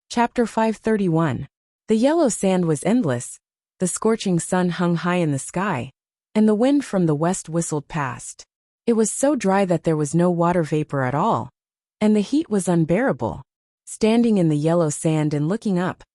Chapter 531. The yellow sand was endless, the scorching sun hung high in the sky, and the wind from the west whistled past. It was so dry that there was no water vapor at all, and the heat was unbearable. Standing in the yellow sand and looking up,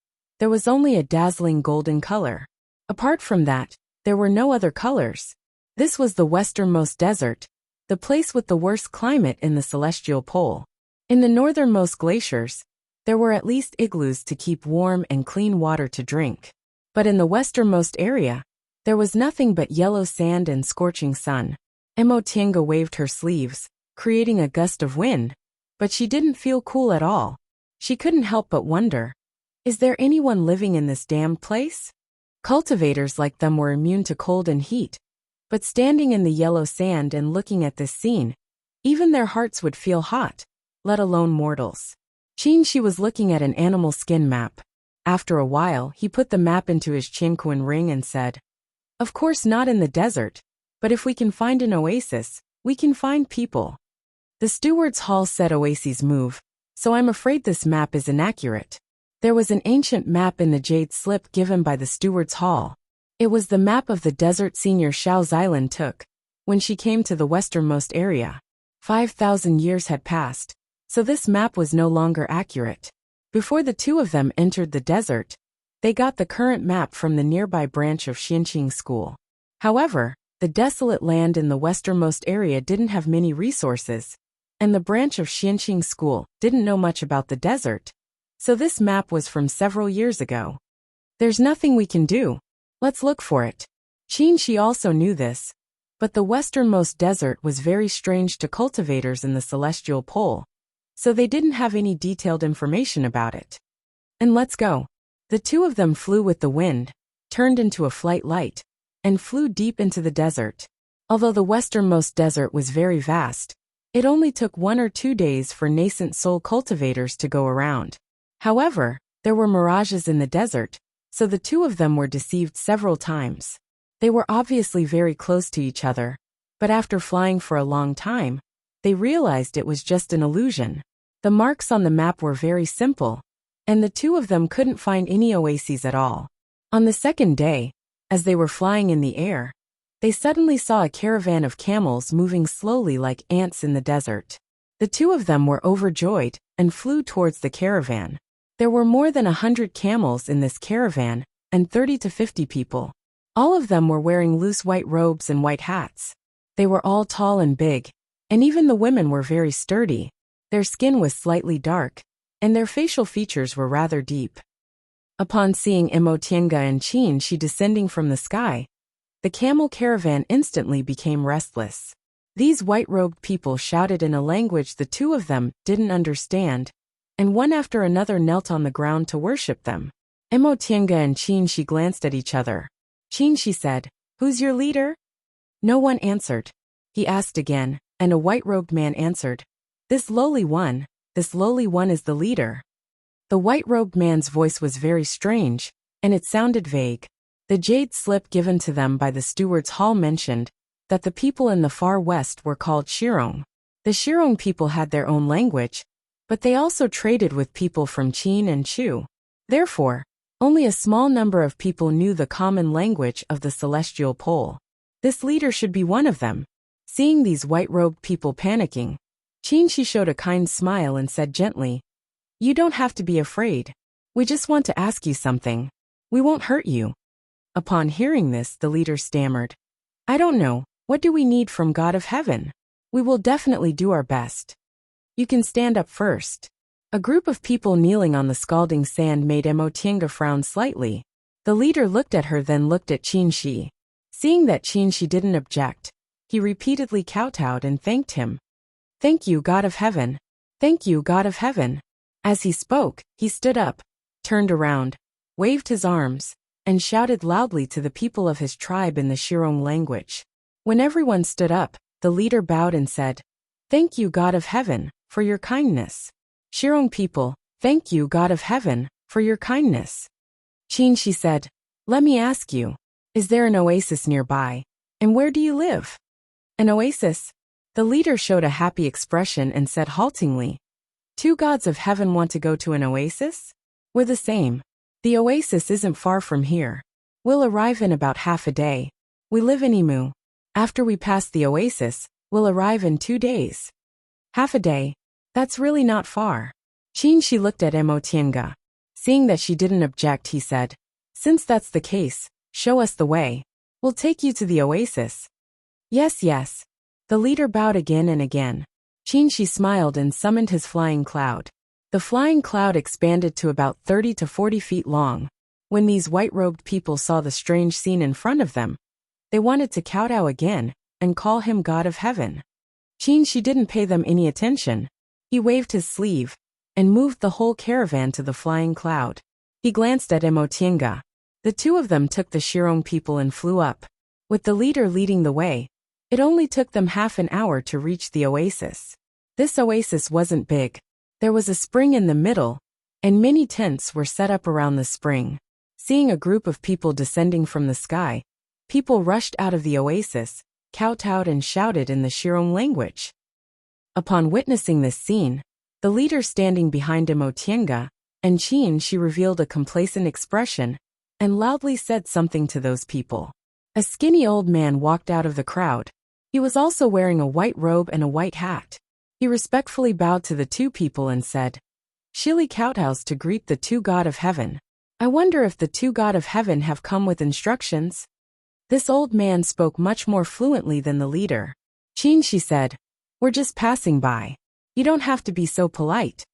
there was only a dazzling golden color. Apart from that, there were no other colors. This was the westernmost desert, the place with the worst climate in the celestial pole. In the northernmost glaciers, there were at least igloos to keep warm and clean water to drink. But in the westernmost area, there was nothing but yellow sand and scorching sun. Emotienga waved her sleeves, creating a gust of wind, but she didn't feel cool at all. She couldn't help but wonder, is there anyone living in this damned place? Cultivators like them were immune to cold and heat, but standing in the yellow sand and looking at this scene, even their hearts would feel hot, let alone mortals. She was looking at an animal skin map. After a while, he put the map into his chinquin ring and said, "Of course not in the desert, but if we can find an oasis, we can find people." The steward's hall said oases move, so I'm afraid this map is inaccurate. There was an ancient map in the jade slip given by the steward's hall. It was the map of the desert Senior Xiao's island took when she came to the westernmost area. 5,000 years had passed, so this map was no longer accurate. Before the two of them entered the desert, they got the current map from the nearby branch of Xianqing School. However, the desolate land in the westernmost area didn't have many resources, and the branch of Xianqing School didn't know much about the desert, so this map was from several years ago. There's nothing we can do. Let's look for it. She also knew this, but the westernmost desert was very strange to cultivators in the celestial pole, so they didn't have any detailed information about it. And let's go. The two of them flew with the wind, turned into a flight light, and flew deep into the desert. Although the westernmost desert was very vast, it only took 1 or 2 days for nascent soul cultivators to go around. However, there were mirages in the desert, so the two of them were deceived several times. They were obviously very close to each other, but after flying for a long time, they realized it was just an illusion. The marks on the map were very simple, and the two of them couldn't find any oases at all. On the second day, as they were flying in the air, they suddenly saw a caravan of camels moving slowly like ants in the desert. The two of them were overjoyed and flew towards the caravan. There were more than 100 camels in this caravan, and 30 to 50 people. All of them were wearing loose white robes and white hats. They were all tall and big, and even the women were very sturdy. Their skin was slightly dark, and their facial features were rather deep. Upon seeing Emotienga and Qin descending from the sky, the camel caravan instantly became restless. These white-robed people shouted in a language the two of them didn't understand, and one after another knelt on the ground to worship them. Emotienga and Qin glanced at each other. Qin said, "Who's your leader?" No one answered. He asked again, and a white-robed man answered, this lowly one is the leader." The white-robed man's voice was very strange, and it sounded vague. The jade slip given to them by the steward's hall mentioned that the people in the far west were called Shirong. The Shirong people had their own language, but they also traded with people from Qin and Chu. Therefore, only a small number of people knew the common language of the celestial pole. This leader should be one of them. Seeing these white-robed people panicking, Qin showed a kind smile and said gently, "You don't have to be afraid. We just want to ask you something. We won't hurt you." Upon hearing this, the leader stammered, "I don't know, what do we need from God of Heaven? We will definitely do our best. You can stand up first." A group of people kneeling on the scalding sand made Emotienga frown slightly. The leader looked at her, then looked at Qin. Seeing that Qin didn't object, he repeatedly kowtowed and thanked him. "Thank you, God of Heaven. Thank you, God of Heaven." As he spoke, he stood up, turned around, waved his arms, and shouted loudly to the people of his tribe in the Shirong language. When everyone stood up, the leader bowed and said, "Thank you, God of Heaven, for your kindness." Shirong people, "Thank you, God of Heaven, for your kindness." Qin said, "Let me ask you, is there an oasis nearby, and where do you live?" "An oasis?" The leader showed a happy expression and said haltingly, "Two gods of heaven want to go to an oasis? We're the same. The oasis isn't far from here. We'll arrive in about half a day. We live in Emu. After we pass the oasis, we'll arrive in 2 days. Half a day? That's really not far. She looked at Emotienga. Seeing that she didn't object, he said, "Since that's the case, show us the way. We'll take you to the oasis." Yes, yes. The leader bowed again and again. She smiled and summoned his flying cloud. The flying cloud expanded to about 30 to 40 feet long. When these white-robed people saw the strange scene in front of them, they wanted to kowtow again and call him God of Heaven. She didn't pay them any attention. He waved his sleeve and moved the whole caravan to the flying cloud. He glanced at Emotienga. The two of them took the Shirong people and flew up. With the leader leading the way, it only took them half an hour to reach the oasis. This oasis wasn't big. There was a spring in the middle, and many tents were set up around the spring. Seeing a group of people descending from the sky, people rushed out of the oasis, kowtowed and shouted in the Shirong language. Upon witnessing this scene, the leader standing behind Emotienga and she revealed a complacent expression and loudly said something to those people. A skinny old man walked out of the crowd. He was also wearing a white robe and a white hat. He respectfully bowed to the two people and said, "Shili kowtows to greet the two God of Heaven. I wonder if the two God of Heaven have come with instructions?" This old man spoke much more fluently than the leader. She said, "We're just passing by. You don't have to be so polite."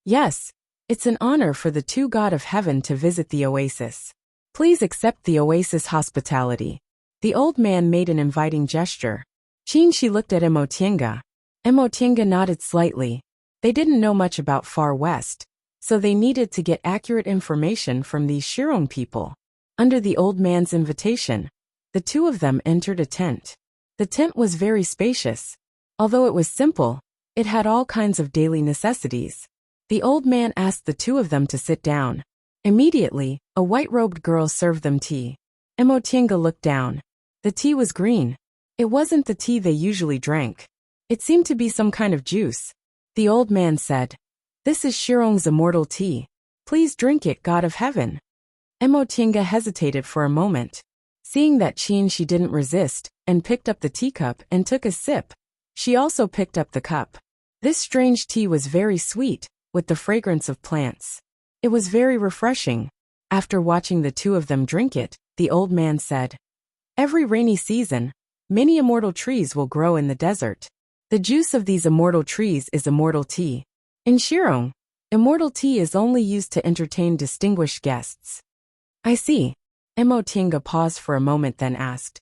"Yes, it's an honor for the two God of Heaven to visit the oasis. Please accept the oasis hospitality." The old man made an inviting gesture. She looked at Emotienga. Emotienga nodded slightly. They didn't know much about Far West, so they needed to get accurate information from these Shirong people. Under the old man's invitation, the two of them entered a tent. The tent was very spacious. Although it was simple, it had all kinds of daily necessities. The old man asked the two of them to sit down. Immediately, a white-robed girl served them tea. Emotienga looked down. The tea was green. It wasn't the tea they usually drank. It seemed to be some kind of juice. The old man said, "This is Shirong's immortal tea. Please drink it, God of Heaven." Emotienga hesitated for a moment. Seeing that she didn't resist, and picked up the teacup and took a sip. She also picked up the cup. This strange tea was very sweet, with the fragrance of plants. It was very refreshing. After watching the two of them drink it, the old man said, "Every rainy season, many immortal trees will grow in the desert. The juice of these immortal trees is immortal tea. In Shirong, immortal tea is only used to entertain distinguished guests." "I see." Emotienga paused for a moment then asked,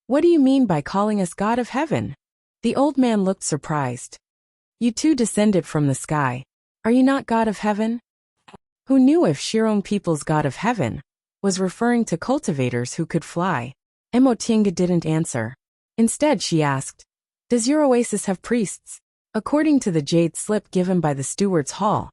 "What do you mean by calling us God of Heaven?" The old man looked surprised. "You two descended from the sky. Are you not God of Heaven?" Who knew if Shirong people's God of Heaven was referring to cultivators who could fly? Emotienga didn't answer. Instead she asked, "Does your oasis have priests?" According to the jade slip given by the steward's hall,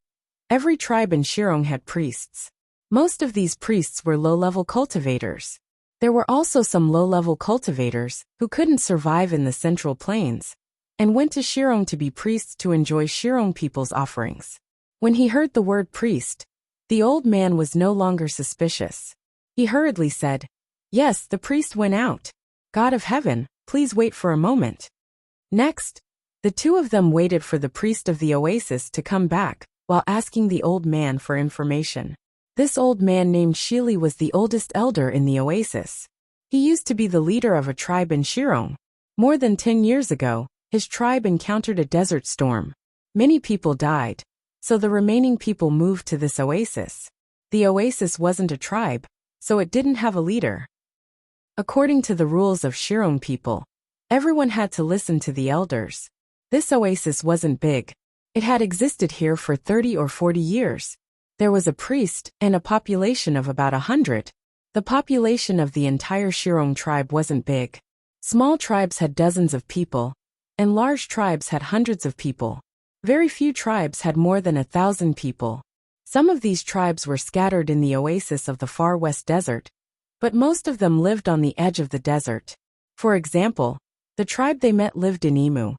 every tribe in Shirong had priests. Most of these priests were low-level cultivators. There were also some low-level cultivators who couldn't survive in the Central Plains and went to Shirong to be priests to enjoy Shirong people's offerings. When he heard the word priest, the old man was no longer suspicious. He hurriedly said, "Yes, the priest went out. God of Heaven, please wait for a moment." Next, the two of them waited for the priest of the oasis to come back while asking the old man for information. This old man named Shili was the oldest elder in the oasis. He used to be the leader of a tribe in Shirong. More than 10 years ago, his tribe encountered a desert storm. Many people died, so the remaining people moved to this oasis. The oasis wasn't a tribe, so it didn't have a leader. According to the rules of Shirong people, everyone had to listen to the elders. This oasis wasn't big. It had existed here for 30 or 40 years. There was a priest and a population of about 100. The population of the entire Shirong tribe wasn't big. Small tribes had dozens of people, and large tribes had hundreds of people. Very few tribes had more than 1,000 people. Some of these tribes were scattered in the oasis of the Far West Desert, but most of them lived on the edge of the desert. For example, the tribe they met lived in Emu,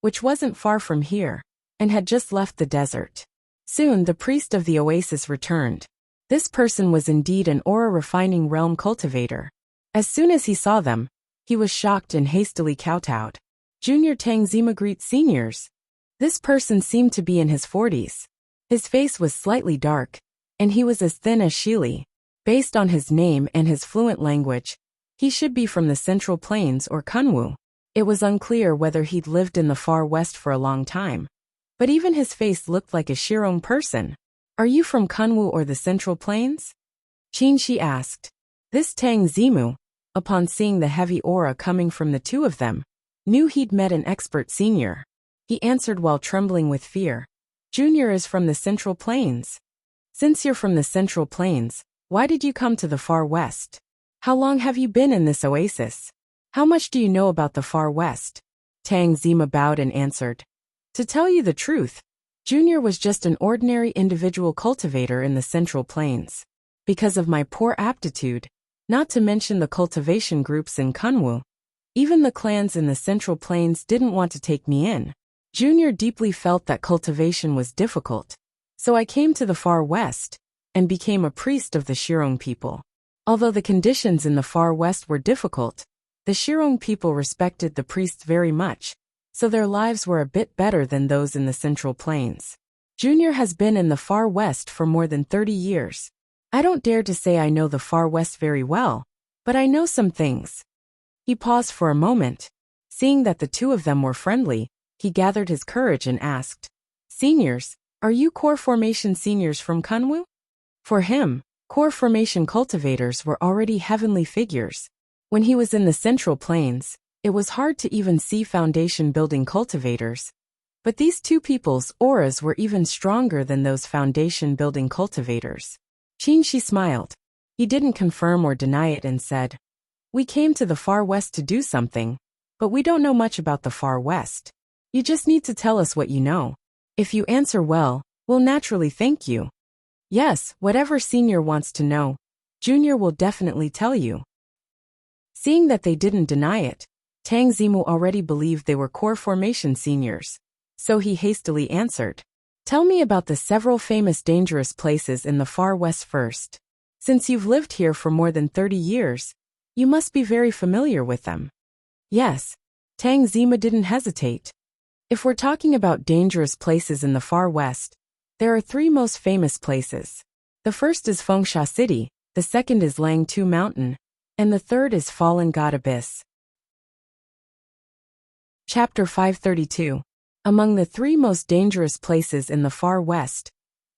which wasn't far from here, and had just left the desert. Soon the priest of the oasis returned. This person was indeed an aura refining realm cultivator. As soon as he saw them, he was shocked and hastily kowtowed. Junior Tang Zima greets seniors. This person seemed to be in his 40s. His face was slightly dark, and he was as thin as Shili. Based on his name and his fluent language, he should be from the Central Plains or Kunwu. It was unclear whether he'd lived in the far west for a long time. But even his face looked like a Shirong person. Are you from Kunwu or the Central Plains? Qinshi asked. This Tang Zimu, upon seeing the heavy aura coming from the two of them, knew he'd met an expert senior. He answered while trembling with fear. Junior is from the Central Plains. Since you're from the Central Plains, why did you come to the far west? How long have you been in this oasis? How much do you know about the far west? Tang Zima bowed and answered. To tell you the truth, Junior was just an ordinary individual cultivator in the Central Plains. Because of my poor aptitude, not to mention the cultivation groups in Kunwu, even the clans in the Central Plains didn't want to take me in. Junior deeply felt that cultivation was difficult, so I came to the far west and became a priest of the Shirong people. Although the conditions in the far west were difficult, the Shirong people respected the priests very much, so their lives were a bit better than those in the Central Plains. Junior has been in the far west for more than 30 years. I don't dare to say I know the far west very well, but I know some things. He paused for a moment. Seeing that the two of them were friendly, he gathered his courage and asked, Seniors, are you core formation seniors from Kunwu? For him, core formation cultivators were already heavenly figures. When he was in the Central Plains, it was hard to even see foundation building cultivators. But these two people's auras were even stronger than those foundation building cultivators. Qinshi smiled. He didn't confirm or deny it and said, We came to the far west to do something, but we don't know much about the far west. You just need to tell us what you know. If you answer well, we'll naturally thank you. Yes, whatever senior wants to know, Junior will definitely tell you. Seeing that they didn't deny it, Tang Zimu already believed they were core formation seniors. So he hastily answered. Tell me about the several famous dangerous places in the far west first. Since you've lived here for more than 30 years, you must be very familiar with them. Yes. Tang Zima didn't hesitate. If we're talking about dangerous places in the far west, there are three most famous places. The first is Fengsha City, the second is Langtu Mountain, and the third is Fallen God Abyss. Chapter 532. Among the three most dangerous places in the far west,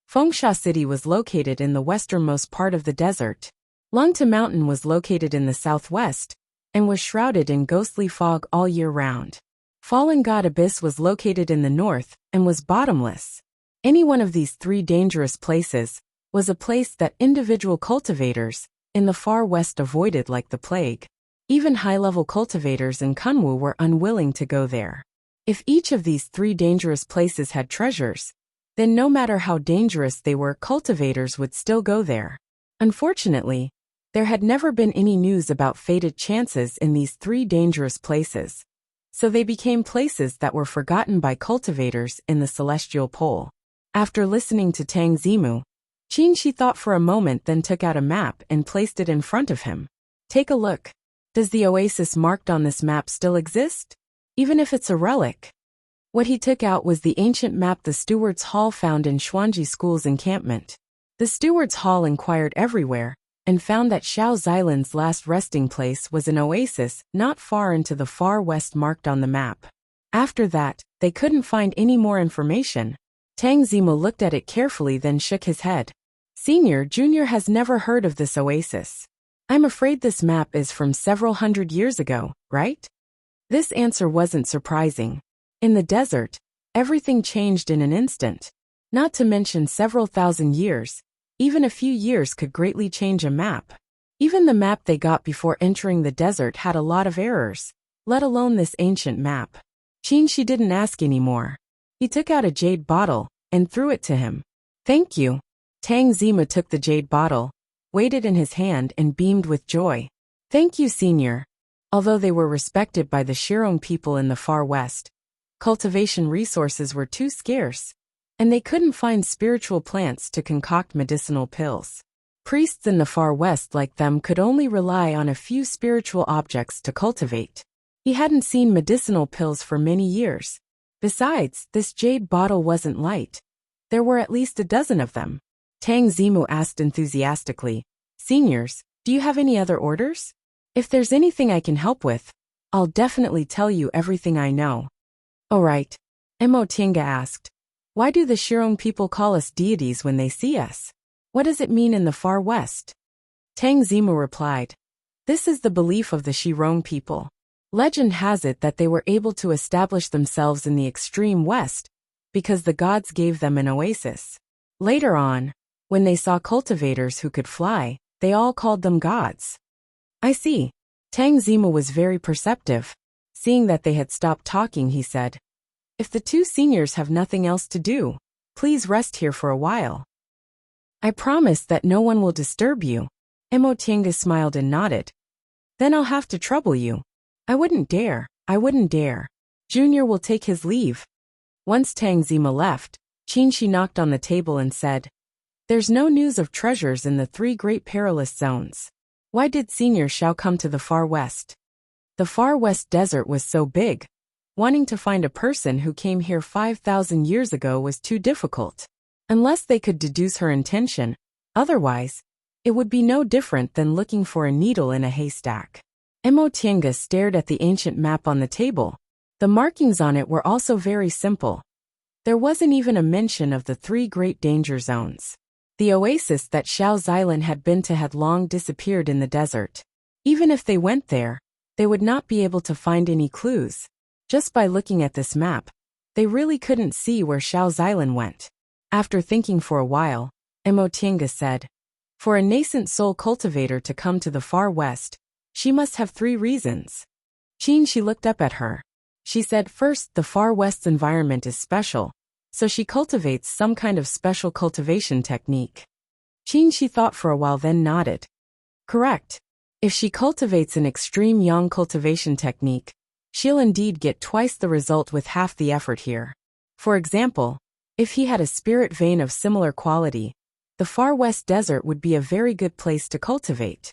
Fengsha City was located in the westernmost part of the desert. Langtu Mountain was located in the southwest, and was shrouded in ghostly fog all year round. Fallen God Abyss was located in the north, and was bottomless. Any one of these three dangerous places was a place that individual cultivators in the far west avoided like the plague. Even high-level cultivators in Kunwu were unwilling to go there. If each of these three dangerous places had treasures, then no matter how dangerous they were, cultivators would still go there. Unfortunately, there had never been any news about fated chances in these three dangerous places, so they became places that were forgotten by cultivators in the celestial pole. After listening to Tang Zimu, Qinshi thought for a moment, then took out a map and placed it in front of him. Take a look. Does the oasis marked on this map still exist? Even if it's a relic? What he took out was the ancient map the Steward's Hall found in Xuanji School's encampment. The Steward's Hall inquired everywhere, and found that Xiao Xilan's last resting place was an oasis not far into the far west marked on the map. After that, they couldn't find any more information. Tang Zimu looked at it carefully, then shook his head. Senior Junior has never heard of this oasis. I'm afraid this map is from several hundred years ago, right? This answer wasn't surprising. In the desert, everything changed in an instant. Not to mention several thousand years. Even a few years could greatly change a map. Even the map they got before entering the desert had a lot of errors, let alone this ancient map. Qinshi didn't ask anymore. He took out a jade bottle and threw it to him. Thank you. Tang Zima took the jade bottle, weighed it in his hand and beamed with joy. Thank you, senior. Although they were respected by the Shirong people in the far west, cultivation resources were too scarce, and they couldn't find spiritual plants to concoct medicinal pills. Priests in the far west like them could only rely on a few spiritual objects to cultivate. He hadn't seen medicinal pills for many years. Besides, this jade bottle wasn't light. There were at least a dozen of them. Tang Zimu asked enthusiastically, "Seniors, do you have any other orders? If there's anything I can help with, I'll definitely tell you everything I know." "Oh right." Mo Tiange asked, "Why do the Shirong people call us deities when they see us? What does it mean in the far west?" Tang Zimu replied, "This is the belief of the Shirong people. Legend has it that they were able to establish themselves in the extreme west because the gods gave them an oasis. Later on, when they saw cultivators who could fly, they all called them gods." "I see." Tang Zimu was very perceptive. Seeing that they had stopped talking, he said, "If the two seniors have nothing else to do, please rest here for a while. I promise that no one will disturb you." Mo Tiange smiled and nodded. "Then I'll have to trouble you." I wouldn't dare. Junior will take his leave." Once Tang Zimu left, Qinshi knocked on the table and said, "There's no news of treasures in the three great perilous zones. Why did Senior Shao come to the far west?" The far west desert was so big. Wanting to find a person who came here 5,000 years ago was too difficult. Unless they could deduce her intention, otherwise, it would be no different than looking for a needle in a haystack. Mo Tiange stared at the ancient map on the table. The markings on it were also very simple. There wasn't even a mention of the three great danger zones. The oasis that Xiao Xilan had been to had long disappeared in the desert. Even if they went there, they would not be able to find any clues. Just by looking at this map, they really couldn't see where Xiao Xilan went. After thinking for a while, Mo Tiange said, "For a nascent soul cultivator to come to the far west, she must have 3 reasons." She looked up at her. She said, "First, the far west's environment is special, so she cultivates some kind of special cultivation technique." She thought for a while then nodded. "Correct. If she cultivates an extreme yang cultivation technique, she'll indeed get twice the result with half the effort here. For example, if he had a spirit vein of similar quality, the far west desert would be a very good place to cultivate."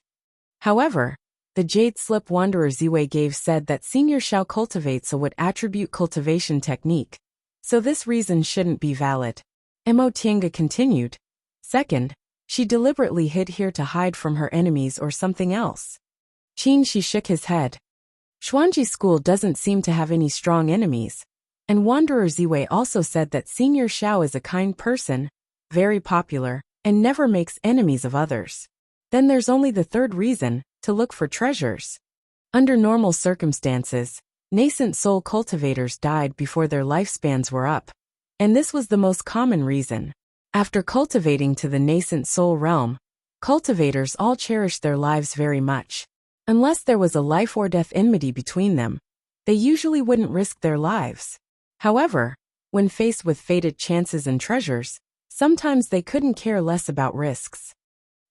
However, the Jade Slip Wanderer Ziwei gave said that Senior Shao cultivates a wood attribute cultivation technique, so this reason shouldn't be valid. Mo Tiange continued, "Second, she deliberately hid here to hide from her enemies or something else." She shook his head. "Xuanji School doesn't seem to have any strong enemies, and Wanderer Ziwei also said that Senior Shao is a kind person, very popular, and never makes enemies of others. Then there's only the third reason, to look for treasures. Under normal circumstances, nascent soul cultivators died before their lifespans were up, and this was the most common reason. After cultivating to the nascent soul realm, cultivators all cherished their lives very much. Unless there was a life or death enmity between them, they usually wouldn't risk their lives. However, when faced with fated chances and treasures, sometimes they couldn't care less about risks.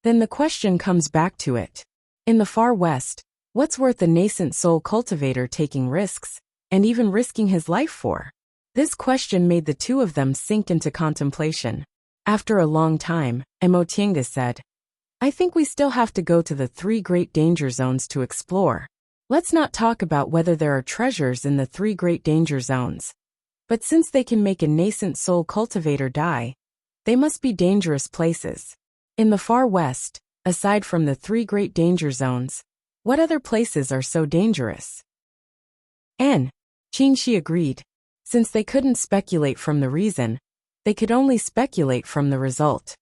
Then the question comes back to it. In the far west, what's worth a nascent soul cultivator taking risks, and even risking his life for? This question made the two of them sink into contemplation. After a long time, Mo Tiange said, "I think we still have to go to the 3 great danger zones to explore. Let's not talk about whether there are treasures in the 3 great danger zones. But since they can make a nascent soul cultivator die, they must be dangerous places. In the far west, aside from the 3 great danger zones, what other places are so dangerous?" Qinshi agreed. Since they couldn't speculate from the reason, they could only speculate from the result.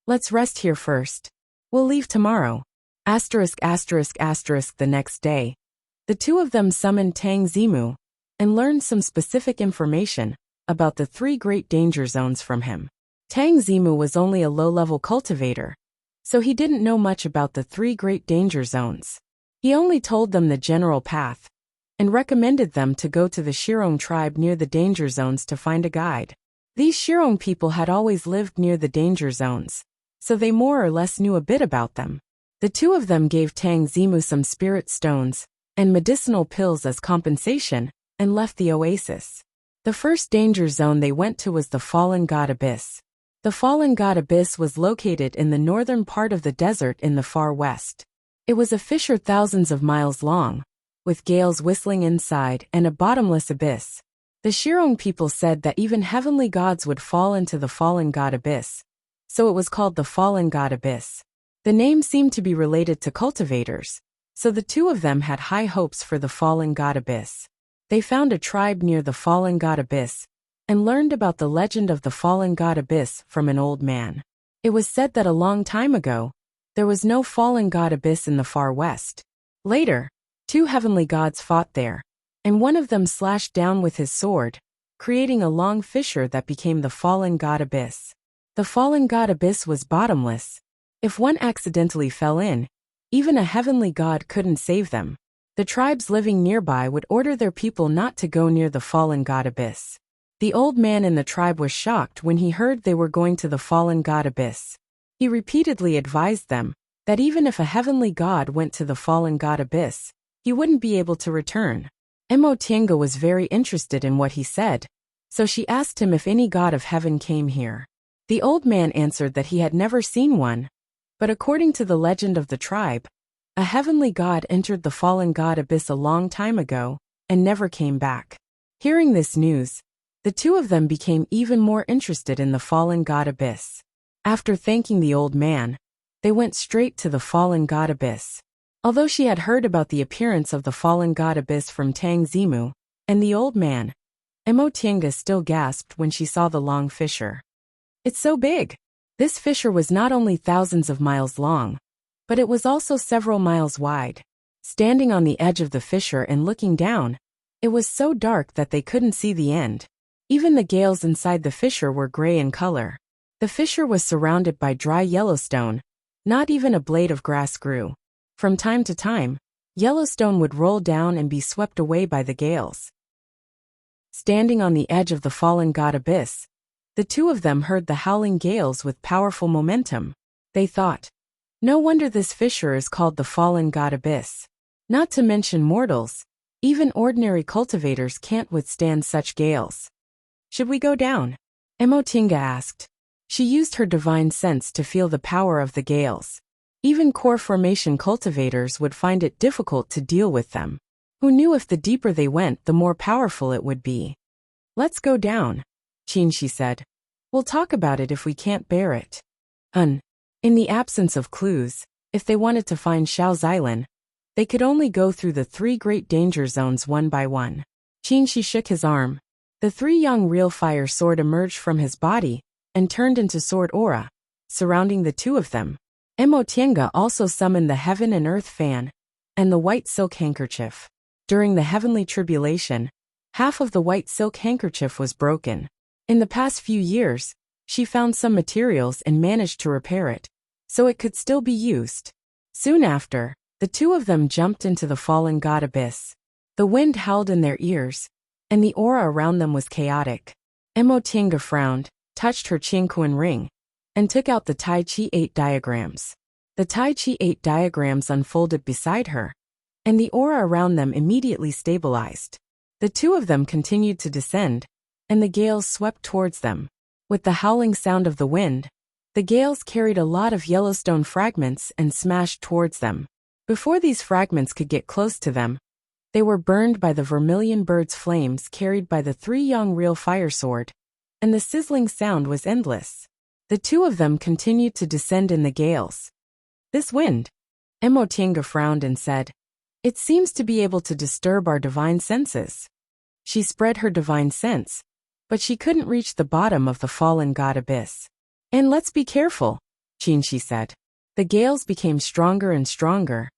"Let's rest here first. We'll leave tomorrow." The next day, the two of them summoned Tang Zimu and learned some specific information about the 3 great danger zones from him. Tang Zimu was only a low-level cultivator, so he didn't know much about the 3 great danger zones. He only told them the general path, and recommended them to go to the Shirong tribe near the danger zones to find a guide. These Shirong people had always lived near the danger zones, so they more or less knew a bit about them. The two of them gave Tang Zimu some spirit stones and medicinal pills as compensation, and left the oasis. The first danger zone they went to was the Fallen God Abyss. The fallen god abyss was located in the northern part of the desert in the far west. It was a fissure thousands of miles long, with gales whistling inside and a bottomless abyss. The Shirong people said that even heavenly gods would fall into the fallen god abyss, so it was called the fallen god abyss. The name seemed to be related to cultivators, so the two of them had high hopes for the fallen god abyss. They found a tribe near the fallen god abyss, and learned about the legend of the fallen god abyss from an old man. It was said that a long time ago, there was no fallen god abyss in the far west. Later, two heavenly gods fought there, and one of them slashed down with his sword, creating a long fissure that became the fallen god abyss. The fallen god abyss was bottomless. If one accidentally fell in, even a heavenly god couldn't save them. The tribes living nearby would order their people not to go near the fallen god abyss. The old man in the tribe was shocked when he heard they were going to the fallen god abyss. He repeatedly advised them that even if a heavenly god went to the fallen god abyss, he wouldn't be able to return. Mo Tiange was very interested in what he said, so she asked him if any god of heaven came here. The old man answered that he had never seen one, but according to the legend of the tribe, a heavenly god entered the fallen god abyss a long time ago and never came back. Hearing this news, the two of them became even more interested in the fallen god abyss. After thanking the old man, they went straight to the fallen god abyss. Although she had heard about the appearance of the fallen god abyss from Tang Zimu and the old man, Mo Tiange still gasped when she saw the long fissure. It's so big! This fissure was not only thousands of miles long, but it was also several miles wide. Standing on the edge of the fissure and looking down, it was so dark that they couldn't see the end. Even the gales inside the fissure were gray in color. The fissure was surrounded by dry Yellowstone. Not even a blade of grass grew. From time to time, Yellowstone would roll down and be swept away by the gales. Standing on the edge of the fallen god abyss, the two of them heard the howling gales with powerful momentum. They thought, no wonder this fissure is called the fallen god abyss. Not to mention mortals, even ordinary cultivators can't withstand such gales. Should we go down? Mo Tiange asked. She used her divine sense to feel the power of the gales. Even core formation cultivators would find it difficult to deal with them. Who knew if the deeper they went, the more powerful it would be? Let's go down, she said. We'll talk about it if we can't bear it. In the absence of clues, if they wanted to find Xiao's island, they could only go through the 3 great danger zones one by one. She shook his arm. The 3 young real fire sword emerged from his body and turned into sword aura, surrounding the two of them. Mo Tiange also summoned the heaven and earth fan and the white silk handkerchief. During the heavenly tribulation, half of the white silk handkerchief was broken. In the past few years, she found some materials and managed to repair it, so it could still be used. Soon after, the two of them jumped into the fallen god abyss. The wind howled in their ears, and the aura around them was chaotic. Mo Tiange frowned, touched her Qingquan ring, and took out the Tai Chi 8 diagrams. The Tai Chi 8 diagrams unfolded beside her, and the aura around them immediately stabilized. The two of them continued to descend, and the gales swept towards them. With the howling sound of the wind, the gales carried a lot of Yellowstone fragments and smashed towards them. Before these fragments could get close to them, they were burned by the vermilion bird's flames carried by the 3 young real fire sword, and the sizzling sound was endless. The two of them continued to descend in the gales. This wind, Mo Tiange frowned and said, it seems to be able to disturb our divine senses. She spread her divine sense, but she couldn't reach the bottom of the fallen god abyss. And let's be careful, she said. The gales became stronger and stronger,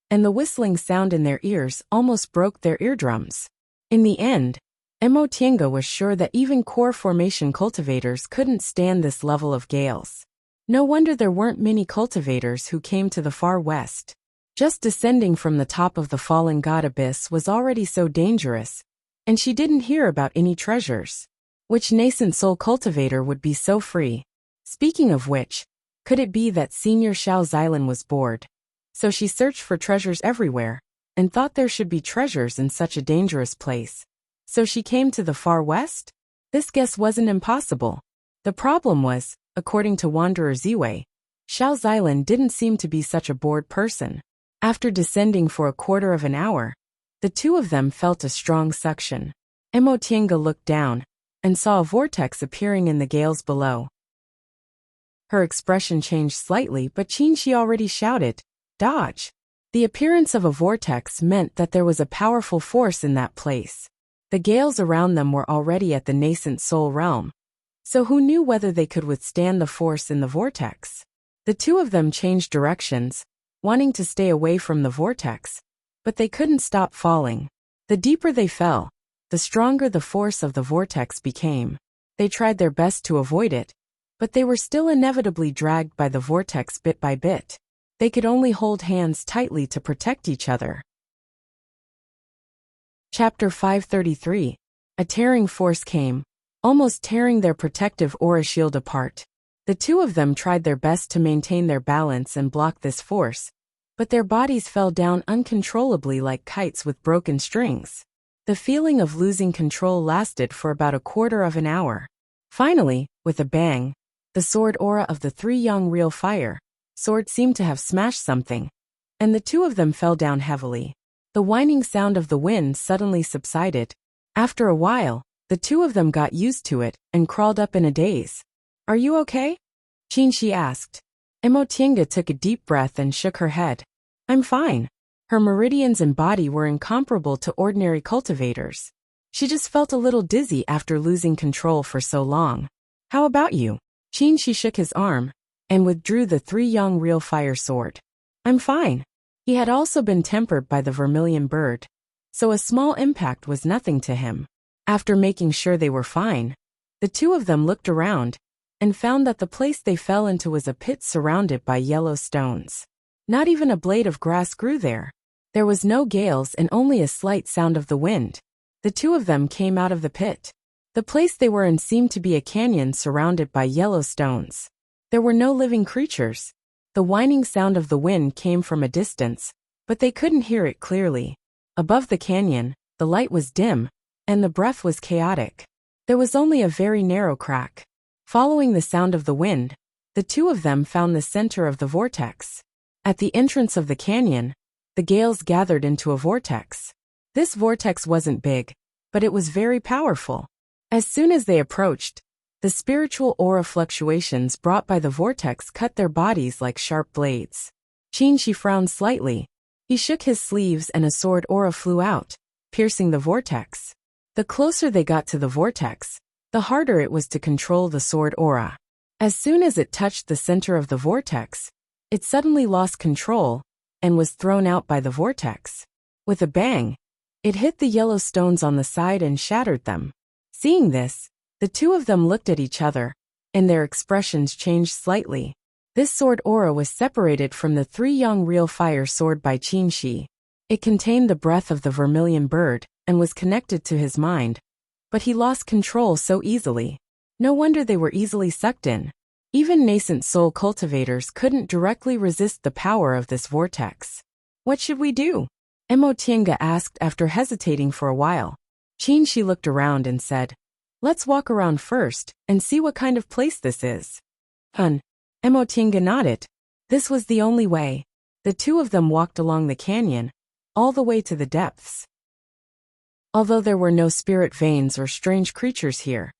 and the whistling sound in their ears almost broke their eardrums. In the end, Mo Tiange was sure that even core formation cultivators couldn't stand this level of gales. No wonder there weren't many cultivators who came to the far west. Just descending from the top of the fallen god abyss was already so dangerous, and she didn't hear about any treasures. Which nascent soul cultivator would be so free? Speaking of which, could it be that Senior Xiao Xylan was bored? So she searched for treasures everywhere, and thought there should be treasures in such a dangerous place. So she came to the far west? This guess wasn't impossible. The problem was, According to Wanderer Ziwei, Xiao Xilan didn't seem to be such a bored person. After descending for a quarter of an hour, the two of them felt a strong suction. Mo Tiange looked down and saw a vortex appearing in the gales below. Her expression changed slightly, but Qinshi already shouted, "Dodge!" The appearance of a vortex meant that there was a powerful force in that place. The gales around them were already at the nascent soul realm, so who knew whether they could withstand the force in the vortex? The two of them changed directions, wanting to stay away from the vortex, but they couldn't stop falling. The deeper they fell, the stronger the force of the vortex became. They tried their best to avoid it, but they were still inevitably dragged by the vortex bit by bit. They could only hold hands tightly to protect each other. Chapter 533. A tearing force came, almost tearing their protective aura shield apart. The two of them tried their best to maintain their balance and block this force, but their bodies fell down uncontrollably like kites with broken strings. The feeling of losing control lasted for about a quarter of an hour. Finally, with a bang, the sword aura of the three young real fire sword seemed to have smashed something, and the two of them fell down heavily. The whining sound of the wind suddenly subsided. After a while, the two of them got used to it and crawled up in a daze. "Are you okay?" Qinshi asked. Mo Tiange took a deep breath and shook her head. "I'm fine." Her meridians and body were incomparable to ordinary cultivators. She just felt a little dizzy after losing control for so long. "How about you?" Qinshi shook his arm and withdrew the three young real fire sword. "I'm fine." He had also been tempered by the vermilion bird, so a small impact was nothing to him. After making sure they were fine, the two of them looked around and found that the place they fell into was a pit surrounded by yellow stones. Not even a blade of grass grew there. There was no gales and only a slight sound of the wind. The two of them came out of the pit. The place they were in seemed to be a canyon surrounded by yellow stones. There were no living creatures. The whining sound of the wind came from a distance, but they couldn't hear it clearly. Above the canyon, the light was dim, and the breath was chaotic. There was only a very narrow crack. Following the sound of the wind, the two of them found the center of the vortex. At the entrance of the canyon, the gales gathered into a vortex. This vortex wasn't big, but it was very powerful. As soon as they approached, the spiritual aura fluctuations brought by the vortex cut their bodies like sharp blades. Qinshi frowned slightly. He shook his sleeves and a sword aura flew out, piercing the vortex. The closer they got to the vortex, the harder it was to control the sword aura. As soon as it touched the center of the vortex, it suddenly lost control and was thrown out by the vortex. With a bang, it hit the yellow stones on the side and shattered them. Seeing this, the two of them looked at each other, and their expressions changed slightly. This sword aura was separated from the three young real fire sword by Qinshi. It contained the breath of the vermilion bird and was connected to his mind, but he lost control so easily. No wonder they were easily sucked in. Even nascent soul cultivators couldn't directly resist the power of this vortex. "What should we do?" Mo Tiange asked after hesitating for a while. Qinshi looked around and said, "Let's walk around first and see what kind of place this is." Mo Tiange nodded. This was the only way. The two of them walked along the canyon, all the way to the depths. Although there were no spirit veins or strange creatures here,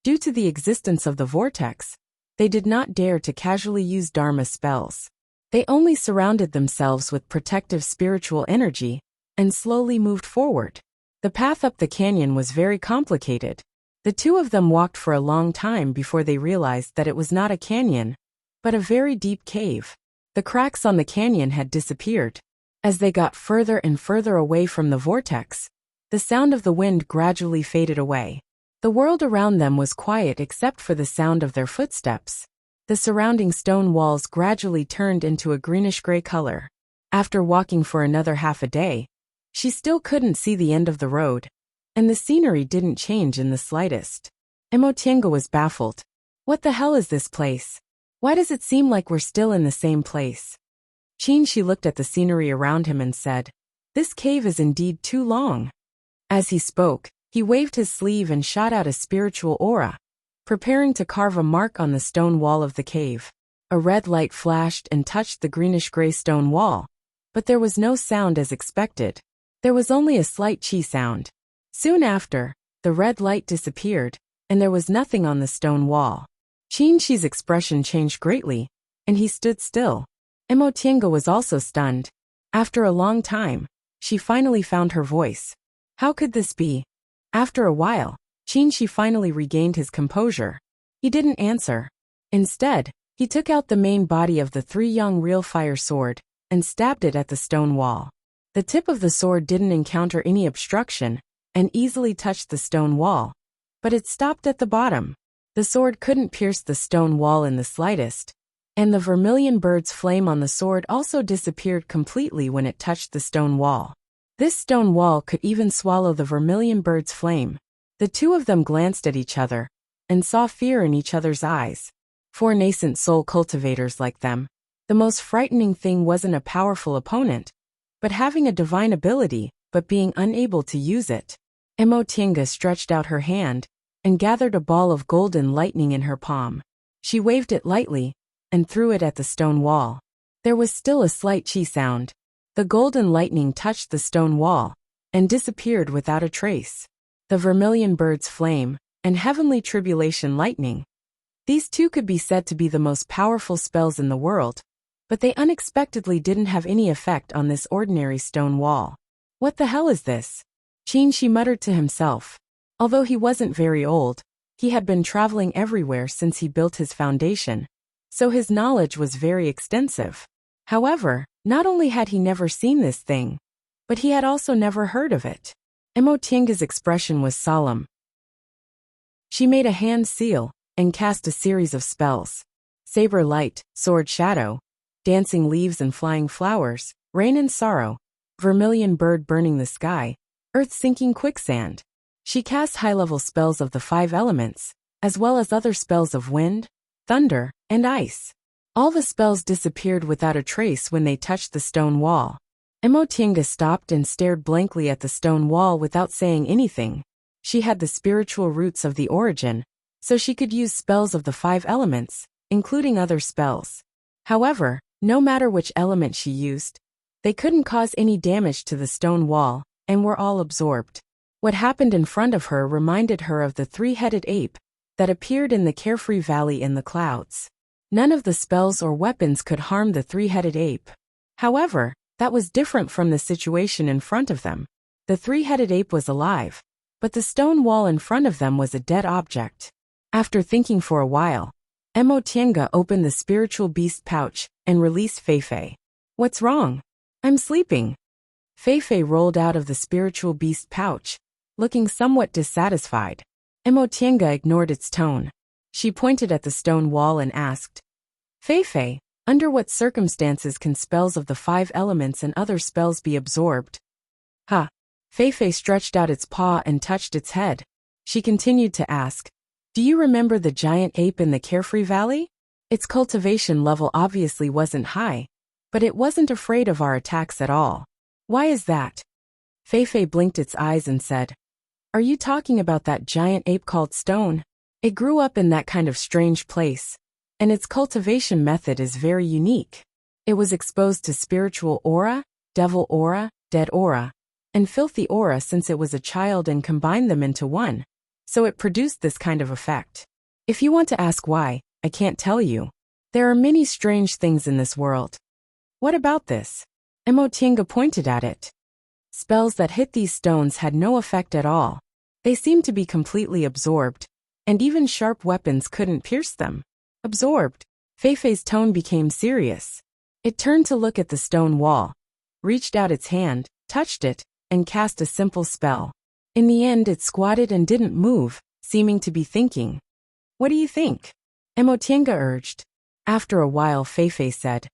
due to the existence of the vortex, they did not dare to casually use Dharma spells. They only surrounded themselves with protective spiritual energy and slowly moved forward. The path up the canyon was very complicated. The two of them walked for a long time before they realized that it was not a canyon, but a very deep cave. The cracks on the canyon had disappeared. As they got further and further away from the vortex, the sound of the wind gradually faded away. The world around them was quiet except for the sound of their footsteps. The surrounding stone walls gradually turned into a greenish-gray color. After walking for another half a day, she still couldn't see the end of the road, and the scenery didn't change in the slightest. Mo Tiange was baffled. What the hell is this place? Why does it seem like we're still in the same place? Qinshi looked at the scenery around him and said, "This cave is indeed too long." As he spoke, he waved his sleeve and shot out a spiritual aura, preparing to carve a mark on the stone wall of the cave. A red light flashed and touched the greenish-gray stone wall, but there was no sound as expected. There was only a slight chi sound. Soon after, the red light disappeared, and there was nothing on the stone wall. Qin Shi's expression changed greatly, and he stood still. Emo Tiange was also stunned. After a long time, she finally found her voice. How could this be? After a while, Qin Shi finally regained his composure. He didn't answer. Instead, he took out the main body of the three-yong real fire sword and stabbed it at the stone wall. The tip of the sword didn't encounter any obstruction and easily touched the stone wall, but it stopped at the bottom. The sword couldn't pierce the stone wall in the slightest, and the vermilion bird's flame on the sword also disappeared completely when it touched the stone wall. This stone wall could even swallow the vermilion bird's flame. The two of them glanced at each other and saw fear in each other's eyes. For nascent soul cultivators like them, the most frightening thing wasn't a powerful opponent, but having a divine ability, but being unable to use it. Emo Tiange stretched out her hand and gathered a ball of golden lightning in her palm. She waved it lightly and threw it at the stone wall. There was still a slight chi sound. The golden lightning touched the stone wall and disappeared without a trace. The vermilion bird's flame and heavenly tribulation lightning. These two could be said to be the most powerful spells in the world, but they unexpectedly didn't have any effect on this ordinary stone wall. What the hell is this? Qin Shi muttered to himself. Although he wasn't very old, he had been traveling everywhere since he built his foundation, so his knowledge was very extensive. However, not only had he never seen this thing, but he had also never heard of it. Emo Tiange's expression was solemn. She made a hand seal and cast a series of spells. Saber light, sword shadow, dancing leaves and flying flowers, rain and sorrow, vermilion bird burning the sky, earth sinking quicksand. She cast high-level spells of the 5 elements, as well as other spells of wind, thunder, and ice. All the spells disappeared without a trace when they touched the stone wall. Emo Tiange stopped and stared blankly at the stone wall without saying anything. She had the spiritual roots of the origin, so she could use spells of the 5 elements, including other spells. However, no matter which element she used, they couldn't cause any damage to the stone wall, and were all absorbed. What happened in front of her reminded her of the 3-headed ape that appeared in the Carefree Valley in the clouds. None of the spells or weapons could harm the 3-headed ape. However, that was different from the situation in front of them. The 3-headed ape was alive, but the stone wall in front of them was a dead object. After thinking for a while, Emo Tiange opened the spiritual beast pouch and released Feifei. What's wrong? I'm sleeping. Feifei rolled out of the spiritual beast pouch, looking somewhat dissatisfied. Emo Tiange ignored its tone. She pointed at the stone wall and asked, Feifei, under what circumstances can spells of the 5 elements and other spells be absorbed? Huh. Feifei stretched out its paw and touched its head. She continued to ask, do you remember the giant ape in the Carefree Valley? Its cultivation level obviously wasn't high, but it wasn't afraid of our attacks at all. Why is that? Feifei blinked its eyes and said, are you talking about that giant ape called Stone? It grew up in that kind of strange place, and its cultivation method is very unique. It was exposed to spiritual aura, devil aura, dead aura, and filthy aura since it was a child and combined them into one, so it produced this kind of effect. If you want to ask why, I can't tell you. There are many strange things in this world. What about this? Emo Tiange pointed at it. Spells that hit these stones had no effect at all. They seemed to be completely absorbed, and even sharp weapons couldn't pierce them. Absorbed. Feifei's tone became serious. It turned to look at the stone wall, reached out its hand, touched it, and cast a simple spell. In the end it squatted and didn't move, seeming to be thinking. What do you think? Emo Tiange urged. After a while Feifei said,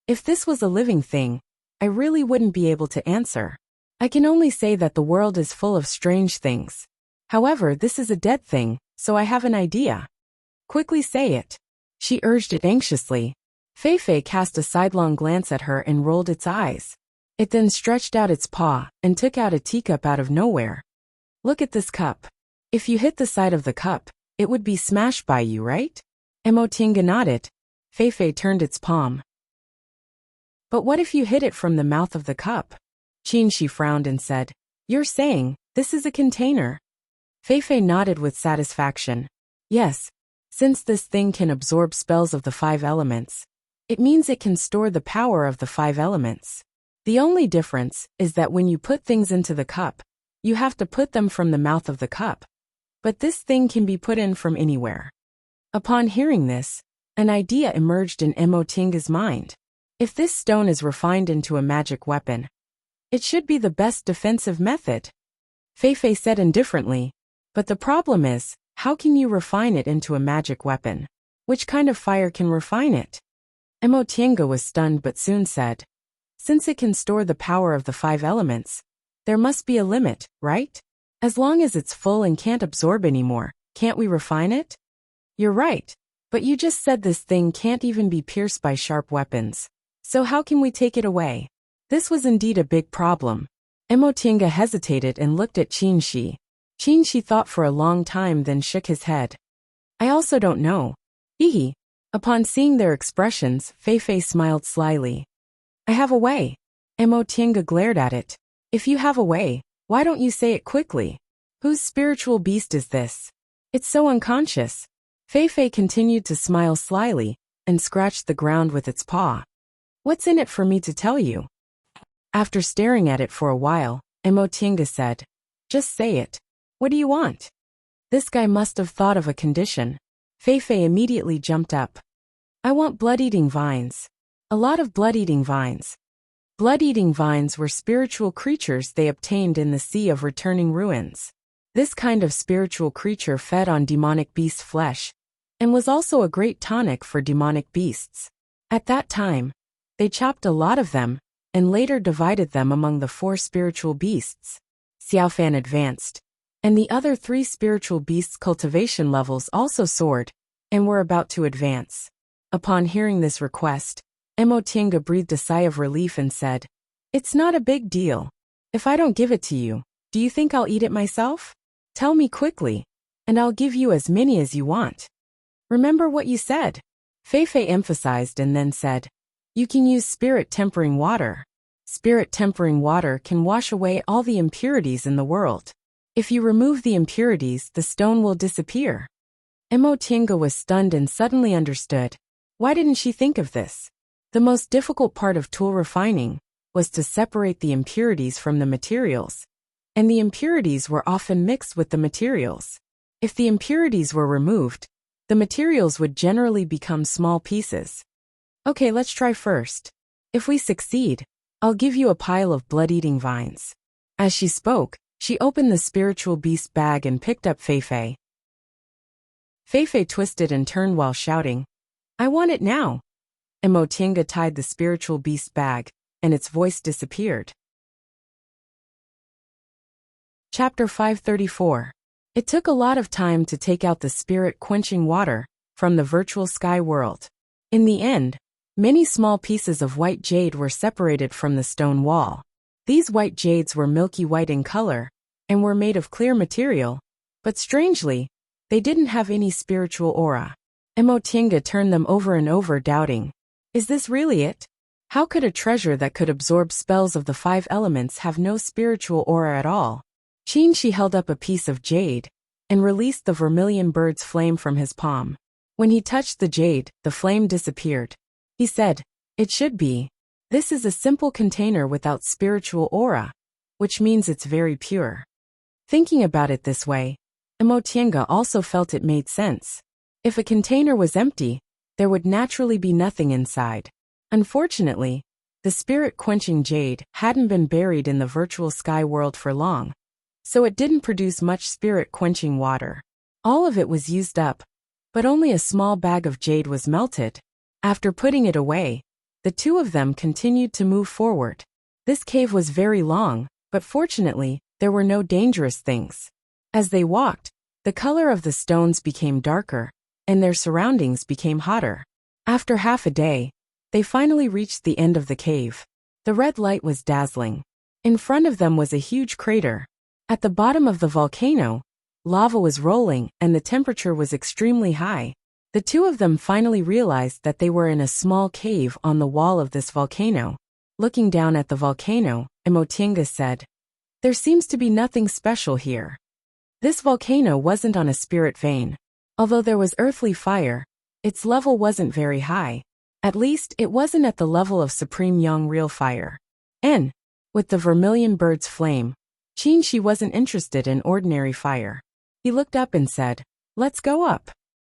if this was a living thing, I really wouldn't be able to answer. I can only say that the world is full of strange things. However, this is a dead thing, so I have an idea. Quickly say it. She urged it anxiously. Feifei cast a sidelong glance at her and rolled its eyes. It then stretched out its paw and took out a teacup out of nowhere. Look at this cup. If you hit the side of the cup, it would be smashed by you, right? Emotinga nodded. Feifei turned its palm. But what if you hit it from the mouth of the cup? Qinshi frowned and said, You're saying, this is a container? Feifei nodded with satisfaction. Yes, since this thing can absorb spells of the 5 elements, it means it can store the power of the 5 elements. The only difference is that when you put things into the cup, you have to put them from the mouth of the cup. But this thing can be put in from anywhere. Upon hearing this, an idea emerged in Emotinga's mind. If this stone is refined into a magic weapon, it should be the best defensive method. Feifei said indifferently, but the problem is, how can you refine it into a magic weapon? Which kind of fire can refine it? Emotinga was stunned but soon said, Since it can store the power of the 5 elements, there must be a limit, right? As long as it's full and can't absorb anymore, can't we refine it? You're right, but you just said this thing can't even be pierced by sharp weapons. So how can we take it away? This was indeed a big problem. Emotinga hesitated and looked at Qinshi. Qinshi thought for a long time then shook his head. I also don't know. Hehe. Upon seeing their expressions, Feifei smiled slyly. I have a way. Emotinga glared at it. If you have a way, why don't you say it quickly? Whose spiritual beast is this? It's so unconscious. Feifei continued to smile slyly and scratched the ground with its paw. What's in it for me to tell you? After staring at it for a while, Emotinga said, Just say it. What do you want? This guy must have thought of a condition. Feifei immediately jumped up. I want blood-eating vines. A lot of blood-eating vines. Blood-eating vines were spiritual creatures they obtained in the Sea of Returning Ruins. This kind of spiritual creature fed on demonic beast flesh, and was also a great tonic for demonic beasts. At that time, they chopped a lot of them, and later divided them among the 4 spiritual beasts. Xiaofan advanced, and the other 3 spiritual beasts' cultivation levels also soared, and were about to advance. Upon hearing this request, Emotinga breathed a sigh of relief and said, It's not a big deal. If I don't give it to you, do you think I'll eat it myself? Tell me quickly, and I'll give you as many as you want. Remember what you said. Feifei emphasized and then said, You can use spirit tempering water. Spirit tempering water can wash away all the impurities in the world. If you remove the impurities, the stone will disappear. Emotinga was stunned and suddenly understood. Why didn't she think of this? The most difficult part of tool refining was to separate the impurities from the materials, and the impurities were often mixed with the materials. If the impurities were removed, the materials would generally become small pieces. Okay, let's try first. If we succeed, I'll give you a pile of blood-eating vines. As she spoke, she opened the spiritual beast bag and picked up Feifei. Feifei twisted and turned while shouting, I want it now. Emotinga tied the spiritual beast bag, and its voice disappeared. Chapter 534. It took a lot of time to take out the spirit-quenching water from the virtual sky world. In the end, many small pieces of white jade were separated from the stone wall. These white jades were milky white in color, and were made of clear material, but strangely, they didn't have any spiritual aura. Emotinga turned them over and over, doubting, Is this really it? How could a treasure that could absorb spells of the 5 elements have no spiritual aura at all? Qinshi held up a piece of jade, and released the vermilion bird's flame from his palm. When he touched the jade, the flame disappeared. He said, It should be. This is a simple container without spiritual aura, which means it's very pure. Thinking about it this way, Emotinga also felt it made sense. If a container was empty, there would naturally be nothing inside. Unfortunately, the spirit-quenching jade hadn't been buried in the virtual sky world for long, so it didn't produce much spirit-quenching water. All of it was used up, but only a small bag of jade was melted. After putting it away, the 2 of them continued to move forward. This cave was very long, but fortunately, there were no dangerous things. As they walked, the color of the stones became darker, and their surroundings became hotter. After half a day, they finally reached the end of the cave. The red light was dazzling. In front of them was a huge crater. At the bottom of the volcano, Lava was rolling, and the temperature was extremely high. The two of them finally realized that they were in a small cave on the wall of this volcano. Looking down at the volcano, Emotinga said, "There seems to be nothing special here." This volcano wasn't on a spirit vein. Although there was earthly fire, its level wasn't very high. At least, it wasn't at the level of Supreme Yang real fire. And, with the vermilion bird's flame, Qin wasn't interested in ordinary fire. He looked up and said, "Let's go up."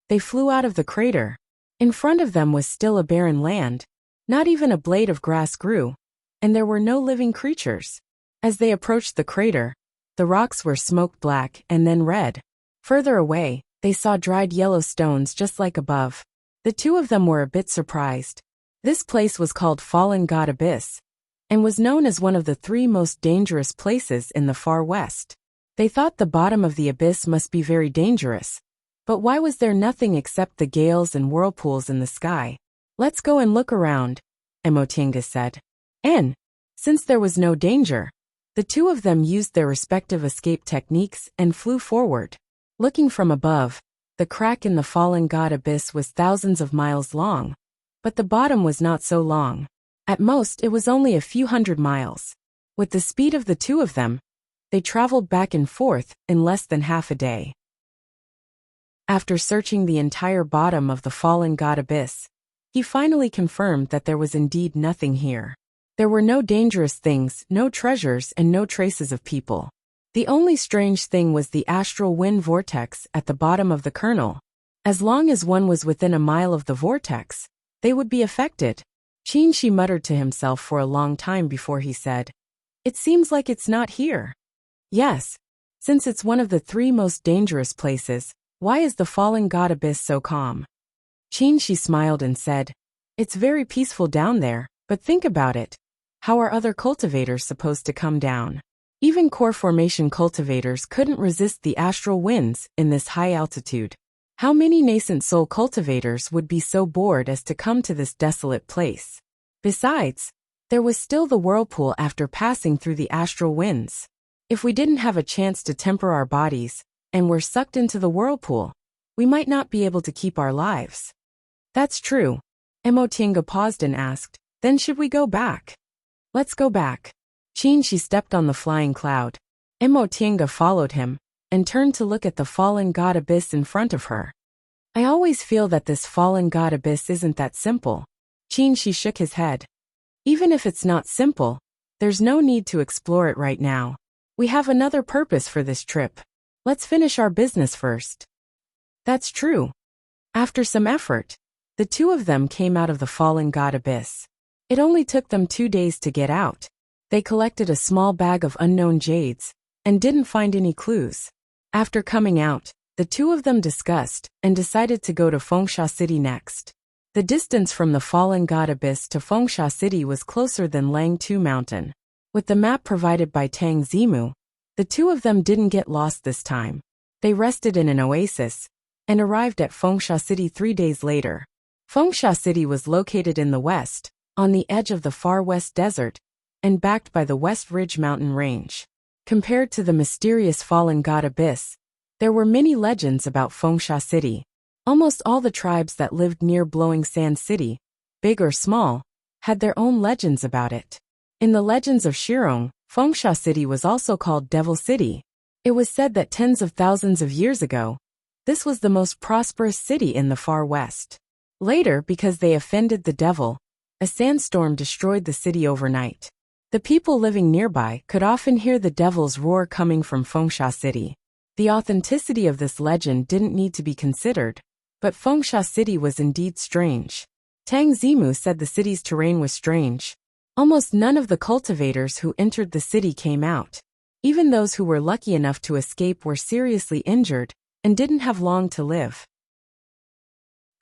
They flew out of the crater. In front of them was still a barren land. Not even a blade of grass grew, and there were no living creatures. As they approached the crater, the rocks were smoked black and then red. Further away, they saw dried yellow stones just like above. The two of them were a bit surprised. This place was called Fallen God Abyss, and was known as one of the 3 most dangerous places in the far west. They thought the bottom of the abyss must be very dangerous. But why was there nothing except the gales and whirlpools in the sky? "Let's go and look around," Emotinga said. And, since there was no danger, the two of them used their respective escape techniques and flew forward. Looking from above, the crack in the Fallen God Abyss was thousands of miles long. But the bottom was not so long. At most, it was only a few hundred miles. With the speed of the two of them, they traveled back and forth in less than half a day. After searching the entire bottom of the Fallen God Abyss, he finally confirmed that there was indeed nothing here. There were no dangerous things, no treasures, and no traces of people. The only strange thing was the astral wind vortex at the bottom of the kernel. As long as one was within a mile of the vortex, they would be affected. Qin muttered to himself for a long time before he said, "It seems like it's not here." Yes, since it's one of the 3 most dangerous places, why is the Fallen God Abyss so calm? Qin smiled and said, "It's very peaceful down there, but think about it. How are other cultivators supposed to come down? Even core formation cultivators couldn't resist the astral winds in this high altitude. How many nascent soul cultivators would be so bored as to come to this desolate place? Besides, there was still the whirlpool after passing through the astral winds. If we didn't have a chance to temper our bodies, and were sucked into the whirlpool, we might not be able to keep our lives." "That's true." Emotinga paused and asked, "Then should we go back?" "Let's go back." Qin stepped on the flying cloud. Emotinga followed him, and turned to look at the Fallen God Abyss in front of her. "I always feel that this Fallen God Abyss isn't that simple." Qin shook his head. "Even if it's not simple, there's no need to explore it right now. We have another purpose for this trip. Let's finish our business first." "That's true." After some effort, the two of them came out of the Fallen God Abyss. It only took them 2 days to get out. They collected a small bag of unknown jades, and didn't find any clues. After coming out, the two of them discussed, and decided to go to Fengsha City next. The distance from the Fallen God Abyss to Fengsha City was closer than Langtu Mountain. With the map provided by Tang Zimu, the two of them didn't get lost this time. They rested in an oasis, and arrived at Fengsha City 3 days later. Fengsha City was located in the west, on the edge of the far west desert, and backed by the West Ridge mountain range. Compared to the mysterious Fallen God Abyss, there were many legends about Fengsha City. Almost all the tribes that lived near Blowing Sand City, big or small, had their own legends about it. In the legends of Shirong, Fengsha City was also called Devil City. It was said that tens of thousands of years ago, this was the most prosperous city in the far west. Later, because they offended the devil, a sandstorm destroyed the city overnight. The people living nearby could often hear the devil's roar coming from Fengsha City. The authenticity of this legend didn't need to be considered, but Fengsha City was indeed strange. Tang Zimu said the city's terrain was strange. Almost none of the cultivators who entered the city came out. Even those who were lucky enough to escape were seriously injured, and didn't have long to live.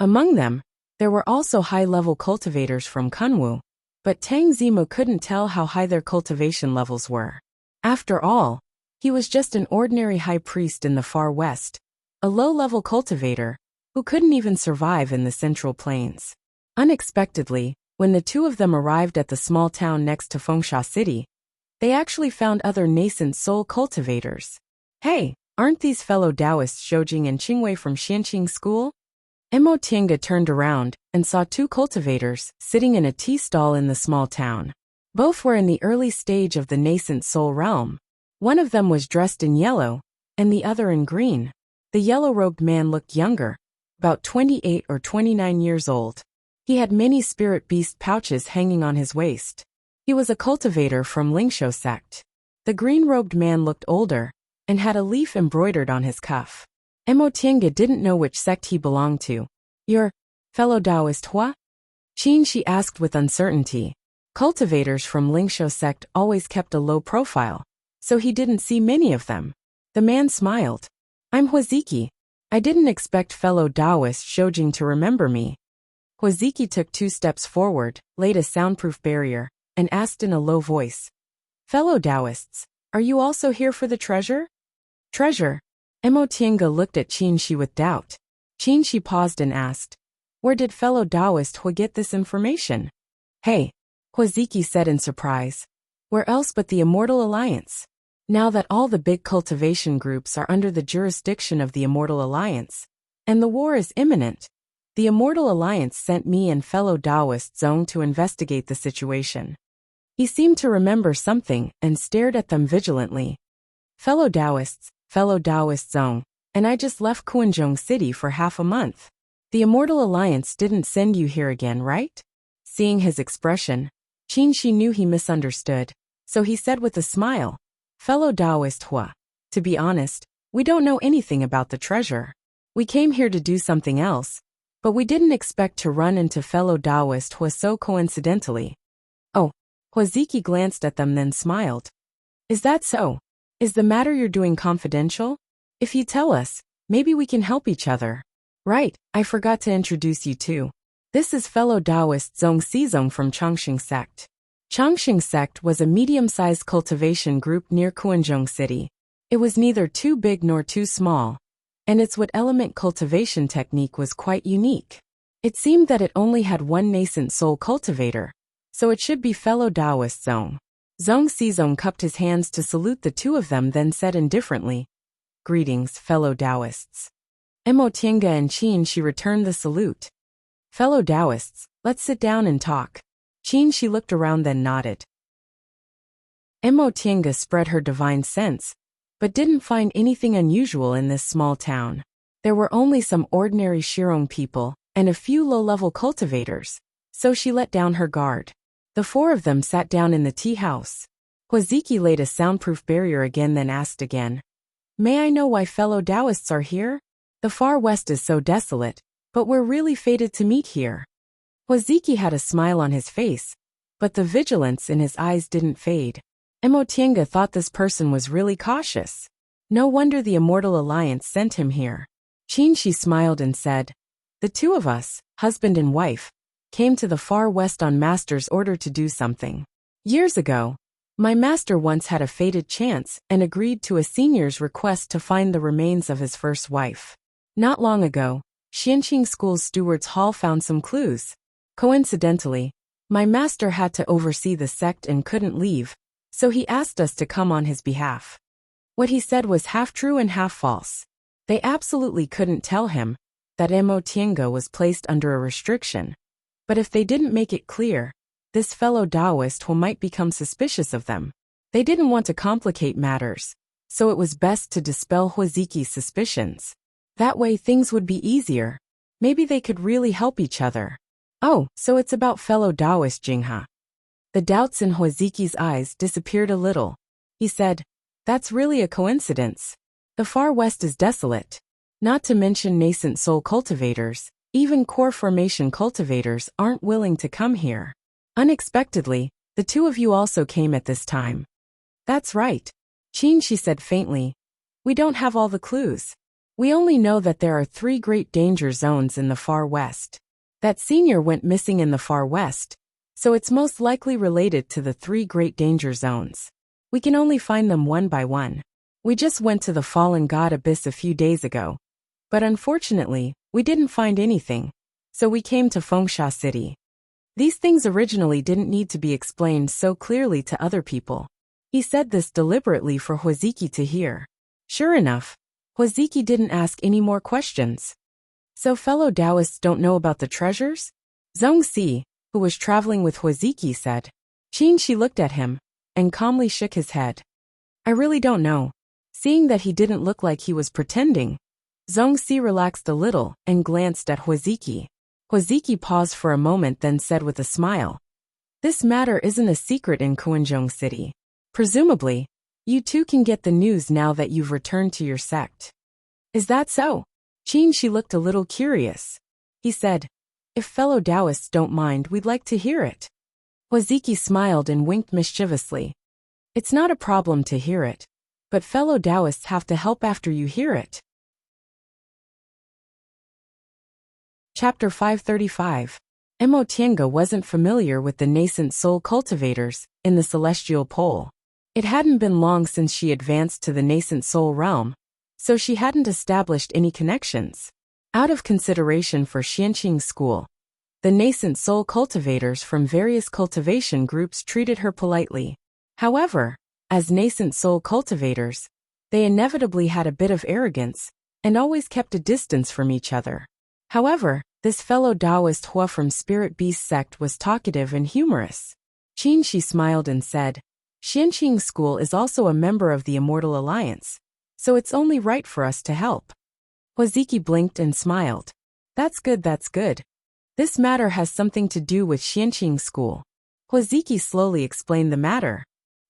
Among them, there were also high-level cultivators from Kunwu, but Tang Zimu couldn't tell how high their cultivation levels were. After all, he was just an ordinary high priest in the far west, a low-level cultivator, who couldn't even survive in the Central Plains. Unexpectedly, when the two of them arrived at the small town next to Fengsha City, they actually found other nascent soul cultivators. "Hey, Aren't these fellow Taoists Shoujing and Qingwei from Xianqing School? Mo Tiange turned around and saw two cultivators sitting in a tea stall in the small town. Both were in the early stage of the nascent soul realm. One of them was dressed in yellow, and the other in green. The yellow-robed man looked younger, about 28 or 29 years old. He had many spirit beast pouches hanging on his waist. He was a cultivator from Lingshou sect. The green-robed man looked older, and had a leaf embroidered on his cuff. Mo Tiange didn't know which sect he belonged to. Your fellow Taoist Hua? Qin, she asked with uncertainty. Cultivators from Lingshou sect always kept a low profile, so he didn't see many of them. The man smiled. I'm Huaziki. I didn't expect fellow Taoist Shoujing to remember me. Huaziki took 2 steps forward, laid a soundproof barrier, and asked in a low voice. Fellow Taoists, are you also here for the treasure? Treasure? Mo Tiange looked at Qin Shi with doubt. Qin Shi paused and asked, where did fellow Taoist Hua get this information? Hey, Huaziki said in surprise. Where else but the Immortal Alliance? Now that all the big cultivation groups are under the jurisdiction of the Immortal Alliance, and the war is imminent, the Immortal Alliance sent me and fellow Taoist Zong to investigate the situation. He seemed to remember something and stared at them vigilantly. Fellow Taoist Zong, and I just left Kuanzhong City for half a month. The Immortal Alliance didn't send you here again, right? Seeing his expression, Qin Shi knew he misunderstood, so he said with a smile, fellow Taoist Hua, to be honest, we don't know anything about the treasure. We came here to do something else, but we didn't expect to run into fellow Taoist Hua so coincidentally. Oh, Huaziki glanced at them then smiled. Is that so? Is the matter you're doing confidential? If you tell us, maybe we can help each other. Right, I forgot to introduce you too. This is fellow Taoist Zong Xizong from Changxing sect. Changxing sect was a medium-sized cultivation group near Kuanzhong City. It was neither too big nor too small, and its wood element cultivation technique was quite unique. It seemed that it only had one nascent soul cultivator, so it should be fellow Taoist Zong. Zong Xizong cupped his hands to salute the two of them, then said indifferently, Greetings, fellow Taoists. Mo Tiange and Qin Shi returned the salute. Fellow Taoists, let's sit down and talk. Qin Shi looked around then nodded. Mo Tiange spread her divine sense, but didn't find anything unusual in this small town. There were only some ordinary Shirong people and a few low-level cultivators, so she let down her guard. The 4 of them sat down in the tea house. Huaziki laid a soundproof barrier again then asked again, May I know why fellow Taoists are here? The far west is so desolate, but we're really fated to meet here. Huaziki had a smile on his face, but the vigilance in his eyes didn't fade. Mo Tiange thought this person was really cautious. No wonder the Immortal Alliance sent him here. Qin Shi smiled and said, The 2 of us, husband and wife, came to the far west on Master's order to do something. Years ago, my master once had a fated chance and agreed to a senior's request to find the remains of his first wife. Not long ago, Xianqing School's Steward's Hall found some clues. Coincidentally, my master had to oversee the sect and couldn't leave, so he asked us to come on his behalf. What he said was half true and half false. They absolutely couldn't tell him that Mo Tiange was placed under a restriction, but if they didn't make it clear, this fellow Taoist who might become suspicious of them. They didn't want to complicate matters, so it was best to dispel Huaziki's suspicions. That way things would be easier. Maybe they could really help each other. Oh, so it's about fellow Taoist Jingha. The doubts in Huaziki's eyes disappeared a little. He said, That's really a coincidence. The far west is desolate. Not to mention nascent soul cultivators, even core formation cultivators aren't willing to come here. Unexpectedly, the 2 of you also came at this time. That's right. Qin Shi said faintly. We don't have all the clues. We only know that there are 3 great danger zones in the far west. That senior went missing in the far west, so it's most likely related to the 3 great danger zones. We can only find them one by one. We just went to the fallen god abyss a few days ago, but unfortunately, we didn't find anything, so we came to Fengsha City. These things originally didn't need to be explained so clearly to other people. He said this deliberately for Huaziki to hear. Sure enough, Huaziki didn't ask any more questions. So fellow Taoists don't know about the treasures? Zhongxi, who was traveling with Huaziki, said. Qin looked at him and calmly shook his head. I really don't know. Seeing that he didn't look like he was pretending, Zhongxi relaxed a little and glanced at Huaziki. Huaziki paused for a moment, then said with a smile. This matter isn't a secret in Kuanzhong City. Presumably, you too can get the news now that you've returned to your sect. Is that so? Qin looked a little curious. He said, if fellow Taoists don't mind, we'd like to hear it. Huaziki smiled and winked mischievously. It's not a problem to hear it, but fellow Taoists have to help after you hear it. Chapter 535. Mo Tiange wasn't familiar with the nascent soul cultivators in the celestial pole. It hadn't been long since she advanced to the nascent soul realm, so she hadn't established any connections. Out of consideration for Xianqing school, the nascent soul cultivators from various cultivation groups treated her politely. However, as nascent soul cultivators, they inevitably had a bit of arrogance and always kept a distance from each other. However, this fellow Taoist Hua from Spirit Beast sect was talkative and humorous. Qin smiled and said, Xianqing school is also a member of the Immortal Alliance, so it's only right for us to help. Huaziki blinked and smiled. That's good, that's good. This matter has something to do with Xianqing school. Huaziki slowly explained the matter.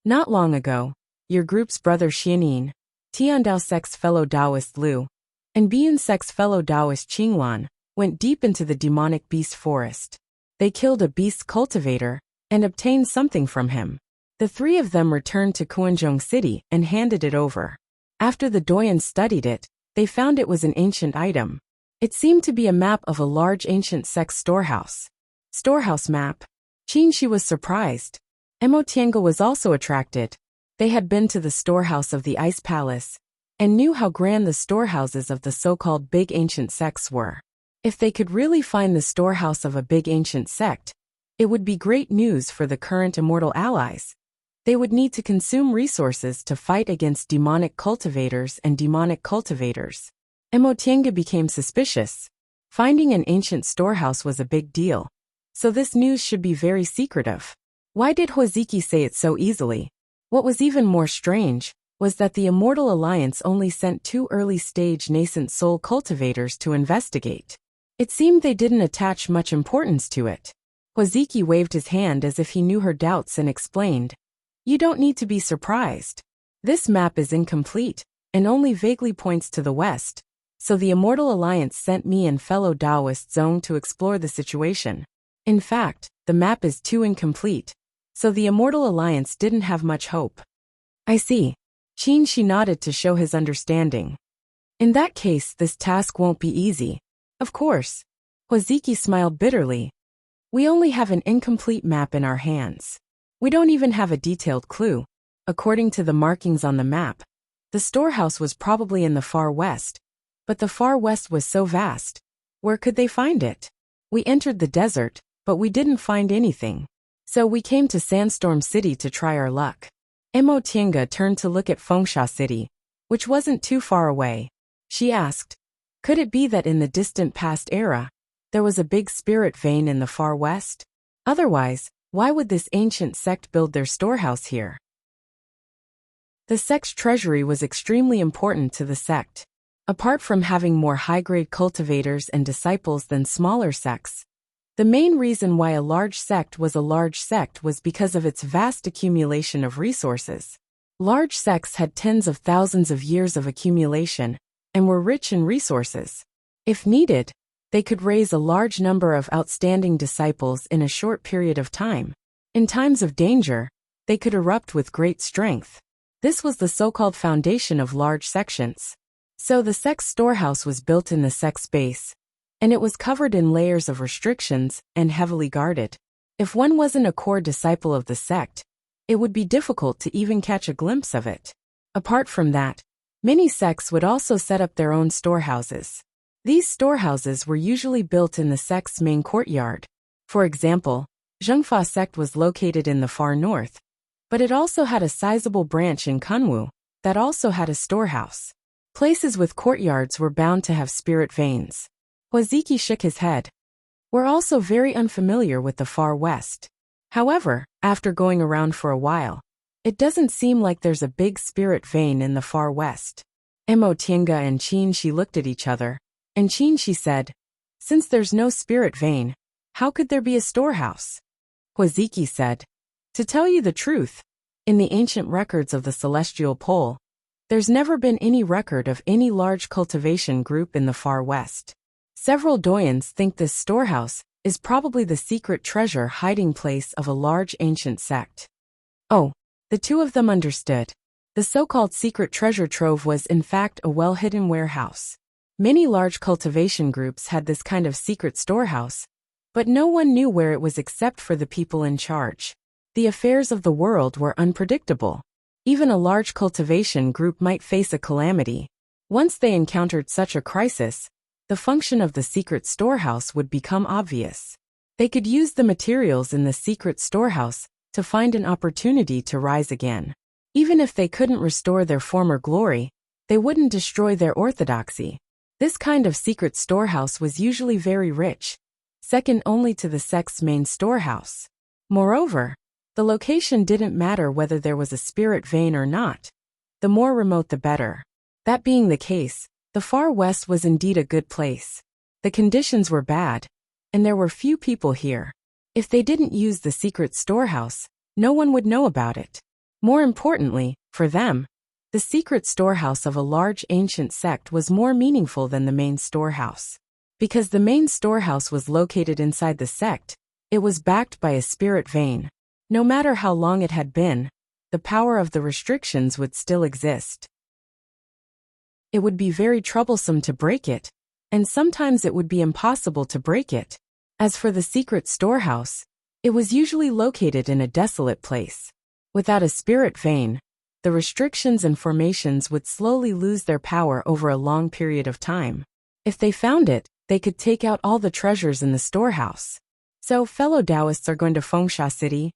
Not long ago, your group's brother Xianin, Tiandao sect's fellow Taoist Lu, and Biyun sect's fellow Taoist Qinglan went deep into the demonic beast forest. They killed a beast cultivator and obtained something from him. The three of them returned to Kuanzhong City and handed it over. After the Doyens studied it, they found it was an ancient item. It seemed to be a map of a large ancient sect storehouse. Storehouse map? Qin was surprised. Mo Tiange was also attracted. They had been to the storehouse of the Ice Palace and knew how grand the storehouses of the so-called big ancient sects were. If they could really find the storehouse of a big ancient sect, it would be great news for the current immortal allies. They would need to consume resources to fight against demonic cultivators and demonic cultivators. Mo Tiange became suspicious. Finding an ancient storehouse was a big deal, so this news should be very secretive. Why did Huaziki say it so easily? What was even more strange was that the Immortal Alliance only sent 2 early-stage nascent soul cultivators to investigate. It seemed they didn't attach much importance to it. Huaziki waved his hand as if he knew her doubts and explained, You don't need to be surprised. This map is incomplete and only vaguely points to the west, so the Immortal Alliance sent me and fellow Taoist Zhong to explore the situation. In fact, the map is too incomplete, so the Immortal Alliance didn't have much hope. I see. Qin nodded to show his understanding. In that case, this task won't be easy. Of course. Huaziki smiled bitterly. We only have an incomplete map in our hands. We don't even have a detailed clue. According to the markings on the map, the storehouse was probably in the far west. But the far west was so vast. Where could they find it? We entered the desert, but we didn't find anything. So we came to Sandstorm City to try our luck. Mo Tiange turned to look at Fengsha City, which wasn't too far away. She asked, could it be that in the distant past era, there was a big spirit vein in the far west? Otherwise, why would this ancient sect build their storehouse here? The sect's treasury was extremely important to the sect. Apart from having more high-grade cultivators and disciples than smaller sects, the main reason why a large sect was because of its vast accumulation of resources. Large sects had tens of thousands of years of accumulation and were rich in resources. If needed, they could raise a large number of outstanding disciples in a short period of time. In times of danger, they could erupt with great strength. This was the so-called foundation of large sections. So the sect's storehouse was built in the sect's base, and it was covered in layers of restrictions and heavily guarded. If one wasn't a core disciple of the sect, it would be difficult to even catch a glimpse of it. Apart from that, many sects would also set up their own storehouses. These storehouses were usually built in the sect's main courtyard. For example, Zhengfa sect was located in the far north, but it also had a sizable branch in Kunwu that also had a storehouse. Places with courtyards were bound to have spirit veins. Huaziki shook his head. We're also very unfamiliar with the far west. However, after going around for a while, it doesn't seem like there's a big spirit vein in the far west. Emotienga and Qinshi looked at each other, and Qinshi said, since there's no spirit vein, how could there be a storehouse? Huaziki said, to tell you the truth, in the ancient records of the celestial pole, there's never been any record of any large cultivation group in the far west. Several Doyens think this storehouse is probably the secret treasure hiding place of a large ancient sect. Oh, the two of them understood. The so-called secret treasure trove was in fact a well-hidden warehouse. Many large cultivation groups had this kind of secret storehouse, but no one knew where it was except for the people in charge. The affairs of the world were unpredictable. Even a large cultivation group might face a calamity. Once they encountered such a crisis, the function of the secret storehouse would become obvious. They could use the materials in the secret storehouse to find an opportunity to rise again. Even if they couldn't restore their former glory, they wouldn't destroy their orthodoxy. This kind of secret storehouse was usually very rich, second only to the sect's main storehouse. Moreover, the location didn't matter whether there was a spirit vein or not. The more remote the better. That being the case, the far west was indeed a good place. The conditions were bad, and there were few people here. If they didn't use the secret storehouse, no one would know about it. More importantly, for them, the secret storehouse of a large ancient sect was more meaningful than the main storehouse. Because the main storehouse was located inside the sect, it was backed by a spirit vein. No matter how long it had been, the power of the restrictions would still exist. It would be very troublesome to break it, and sometimes it would be impossible to break it. As for the secret storehouse, it was usually located in a desolate place. Without a spirit vein, the restrictions and formations would slowly lose their power over a long period of time. If they found it, they could take out all the treasures in the storehouse. So fellow Taoists are going to Fengsha City?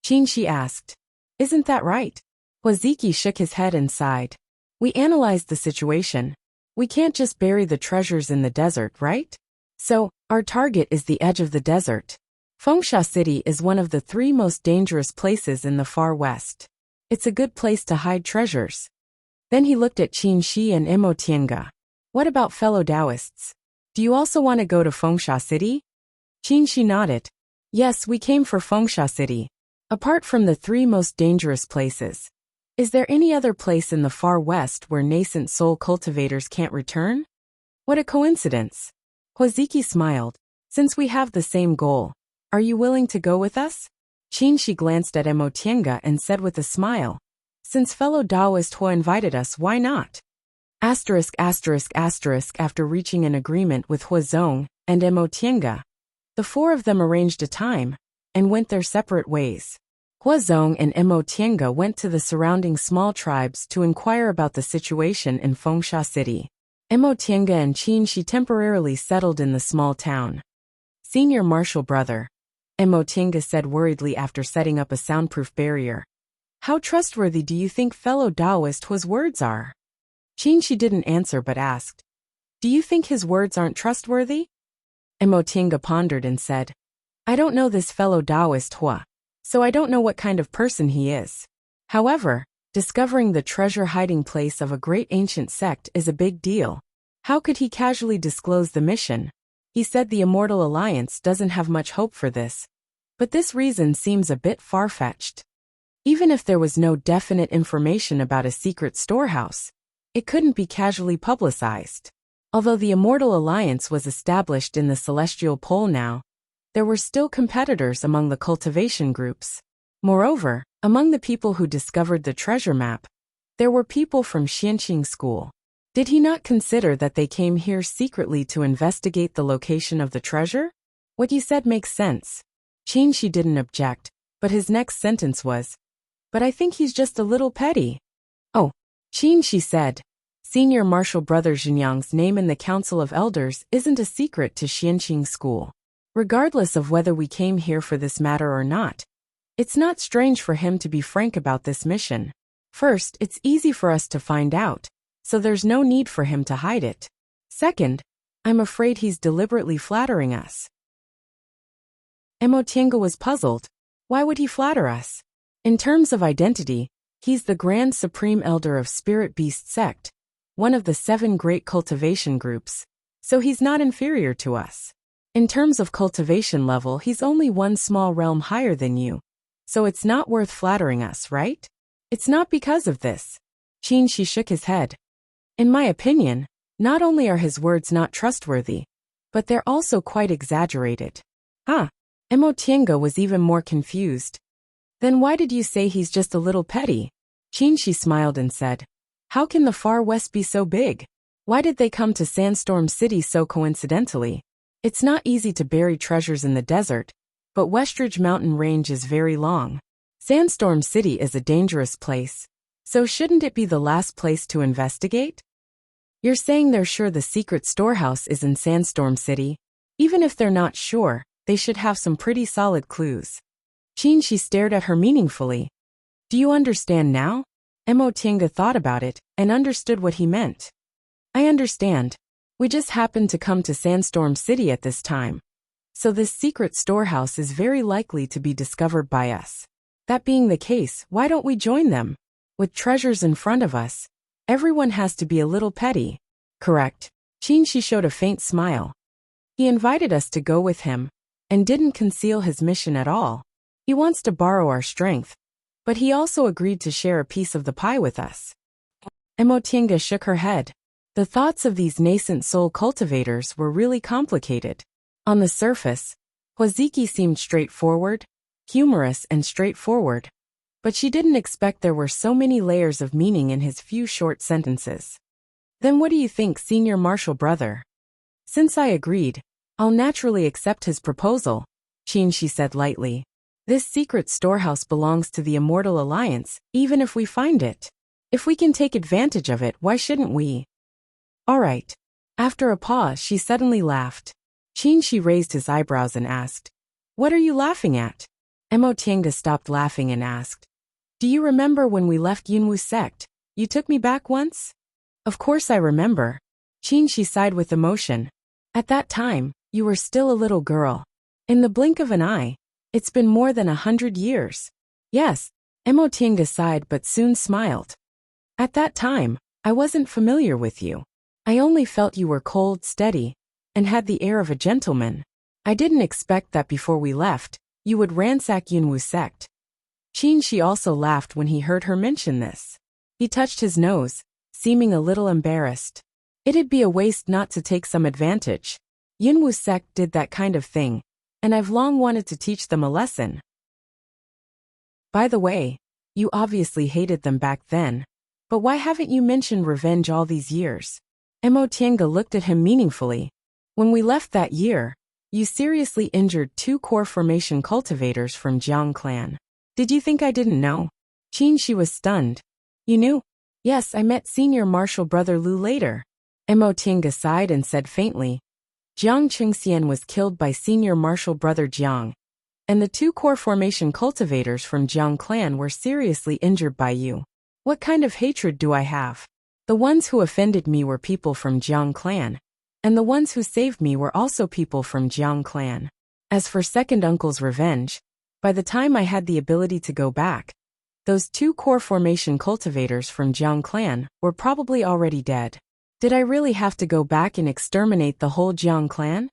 Qinshi asked. Isn't that right? Huaziki shook his head and sighed. We analyzed the situation. We can't just bury the treasures in the desert, right? So, our target is the edge of the desert. Fengsha City is one of the 3 most dangerous places in the far west. It's a good place to hide treasures. Then he looked at Qinshi and Emotienga. What about fellow Taoists? Do you also want to go to Fengsha City? Qinshi nodded. Yes, we came for Fengsha City. Apart from the 3 most dangerous places, is there any other place in the far west where nascent soul cultivators can't return? What a coincidence. Huaziki smiled. Since we have the same goal, are you willing to go with us? Qinshi glanced at Emotienga and said with a smile, since fellow Taoist Hua invited us, why not? After reaching an agreement with Huazong and Emotienga, the 4 of them arranged a time and went their separate ways. Huazong and Emotienga went to the surrounding small tribes to inquire about the situation in Fengsha City. Emotienga and Qinshi temporarily settled in the small town. Senior Marshal Brother, Emotienga said worriedly after setting up a soundproof barrier. How trustworthy do you think fellow Taoist Hua's words are? Qinshi didn't answer but asked. Do you think his words aren't trustworthy? Emotienga pondered and said, I don't know this fellow Taoist Hua, so I don't know what kind of person he is. However, discovering the treasure hiding place of a great ancient sect is a big deal. How could he casually disclose the mission? He said the Immortal Alliance doesn't have much hope for this, but this reason seems a bit far-fetched. Even if there was no definite information about a secret storehouse, it couldn't be casually publicized. Although the Immortal Alliance was established in the Celestial Pole now, there were still competitors among the cultivation groups. Moreover, among the people who discovered the treasure map, there were people from Xianqing School. Did he not consider that they came here secretly to investigate the location of the treasure? What you said makes sense. Qinshi didn't object, but his next sentence was, but I think he's just a little petty. Oh, Qinshi said. Senior Marshal Brother Zhenyang's name in the Council of Elders isn't a secret to Xianqing School. Regardless of whether we came here for this matter or not, it's not strange for him to be frank about this mission. First, it's easy for us to find out, so there's no need for him to hide it. Second, I'm afraid he's deliberately flattering us. Emotienga was puzzled. Why would he flatter us? In terms of identity, he's the Grand Supreme Elder of Spirit Beast Sect, one of the 7 great cultivation groups, so he's not inferior to us. In terms of cultivation level, he's only one small realm higher than you, so it's not worth flattering us, right? It's not because of this. Qin shook his head. In my opinion, not only are his words not trustworthy, but they're also quite exaggerated. Emotienga was even more confused. Then why did you say he's just a little petty? Qin smiled and said, how can the Far West be so big? Why did they come to Sandstorm City so coincidentally? It's not easy to bury treasures in the desert, but Westridge Mountain Range is very long. Sandstorm City is a dangerous place, so shouldn't it be the last place to investigate? You're saying they're sure the secret storehouse is in Sandstorm City? Even if they're not sure, they should have some pretty solid clues. Qin stared at her meaningfully. Do you understand now? Emotienga thought about it and understood what he meant. I understand. We just happened to come to Sandstorm City at this time. So this secret storehouse is very likely to be discovered by us. That being the case, why don't we join them? With treasures in front of us, everyone has to be a little petty. Correct. Qin showed a faint smile. He invited us to go with him, and didn't conceal his mission at all. He wants to borrow our strength, but he also agreed to share a piece of the pie with us. Emotienga shook her head. The thoughts of these nascent soul cultivators were really complicated. On the surface, Huaziki seemed straightforward, humorous and straightforward, but she didn't expect there were so many layers of meaning in his few short sentences. Then what do you think, Senior Marshal Brother? Since I agreed, I'll naturally accept his proposal, Qin said lightly. This secret storehouse belongs to the Immortal Alliance, even if we find it. If we can take advantage of it, why shouldn't we? All right. After a pause, she suddenly laughed. Qin raised his eyebrows and asked, what are you laughing at? Emotienga stopped laughing and asked, do you remember when we left Yunwu sect? You took me back once? Of course I remember. Qin sighed with emotion. At that time, you were still a little girl. In the blink of an eye, it's been more than 100 years. Yes, Emotienga sighed but soon smiled. At that time, I wasn't familiar with you. I only felt you were cold, steady, and had the air of a gentleman. I didn't expect that before we left, you would ransack Yunwu sect. Qin also laughed when he heard her mention this. He touched his nose, seeming a little embarrassed. It'd be a waste not to take some advantage. Yunwu sect did that kind of thing, and I've long wanted to teach them a lesson. By the way, you obviously hated them back then, but why haven't you mentioned revenge all these years? Emotienga looked at him meaningfully. When we left that year, you seriously injured 2 core formation cultivators from Jiang clan. Did you think I didn't know? Qin was stunned. You knew? Yes, I met Senior Marshal Brother Lu later. Emotienga sighed and said faintly, Jiang Qingxian was killed by Senior Marshal Brother Jiang, and the 2 core formation cultivators from Jiang clan were seriously injured by you. What kind of hatred do I have? The ones who offended me were people from Jiang clan, and the ones who saved me were also people from Jiang clan. As for second uncle's revenge, by the time I had the ability to go back, those 2 core formation cultivators from Jiang clan were probably already dead. Did I really have to go back and exterminate the whole Jiang clan?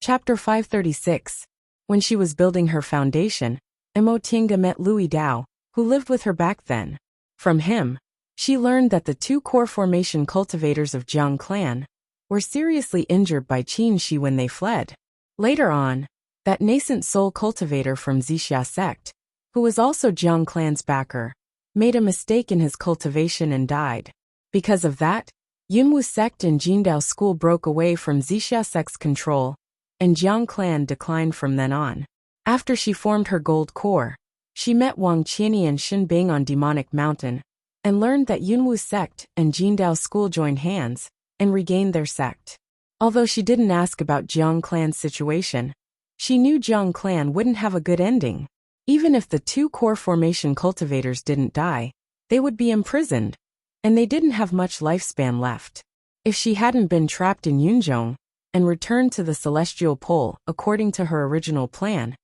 Chapter 536. When she was building her foundation, Emotienga met Louis Dao, who lived with her back then. From him, she learned that the 2 core formation cultivators of Jiang clan were seriously injured by Qin when they fled. Later on, that nascent soul cultivator from Zixia sect, who was also Jiang clan's backer, made a mistake in his cultivation and died. Because of that, Yunwu sect and Jindao school broke away from Zixia sect's control, and Jiang clan declined from then on. After she formed her gold core, she met Wang Qianyi and Xin Bing on Demonic Mountain, and learned that Yunwu sect and Jindao school joined hands, and regained their sect. Although she didn't ask about Jiang clan's situation, she knew Jiang clan wouldn't have a good ending. Even if the 2 core formation cultivators didn't die, they would be imprisoned, and they didn't have much lifespan left. If she hadn't been trapped in Yunzhong and returned to the celestial pole according to her original plan,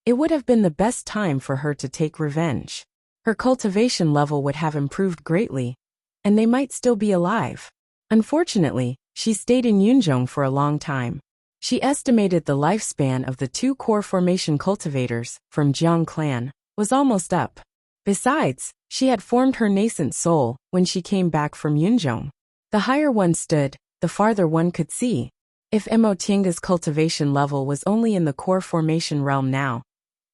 it would have been the best time for her to take revenge. Her cultivation level would have improved greatly, and they might still be alive. Unfortunately, she stayed in Yunzhong for a long time. She estimated the lifespan of the two core formation cultivators from Jiang clan was almost up. Besides, she had formed her nascent soul when she came back from Yunzhong. The higher one stood, the farther one could see. If Mo Tianga's cultivation level was only in the core formation realm now,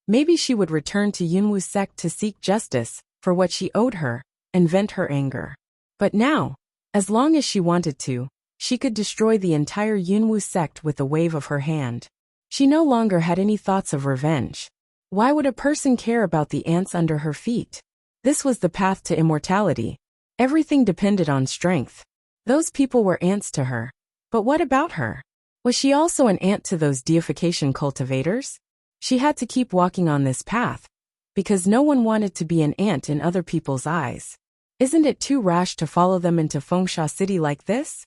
maybe she would return to Yunwu sect to seek justice for what she owed her and vent her anger. But now, as long as she wanted to, she could destroy the entire Yunwu sect with a wave of her hand. She no longer had any thoughts of revenge. Why would a person care about the ants under her feet? This was the path to immortality. Everything depended on strength. Those people were ants to her. But what about her? Was she also an ant to those deification cultivators? She had to keep walking on this path, because no one wanted to be an ant in other people's eyes. Isn't it too rash to follow them into Fengsha City like this?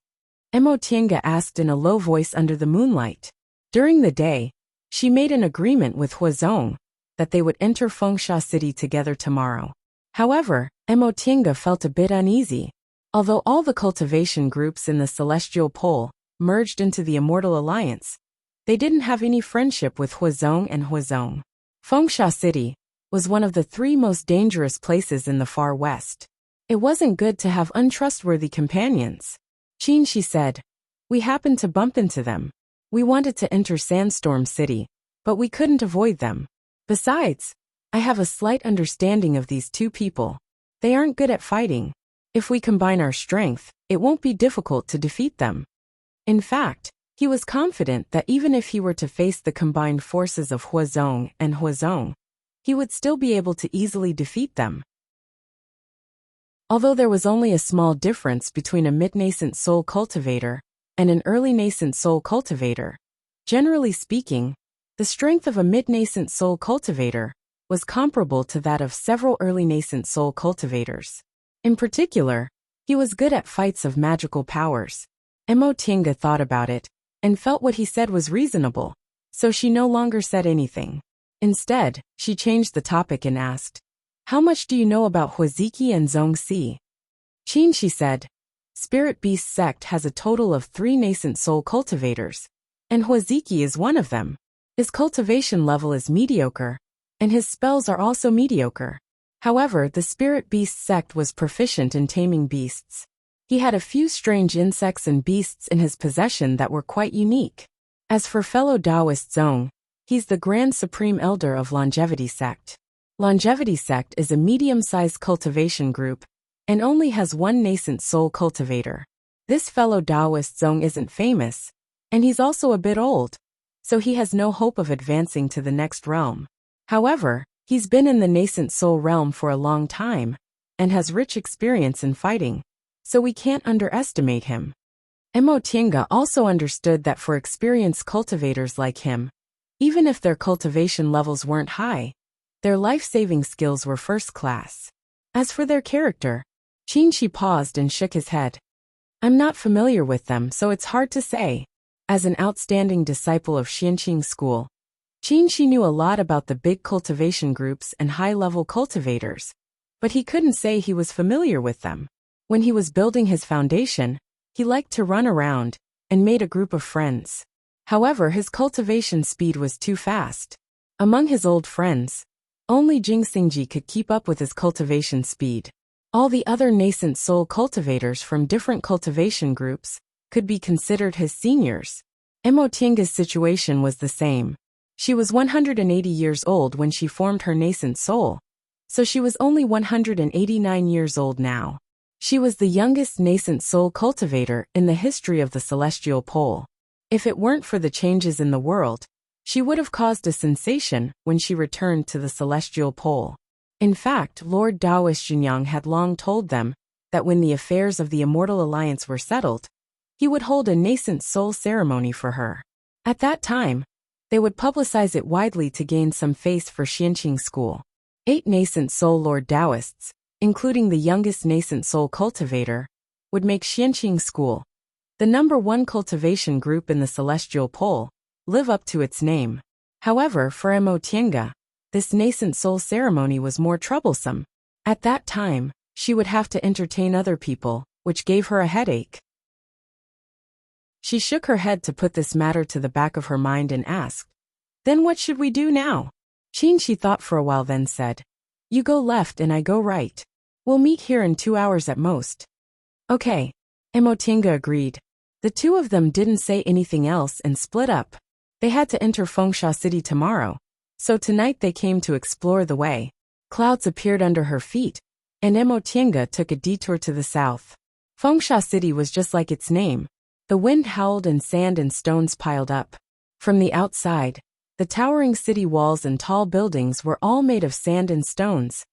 Mo Tianga asked in a low voice under the moonlight. During the day, she made an agreement with Huazong that they would enter Fengsha City together tomorrow. However, Mo Tianga felt a bit uneasy. Although all the cultivation groups in the Celestial Pole merged into the Immortal Alliance, they didn't have any friendship with Huazong and Huazong. Fengsha City was one of the 3 most dangerous places in the far west. It wasn't good to have untrustworthy companions. Qin, she said. We happened to bump into them. We wanted to enter Sandstorm City, but we couldn't avoid them. Besides, I have a slight understanding of these 2 people. They aren't good at fighting. If we combine our strength, it won't be difficult to defeat them. In fact, he was confident that even if he were to face the combined forces of Huazong and Huazong, he would still be able to easily defeat them. Although there was only a small difference between a mid-nascent soul cultivator and an early nascent soul cultivator, generally speaking, the strength of a mid-nascent soul cultivator was comparable to that of several early nascent soul cultivators. In particular, he was good at fights of magical powers. Mo Tianga thought about it and felt what he said was reasonable, so she no longer said anything. Instead, she changed the topic and asked, "How much do you know about Huaziki and Zhongxi?" Qin, she said. Spirit Beast sect has a total of 3 nascent soul cultivators, and Huaziki is one of them. His cultivation level is mediocre, and his spells are also mediocre. However, the Spirit Beast sect was proficient in taming beasts. He had a few strange insects and beasts in his possession that were quite unique. As for fellow Taoist Zong, he's the Grand Supreme Elder of Longevity Sect. Longevity Sect is a medium-sized cultivation group and only has 1 nascent soul cultivator. This fellow Taoist Zong isn't famous, and he's also a bit old, so he has no hope of advancing to the next realm. However, he's been in the nascent soul realm for a long time and has rich experience in fighting, so we can't underestimate him. Mo Tianga also understood that for experienced cultivators like him, even if their cultivation levels weren't high, their life-saving skills were first class. As for their character, Qin, she paused and shook his head. I'm not familiar with them, so it's hard to say. As an outstanding disciple of Xianqing school, Qin, she knew a lot about the big cultivation groups and high-level cultivators, but he couldn't say he was familiar with them. When he was building his foundation, he liked to run around and made a group of friends. However, his cultivation speed was too fast. Among his old friends, only Jing Xingji could keep up with his cultivation speed. All the other nascent soul cultivators from different cultivation groups could be considered his seniors. Mo Tianga's situation was the same. She was 180 years old when she formed her nascent soul, so she was only 189 years old now. She was the youngest nascent soul cultivator in the history of the Celestial Pole. If it weren't for the changes in the world, she would have caused a sensation when she returned to the Celestial Pole. In fact, Lord Taoist Xunyang had long told them that when the affairs of the Immortal Alliance were settled, he would hold a nascent soul ceremony for her. At that time, they would publicize it widely to gain some face for Xianqing school. 8 nascent soul Lord Taoists including the youngest nascent soul cultivator, would make Xianqing School, the #1 cultivation group in the celestial pole, live up to its name. However, for Mo Tiange, this nascent soul ceremony was more troublesome. At that time, she would have to entertain other people, which gave her a headache. She shook her head to put this matter to the back of her mind and asked, "Then what should we do now?" She thought for a while, then said, "You go left and I go right. We'll meet here in 2 hours at most." Okay. Mo Tiange agreed. The two of them didn't say anything else and split up. They had to enter Fengsha City tomorrow, so tonight they came to explore the way. Clouds appeared under her feet, and Mo Tiange took a detour to the south. Fengsha City was just like its name. The wind howled and sand and stones piled up. From the outside, the towering city walls and tall buildings were all made of sand and stones,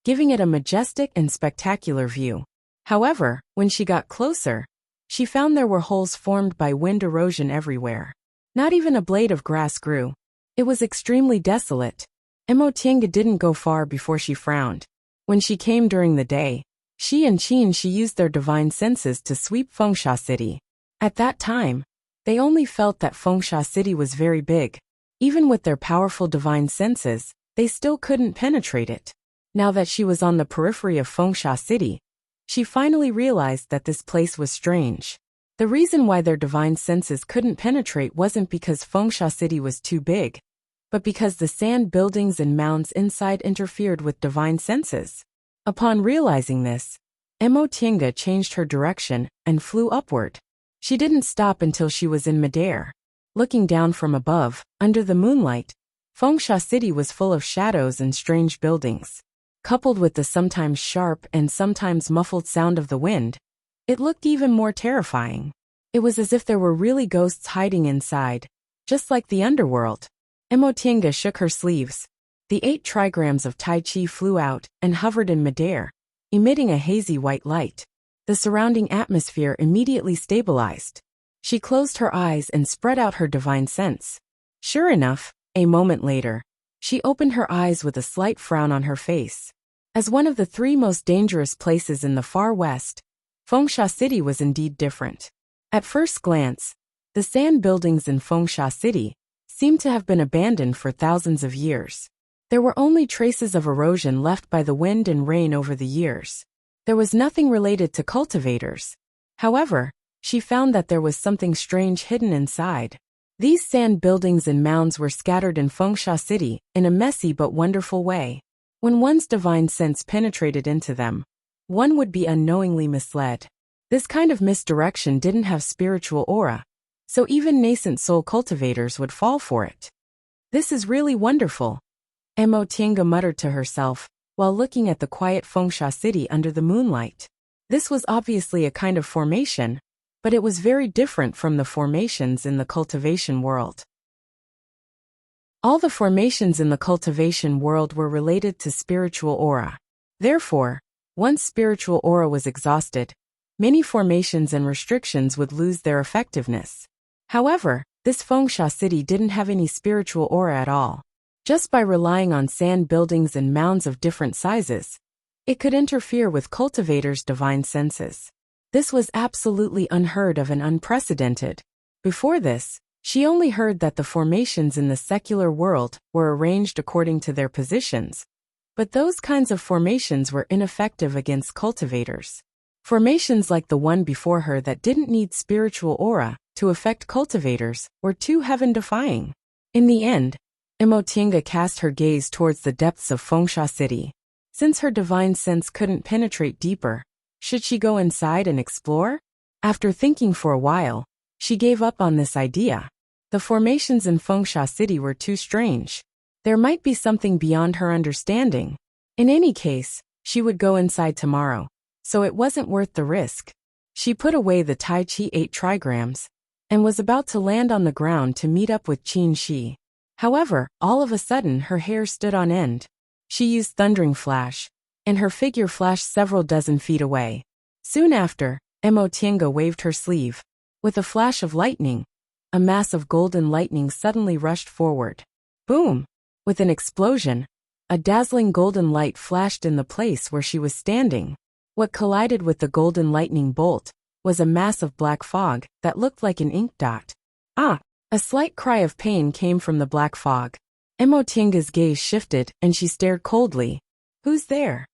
giving it a majestic and spectacular view. However, when she got closer, she found there were holes formed by wind erosion everywhere. Not even a blade of grass grew. It was extremely desolate. Mo Tiange didn't go far before she frowned. When she came during the day, she and she used their divine senses to sweep Fengsha City. At that time, they only felt that Fengsha City was very big. Even with their powerful divine senses, they still couldn't penetrate it. Now that she was on the periphery of Fengsha City, she finally realized that this place was strange. The reason why their divine senses couldn't penetrate wasn't because Fengsha City was too big, but because the sand buildings and mounds inside interfered with divine senses. Upon realizing this, Mo Tiange changed her direction and flew upward. She didn't stop until she was in midair. Looking down from above, under the moonlight, Fengsha City was full of shadows and strange buildings. Coupled with the sometimes sharp and sometimes muffled sound of the wind, it looked even more terrifying. It was as if there were really ghosts hiding inside, just like the underworld. Mo Tiange shook her sleeves. The 8 trigrams of Tai Chi flew out and hovered in midair, emitting a hazy white light. The surrounding atmosphere immediately stabilized. She closed her eyes and spread out her divine sense. Sure enough, a moment later, she opened her eyes with a slight frown on her face. As one of the 3 most dangerous places in the far west, Fengsha City was indeed different. At first glance, the sand buildings in Fengsha City seemed to have been abandoned for thousands of years. There were only traces of erosion left by the wind and rain over the years. There was nothing related to cultivators. However, she found that there was something strange hidden inside. These sand buildings and mounds were scattered in Fengsha City in a messy but wonderful way. When one's divine sense penetrated into them, one would be unknowingly misled. This kind of misdirection didn't have spiritual aura, so even nascent soul cultivators would fall for it. This is really wonderful, Mo Tiange muttered to herself, while looking at the quiet Fengsha City under the moonlight. This was obviously a kind of formation, but it was very different from the formations in the cultivation world. All the formations in the cultivation world were related to spiritual aura. Therefore, once spiritual aura was exhausted, many formations and restrictions would lose their effectiveness. However, this Fengsha City didn't have any spiritual aura at all. Just by relying on sand buildings and mounds of different sizes, it could interfere with cultivators' divine senses. This was absolutely unheard of and unprecedented. Before this, she only heard that the formations in the secular world were arranged according to their positions, but those kinds of formations were ineffective against cultivators. Formations like the one before her that didn't need spiritual aura to affect cultivators were too heaven-defying. In the end, Mo Tiange cast her gaze towards the depths of Fengsha City. Since her divine sense couldn't penetrate deeper, should she go inside and explore? After thinking for a while, she gave up on this idea. The formations in Fengsha City were too strange. There might be something beyond her understanding. In any case, she would go inside tomorrow, so it wasn't worth the risk. She put away the Tai Chi 8 trigrams and was about to land on the ground to meet up with Qin Shi. However, all of a sudden her hair stood on end. She used Thundering Flash, and her figure flashed several dozen feet away. Soon after, Mo Tiange waved her sleeve. With a flash of lightning, a mass of golden lightning suddenly rushed forward. Boom! With an explosion, A dazzling golden light flashed in the place where she was standing. What collided with the golden lightning bolt was a mass of black fog that looked like an ink dot. Ah! A slight cry of pain came from the black fog. Emotinga's gaze shifted and she stared coldly. Who's there?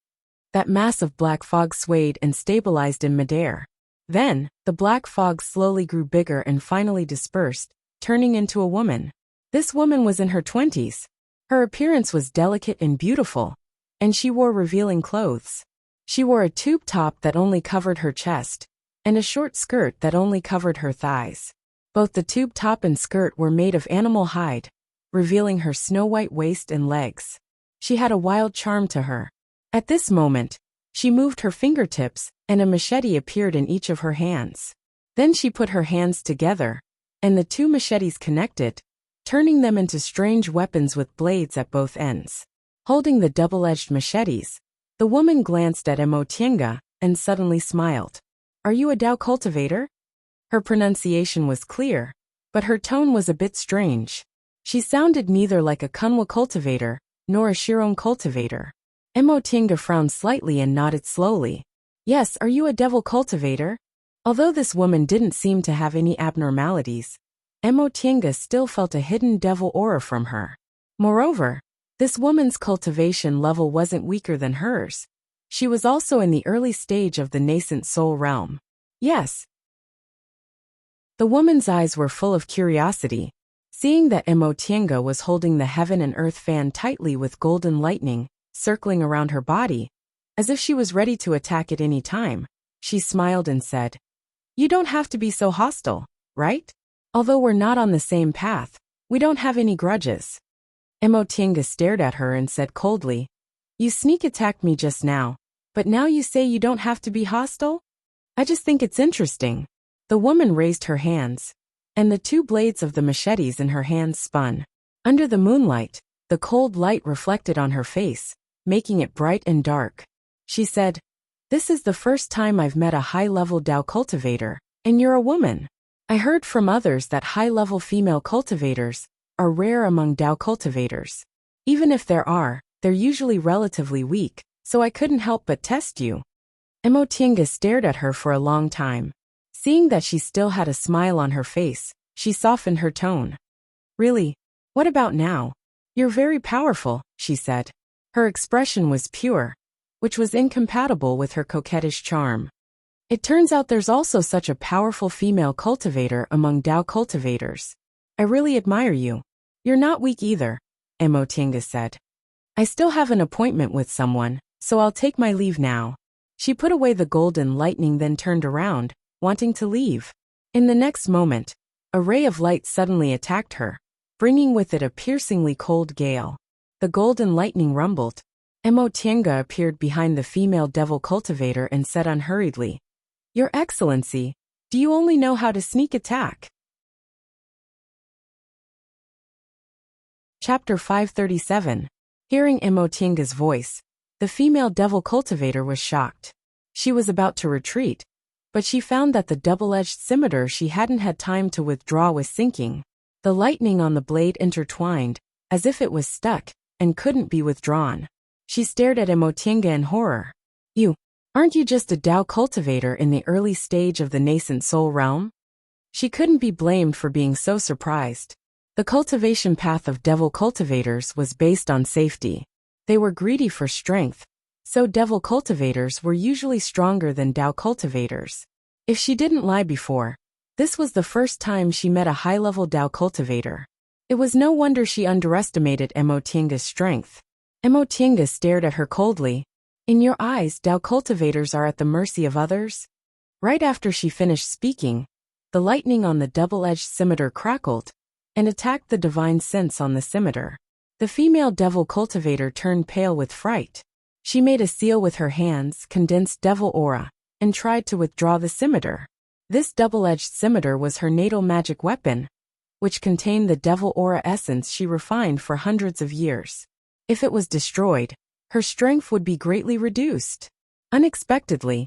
That mass of black fog swayed and stabilized in midair. Then, the black fog slowly grew bigger and finally dispersed, turning into a woman. This woman was in her 20s. Her appearance was delicate and beautiful, and she wore revealing clothes. She wore a tube top that only covered her chest, and a short skirt that only covered her thighs. Both the tube top and skirt were made of animal hide, revealing her snow-white waist and legs. She had a wild charm to her. At this moment, she moved her fingertips, and a machete appeared in each of her hands. Then she put her hands together, and the two machetes connected, turning them into strange weapons with blades at both ends. Holding the double-edged machetes, the woman glanced at Emotinga and suddenly smiled. Are you a Dao cultivator? Her pronunciation was clear, but her tone was a bit strange. She sounded neither like a Kunwa cultivator, nor a Shiron cultivator. Emotinga frowned slightly and nodded slowly. Yes, are you a devil cultivator? Although this woman didn't seem to have any abnormalities, Emotinga still felt a hidden devil aura from her. Moreover, this woman's cultivation level wasn't weaker than hers. She was also in the early stage of the nascent soul realm. Yes. The woman's eyes were full of curiosity. Seeing that Emotinga was holding the heaven and earth fan tightly with golden lightning circling around her body, as if she was ready to attack at any time, she smiled and said, You don't have to be so hostile, right? Although we're not on the same path, we don't have any grudges. Emotinga stared at her and said coldly, You sneak attacked me just now, but now you say you don't have to be hostile? I just think it's interesting. The woman raised her hands, and the two blades of the machetes in her hands spun. Under the moonlight, the cold light reflected on her face, making it bright and dark. She said, This is the first time I've met a high-level Dao cultivator, and you're a woman. I heard from others that high-level female cultivators are rare among Dao cultivators. Even if there are, they're usually relatively weak, so I couldn't help but test you. Emotinga stared at her for a long time. Seeing that she still had a smile on her face, she softened her tone. Really? What about now? You're very powerful, she said. Her expression was pure, which was incompatible with her coquettish charm. It turns out there's also such a powerful female cultivator among Dao cultivators. I really admire you. You're not weak either, Emotinga said. I still have an appointment with someone, so I'll take my leave now. She put away the golden lightning, then turned around, wanting to leave. In the next moment, a ray of light suddenly attacked her, bringing with it a piercingly cold gale. The golden lightning rumbled. Emotinga appeared behind the female devil cultivator and said unhurriedly, Your Excellency, do you only know how to sneak attack? Chapter 537. Hearing Emotinga's voice, the female devil cultivator was shocked. She was about to retreat, but she found that the double-edged scimitar she hadn't had time to withdraw was sinking. The lightning on the blade intertwined, as if it was stuck, and couldn't be withdrawn. She stared at Emotinga in horror. Aren't you just a Dao cultivator in the early stage of the nascent soul realm? She couldn't be blamed for being so surprised. The cultivation path of devil cultivators was based on safety. They were greedy for strength, so devil cultivators were usually stronger than Dao cultivators. If she didn't lie before, this was the first time she met a high-level Dao cultivator. It was no wonder she underestimated Emotinga's strength. Emotinga stared at her coldly. In your eyes, Dao cultivators are at the mercy of others? Right after she finished speaking, the lightning on the double-edged scimitar crackled and attacked the divine sense on the scimitar. The female devil cultivator turned pale with fright. She made a seal with her hands, condensed devil aura, and tried to withdraw the scimitar. This double-edged scimitar was her natal magic weapon, which contained the devil aura essence she refined for hundreds of years. If it was destroyed, her strength would be greatly reduced. Unexpectedly,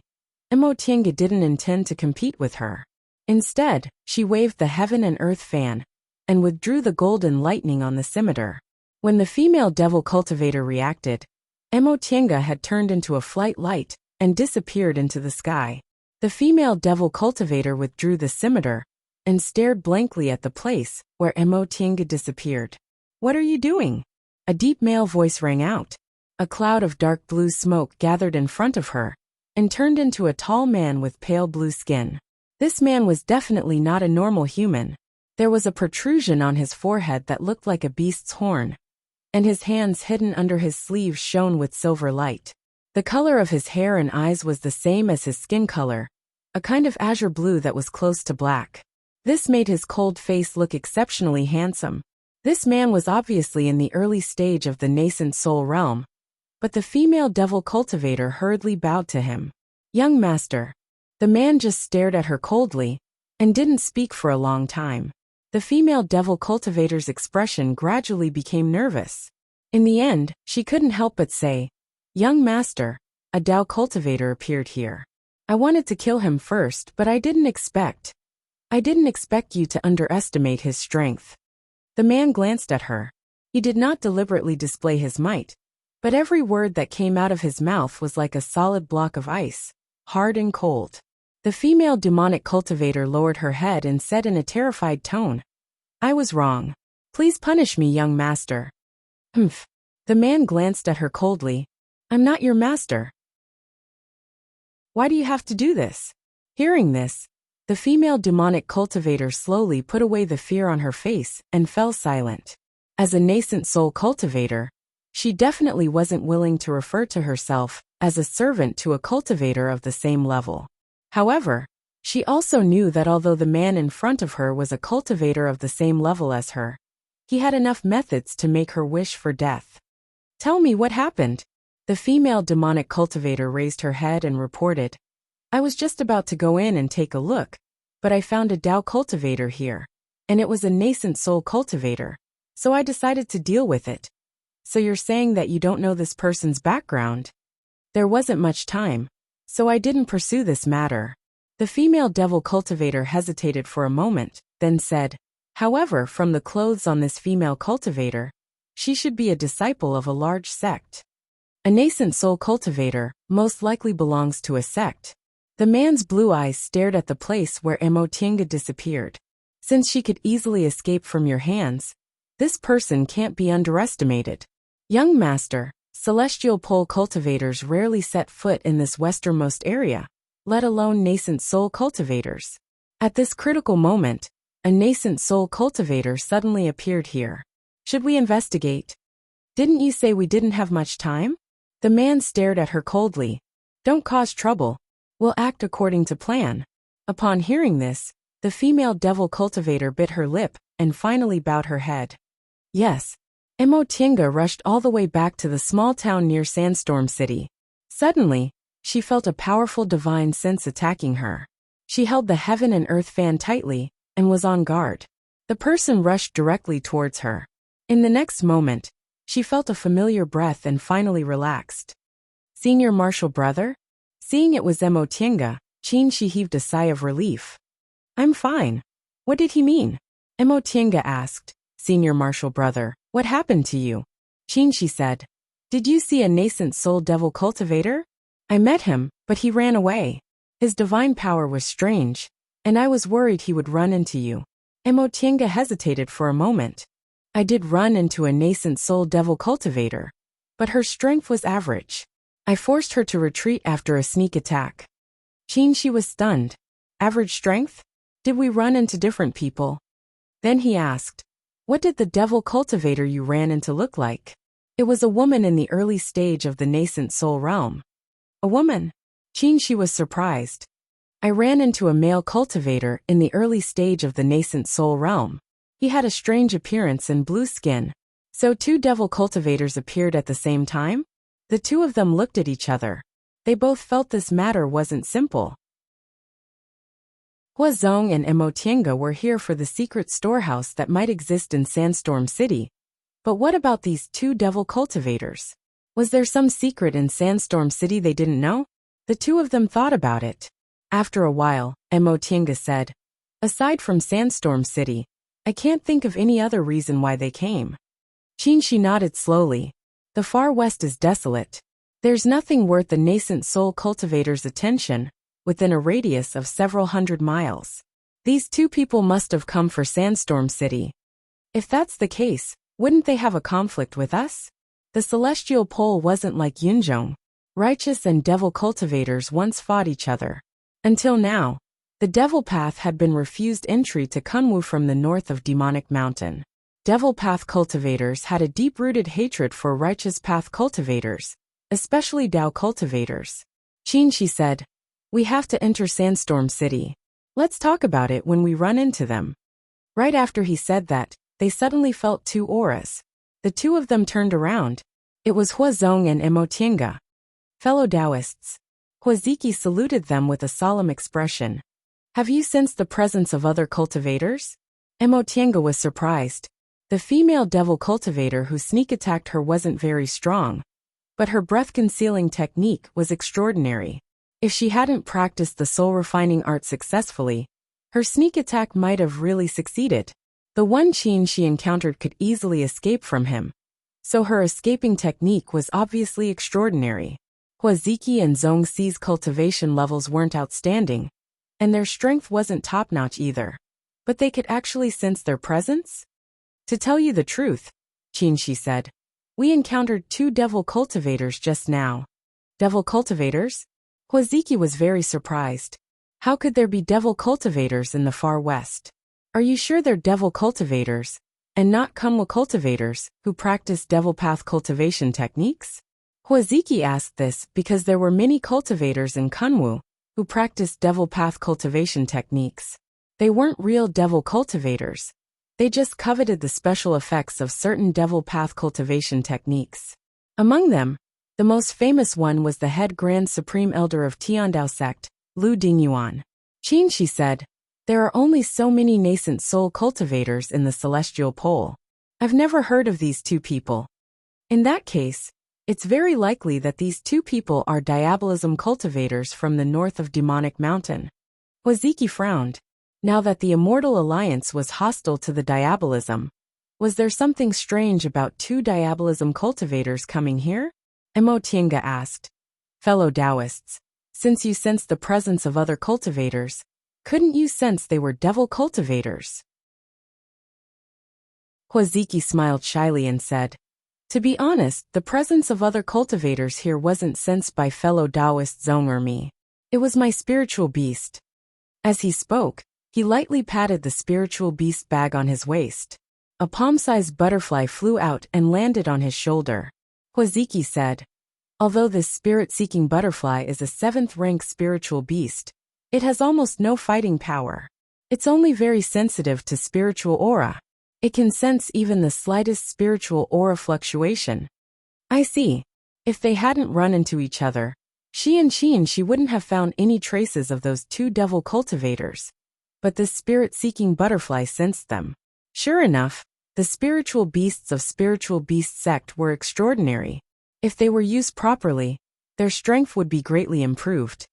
Emotinga didn't intend to compete with her. Instead, she waved the heaven and earth fan and withdrew the golden lightning on the scimitar. When the female devil cultivator reacted, Emotienga had turned into a flight light and disappeared into the sky. The female devil cultivator withdrew the scimitar and stared blankly at the place where Emotienga disappeared. "What are you doing?" A deep male voice rang out. A cloud of dark blue smoke gathered in front of her and turned into a tall man with pale blue skin. This man was definitely not a normal human. There was a protrusion on his forehead that looked like a beast's horn, and his hands hidden under his sleeves shone with silver light. The color of his hair and eyes was the same as his skin color, a kind of azure blue that was close to black. This made his cold face look exceptionally handsome. This man was obviously in the early stage of the nascent soul realm, but the female devil cultivator hurriedly bowed to him. "Young master." The man just stared at her coldly and didn't speak for a long time. The female devil cultivator's expression gradually became nervous. In the end, she couldn't help but say, "Young master, a Tao cultivator appeared here. I wanted to kill him first, but I didn't expect you to underestimate his strength." The man glanced at her. He did not deliberately display his might, but every word that came out of his mouth was like a solid block of ice, hard and cold. The female demonic cultivator lowered her head and said in a terrified tone, "I was wrong. Please punish me, young master." "Humph." The man glanced at her coldly. "I'm not your master. Why do you have to do this?" Hearing this, the female demonic cultivator slowly put away the fear on her face and fell silent. As a nascent soul cultivator, she definitely wasn't willing to refer to herself as a servant to a cultivator of the same level. However, she also knew that although the man in front of her was a cultivator of the same level as her, he had enough methods to make her wish for death. "Tell me what happened." The female demonic cultivator raised her head and reported, "I was just about to go in and take a look, but I found a Tao cultivator here, and it was a nascent soul cultivator, so I decided to deal with it." "So you're saying that you don't know this person's background?" "There wasn't much time, so I didn't pursue this matter." The female devil cultivator hesitated for a moment, then said, "However, from the clothes on this female cultivator, she should be a disciple of a large sect. A nascent soul cultivator most likely belongs to a sect." The man's blue eyes stared at the place where Emotienga disappeared. "Since she could easily escape from your hands, this person can't be underestimated. Young master, celestial pole cultivators rarely set foot in this westernmost area, let alone nascent soul cultivators." At this critical moment, a nascent soul cultivator suddenly appeared here. "Should we investigate?" "Didn't you say we didn't have much time?" The man stared at her coldly. "Don't cause trouble. We'll act according to plan." Upon hearing this, the female devil cultivator bit her lip and finally bowed her head. "Yes." Emotienga rushed all the way back to the small town near Sandstorm City. Suddenly, she felt a powerful divine sense attacking her. She held the heaven and earth fan tightly and was on guard. The person rushed directly towards her. In the next moment, she felt a familiar breath and finally relaxed. "Senior Marshal Brother?" Seeing it was Emotienga, she heaved a sigh of relief. "I'm fine." "What did he mean?" Emotienga asked. "Senior Marshal Brother, what happened to you?" She said, "Did you see a nascent soul devil cultivator? I met him, but he ran away. His divine power was strange, and I was worried he would run into you." Emotienga hesitated for a moment. "I did run into a nascent soul devil cultivator, but her strength was average. I forced her to retreat after a sneak attack." She was stunned. "Average strength? Did we run into different people?" Then he asked, "What did the devil cultivator you ran into look like?" "It was a woman in the early stage of the nascent soul realm." "A woman?" She was surprised. "I ran into a male cultivator in the early stage of the nascent soul realm. He had a strange appearance and blue skin." "So two devil cultivators appeared at the same time?" The two of them looked at each other. They both felt this matter wasn't simple. Huazong and Emotienga were here for the secret storehouse that might exist in Sandstorm City. But what about these two devil cultivators? Was there some secret in Sandstorm City they didn't know? The two of them thought about it. After a while, Emotienga said, "Aside from Sandstorm City, I can't think of any other reason why they came." Qinshi nodded slowly. The far west is desolate. There's nothing worth the nascent soul cultivator's attention within a radius of several hundred miles. These two people must have come for Sandstorm City. If that's the case, wouldn't they have a conflict with us? The celestial pole wasn't like Yunzhong. Righteous and devil cultivators once fought each other. Until now, the devil path had been refused entry to Kunwu from the north of Demonic Mountain. Devil path cultivators had a deep-rooted hatred for righteous path cultivators, especially Dao cultivators. Qinshi said, "We have to enter Sandstorm City. Let's talk about it when we run into them." Right after he said that, they suddenly felt two auras. The two of them turned around. It was Huazong and Emotienga. Fellow Taoists. Huaziki saluted them with a solemn expression. "Have you sensed the presence of other cultivators?" Emotienga was surprised. The female devil cultivator who sneak attacked her wasn't very strong, but her breath-concealing technique was extraordinary. If she hadn't practiced the soul-refining art successfully, her sneak attack might have really succeeded. The one Qin she encountered could easily escape from him, so her escaping technique was obviously extraordinary. Huaziki and Zhongxi's cultivation levels weren't outstanding, and their strength wasn't top-notch either. But they could actually sense their presence? "To tell you the truth," Qinshi said, "we encountered two devil cultivators just now." "Devil cultivators?" Huaziki was very surprised. How could there be devil cultivators in the far west? "Are you sure they're devil cultivators, and not Kunwu cultivators, who practice devil path cultivation techniques?" Huaziki asked this because there were many cultivators in Kunwu who practiced devil path cultivation techniques. They weren't real devil cultivators. They just coveted the special effects of certain devil path cultivation techniques. Among them, the most famous one was the head Grand Supreme Elder of Tiandao sect, Lu Dingyuan. Qinshi said, "There are only so many nascent soul cultivators in the celestial pole. I've never heard of these two people. In that case, it's very likely that these two people are diabolism cultivators from the north of Demonic Mountain." Huaziki frowned. Now that the Immortal Alliance was hostile to the diabolism, was there something strange about two diabolism cultivators coming here? Emotienga asked. "Fellow Taoists, since you sensed the presence of other cultivators, couldn't you sense they were devil cultivators?" Huaziki smiled shyly and said, "To be honest, the presence of other cultivators here wasn't sensed by fellow Taoist Zong or me. It was my spiritual beast." As he spoke, he lightly patted the spiritual beast bag on his waist. A palm-sized butterfly flew out and landed on his shoulder. Huaziki said, "Although this spirit-seeking butterfly is a 7th-rank spiritual beast, it has almost no fighting power. It's only very sensitive to spiritual aura. It can sense even the slightest spiritual aura fluctuation." "I see. If they hadn't run into each other, she wouldn't have found any traces of those two devil cultivators. But this spirit-seeking butterfly sensed them." Sure enough, the spiritual beasts of Spiritual Beast sect were extraordinary. If they were used properly, their strength would be greatly improved.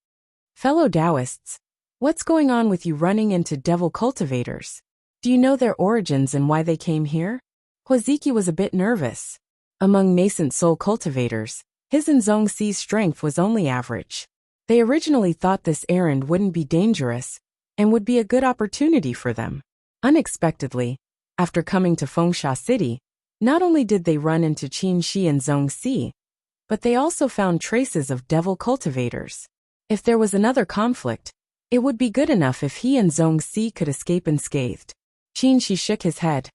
"Fellow Taoists, what's going on with you running into devil cultivators? Do you know their origins and why they came here?" Huaziki was a bit nervous. Among nascent soul cultivators, his and Zhongxi's strength was only average. They originally thought this errand wouldn't be dangerous and would be a good opportunity for them. Unexpectedly, after coming to Fengsha City, not only did they run into Qinshi and Zhongxi, but they also found traces of devil cultivators. If there was another conflict, it would be good enough if he and Zhongxi could escape unscathed. Qinshi shook his head.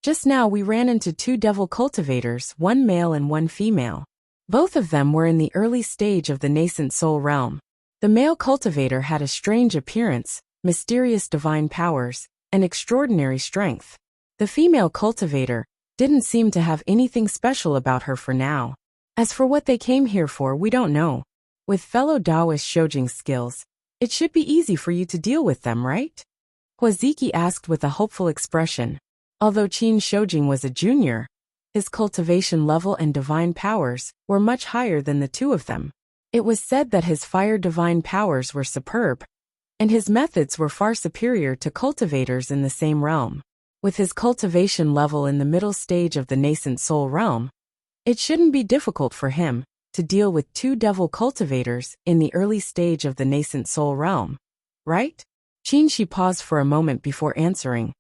"Just now we ran into two devil cultivators, one male and one female. Both of them were in the early stage of the nascent soul realm. The male cultivator had a strange appearance, mysterious divine powers, and extraordinary strength. The female cultivator didn't seem to have anything special about her for now. As for what they came here for, we don't know. With fellow Taoist Shojing skills, it should be easy for you to deal with them, right?" Huaziki asked with a hopeful expression. Although Qin Shojing was a junior, his cultivation level and divine powers were much higher than the two of them. It was said that his fire divine powers were superb, and his methods were far superior to cultivators in the same realm. With his cultivation level in the middle stage of the nascent soul realm, it shouldn't be difficult for him to deal with two devil cultivators in the early stage of the nascent soul realm, right? Qinshi paused for a moment before answering.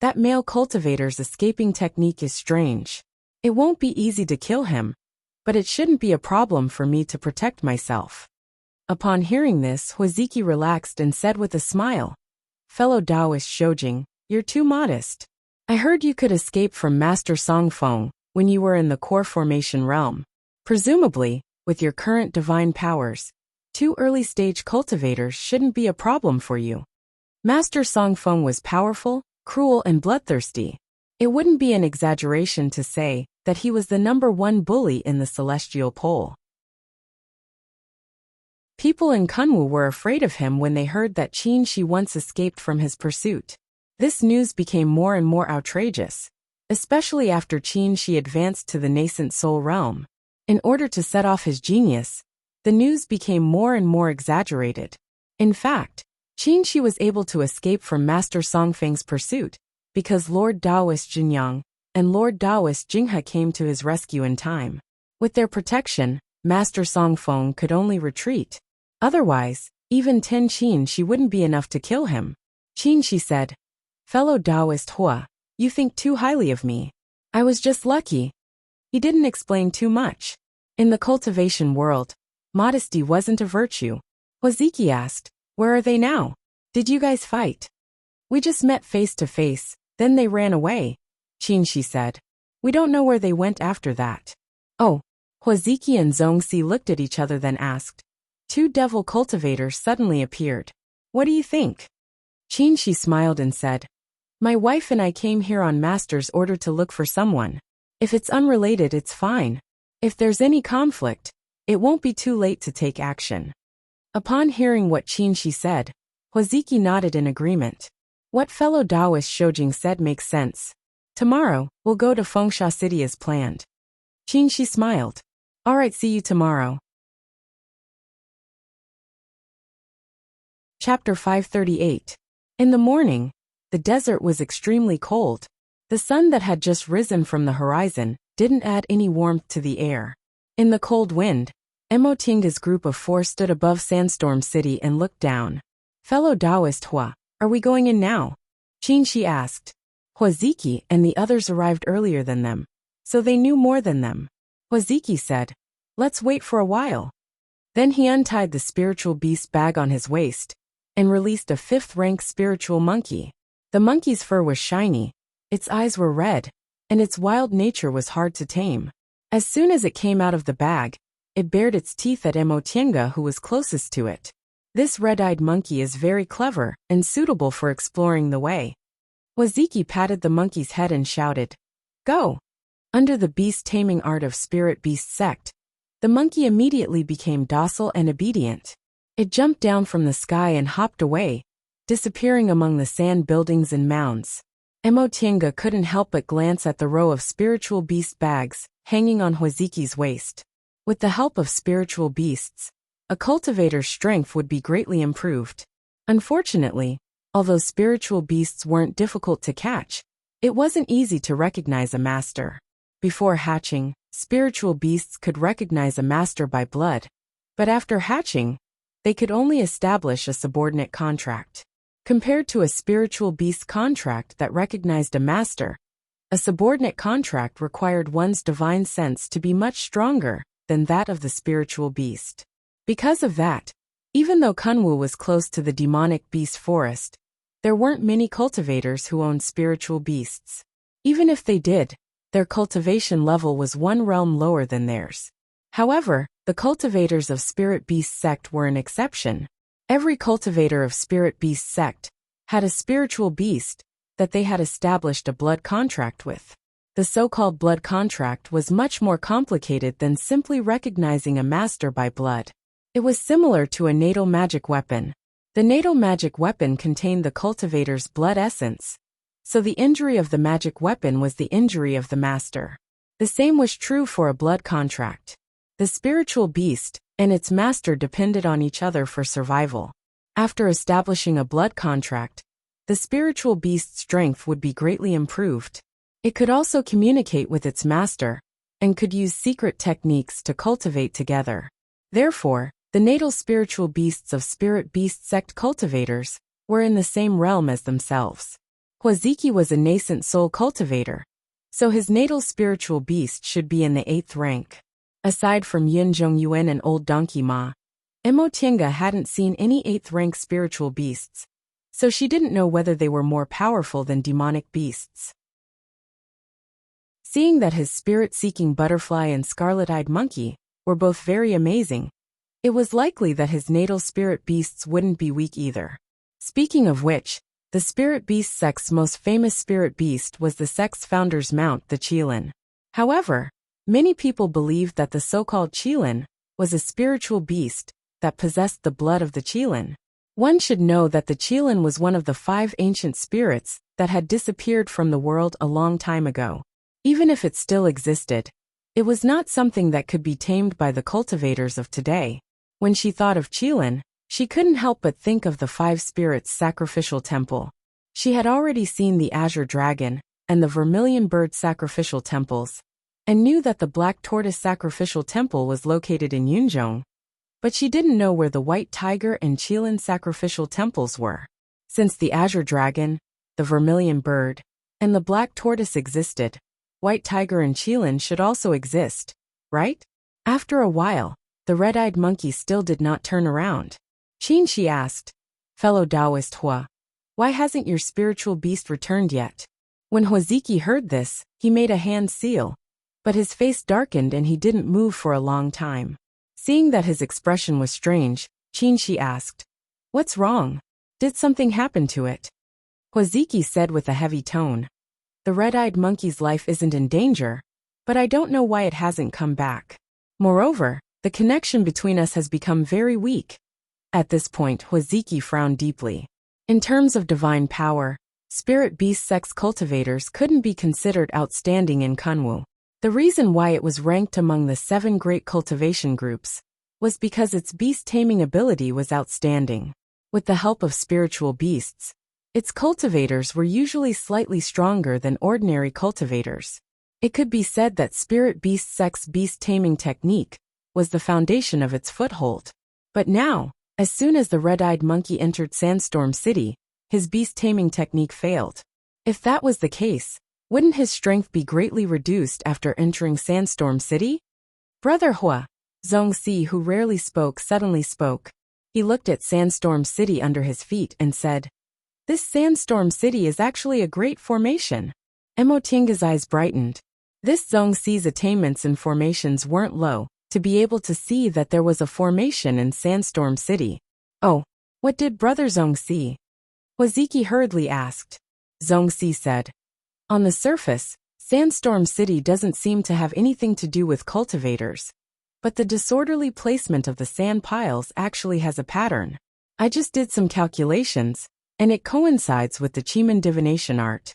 That male cultivator's escaping technique is strange. It won't be easy to kill him, but it shouldn't be a problem for me to protect myself. Upon hearing this, Huaziki relaxed and said with a smile, Fellow Taoist Shoujing, you're too modest. I heard you could escape from Master Songfeng when you were in the core formation realm. Presumably, with your current divine powers, two early-stage cultivators shouldn't be a problem for you. Master Songfeng was powerful, cruel and bloodthirsty. It wouldn't be an exaggeration to say that he was the #1 bully in the celestial pole. People in Kunwu were afraid of him when they heard that Qinshi once escaped from his pursuit. This news became more and more outrageous, especially after Qinshi advanced to the nascent soul realm. In order to set off his genius, the news became more and more exaggerated. In fact, Qinshi was able to escape from Master Songfeng's pursuit because Lord Taoist Jinyang and Lord Taoist Jinghe came to his rescue in time. With their protection, Master Songfeng could only retreat. Otherwise, even Ten Qinshi wouldn't be enough to kill him. Qinshi said, Fellow Taoist Hua, you think too highly of me. I was just lucky. He didn't explain too much. In the cultivation world, modesty wasn't a virtue. Huaziki asked, Where are they now? Did you guys fight? We just met face to face, then they ran away, Qinshi said. We don't know where they went after that. Oh, Huaziki and Zongxi looked at each other then asked. Two devil cultivators suddenly appeared. What do you think? Qinshi smiled and said, My wife and I came here on Master's order to look for someone. If it's unrelated, it's fine. If there's any conflict, it won't be too late to take action. Upon hearing what Qinshi said, Huaziki nodded in agreement. What fellow Taoist Shoujing said makes sense. Tomorrow, we'll go to Fengsha City as planned. Qinshi smiled. All right, see you tomorrow. Chapter 538. In the morning, the desert was extremely cold. The sun that had just risen from the horizon didn't add any warmth to the air. In the cold wind, Emotinga's group of 4 stood above Sandstorm City and looked down. Fellow Taoist Hua, are we going in now? Qinshi asked. Huaziki and the others arrived earlier than them, so they knew more than them. Huaziki said, Let's wait for a while. Then he untied the spiritual beast bag on his waist and released a 5th-rank spiritual monkey. The monkey's fur was shiny, its eyes were red, and its wild nature was hard to tame. As soon as it came out of the bag, it bared its teeth at Emotinga, who was closest to it. This red-eyed monkey is very clever and suitable for exploring the way. Huaziki patted the monkey's head and shouted, Go! Under the beast-taming art of Spirit Beast Sect, the monkey immediately became docile and obedient. It jumped down from the sky and hopped away, disappearing among the sand buildings and mounds. Emotinga couldn't help but glance at the row of spiritual beast bags hanging on Huaziki's waist. With the help of spiritual beasts, a cultivator's strength would be greatly improved. Unfortunately, although spiritual beasts weren't difficult to catch, it wasn't easy to recognize a master. Before hatching, spiritual beasts could recognize a master by blood, but after hatching, they could only establish a subordinate contract. Compared to a spiritual beast contract that recognized a master, a subordinate contract required one's divine sense to be much stronger than that of the spiritual beast. Because of that, even though Kunwu was close to the demonic beast forest, there weren't many cultivators who owned spiritual beasts. Even if they did, their cultivation level was 1 realm lower than theirs. However, the cultivators of Spirit Beast Sect were an exception. Every cultivator of Spirit Beast Sect had a spiritual beast that they had established a blood contract with. The so-called blood contract was much more complicated than simply recognizing a master by blood. It was similar to a natal magic weapon. The natal magic weapon contained the cultivator's blood essence, so the injury of the magic weapon was the injury of the master. The same was true for a blood contract. The spiritual beast and its master depended on each other for survival. After establishing a blood contract, the spiritual beast's strength would be greatly improved. It could also communicate with its master, and could use secret techniques to cultivate together. Therefore, the natal spiritual beasts of spirit beast sect cultivators were in the same realm as themselves. Huaziki was a nascent soul cultivator, so his natal spiritual beast should be in the 8th rank. Aside from Yin Zhongyuan and Old Donkey Ma, Emotienga hadn't seen any 8th rank spiritual beasts, so she didn't know whether they were more powerful than demonic beasts. Seeing that his spirit-seeking butterfly and scarlet-eyed monkey were both very amazing, it was likely that his natal spirit beasts wouldn't be weak either. Speaking of which, the spirit beast sect's most famous spirit beast was the sect's founder's mount, the Qilin. However, many people believed that the so-called Qilin was a spiritual beast that possessed the blood of the Qilin. One should know that the Qilin was one of the 5 ancient spirits that had disappeared from the world a long time ago. Even if it still existed, it was not something that could be tamed by the cultivators of today. When she thought of Qilin, she couldn't help but think of the 5 spirits' sacrificial temple. She had already seen the azure dragon and the vermilion bird sacrificial temples, and knew that the black tortoise sacrificial temple was located in Yunzhong, but she didn't know where the white tiger and Qilin sacrificial temples were. Since the azure dragon, the vermilion bird, and the black tortoise existed, white tiger and Qilin should also exist, right? After a while, the red-eyed monkey still did not turn around. Qin, she asked, "Fellow Taoist Hua, why hasn't your spiritual beast returned yet?" When Huaziki heard this, he made a hand seal, but his face darkened and he didn't move for a long time. Seeing that his expression was strange, Qin, she asked, "What's wrong? Did something happen to it?" Huaziki said with a heavy tone, "The red-eyed monkey's life isn't in danger, but I don't know why it hasn't come back. Moreover, the connection between us has become very weak." At this point, Huaziki frowned deeply. In terms of divine power, spirit beast sex cultivators couldn't be considered outstanding in Kunwu. The reason why it was ranked among the 7 great cultivation groups was because its beast-taming ability was outstanding. With the help of spiritual beasts, its cultivators were usually slightly stronger than ordinary cultivators. It could be said that spirit beast sex beast-taming technique was the foundation of its foothold. But now, as soon as the red-eyed monkey entered Sandstorm City, his beast-taming technique failed. If that was the case, wouldn't his strength be greatly reduced after entering Sandstorm City? Brother Hua, Zhongxi, who rarely spoke, suddenly spoke. He looked at Sandstorm City under his feet and said, "This Sandstorm City is actually a great formation." Emotinga's eyes brightened. This Zhongxi's attainments in formations weren't low, to be able to see that there was a formation in Sandstorm City. "Oh, what did Brother Zhongxi?" Huaziki hurriedly asked. Zhongxi said, "On the surface, Sandstorm City doesn't seem to have anything to do with cultivators, but the disorderly placement of the sand piles actually has a pattern. I just did some calculations, and it coincides with the Chiman divination art."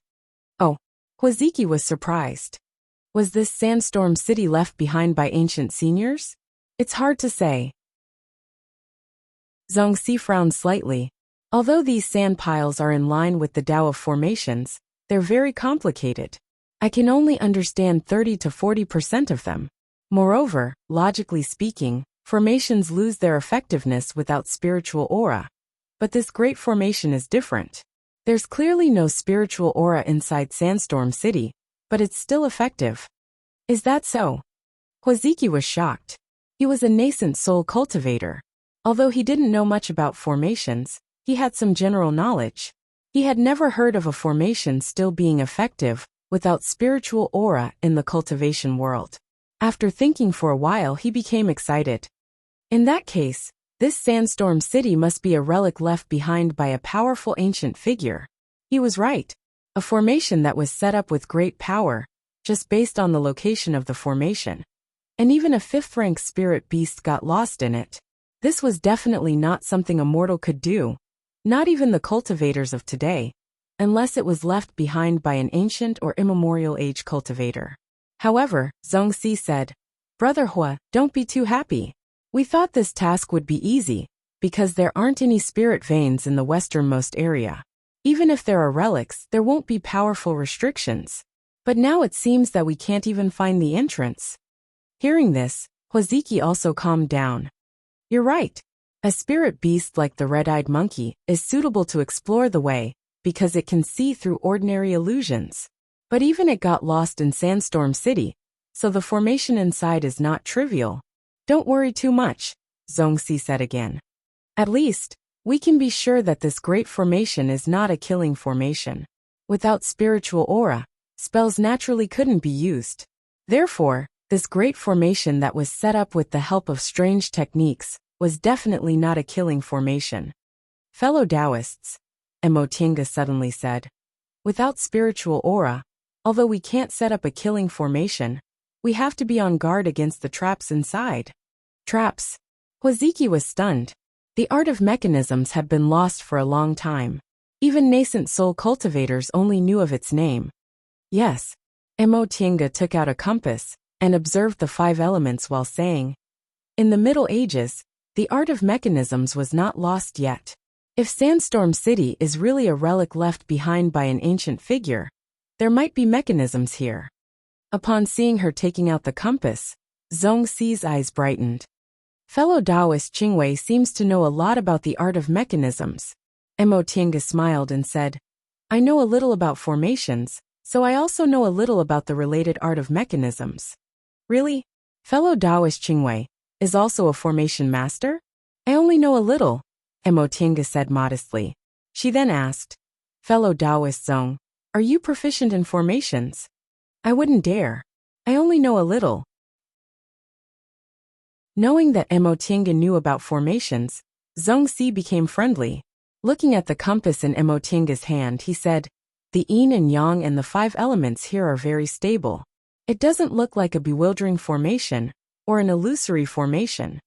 Oh, Huaziki was surprised. Was this Sandstorm City left behind by ancient seniors? It's hard to say. Zhongxi frowned slightly. Although these sand piles are in line with the Tao of formations, they're very complicated. I can only understand 30 to 40% of them. Moreover, logically speaking, formations lose their effectiveness without spiritual aura. But this great formation is different. There's clearly no spiritual aura inside Sandstorm City, but it's still effective. Is that so? Huaziki was shocked. He was a nascent soul cultivator. Although he didn't know much about formations, he had some general knowledge. He had never heard of a formation still being effective without spiritual aura in the cultivation world. After thinking for a while, he became excited. In that case, this Sandstorm City must be a relic left behind by a powerful ancient figure. He was right. A formation that was set up with great power, just based on the location of the formation. And even a 5th-rank spirit beast got lost in it. This was definitely not something a mortal could do, not even the cultivators of today, unless it was left behind by an ancient or immemorial age cultivator. However, Zhongxi said, "Brother Hua, don't be too happy. We thought this task would be easy, because there aren't any spirit veins in the westernmost area. Even if there are relics, there won't be powerful restrictions. But now it seems that we can't even find the entrance. Hearing this, Hoziki also calmed down. You're right. A spirit beast like the red-eyed monkey is suitable to explore the way because it can see through ordinary illusions. But even it got lost in Sandstorm City, so the formation inside is not trivial. Don't worry too much, Zhongxi said again. At least, we can be sure that this great formation is not a killing formation. Without spiritual aura, spells naturally couldn't be used. Therefore, this great formation that was set up with the help of strange techniques was definitely not a killing formation. Fellow Taoists, Emotinga suddenly said. Without spiritual aura, although we can't set up a killing formation, we have to be on guard against the traps inside. Traps? Hoziki was stunned. The art of mechanisms had been lost for a long time. Even nascent soul cultivators only knew of its name. Yes. Emotinga took out a compass and observed the 5 elements while saying, in the Middle Ages, the art of mechanisms was not lost yet. If Sandstorm City is really a relic left behind by an ancient figure, there might be mechanisms here. Upon seeing her taking out the compass, Zhongxi's eyes brightened. Fellow Taoist Qingwei seems to know a lot about the art of mechanisms. Emotinga smiled and said, I know a little about formations, so I also know a little about the related art of mechanisms. Really? Fellow Taoist Qingwei is also a formation master? I only know a little, Emotinga said modestly. She then asked, fellow Taoist Zong, are you proficient in formations? I wouldn't dare. I only know a little. Knowing that Emotinga knew about formations, Zhongxi became friendly. Looking at the compass in Emotinga's hand, he said, the yin and yang and the 5 elements here are very stable. It doesn't look like a bewildering formation or an illusory formation.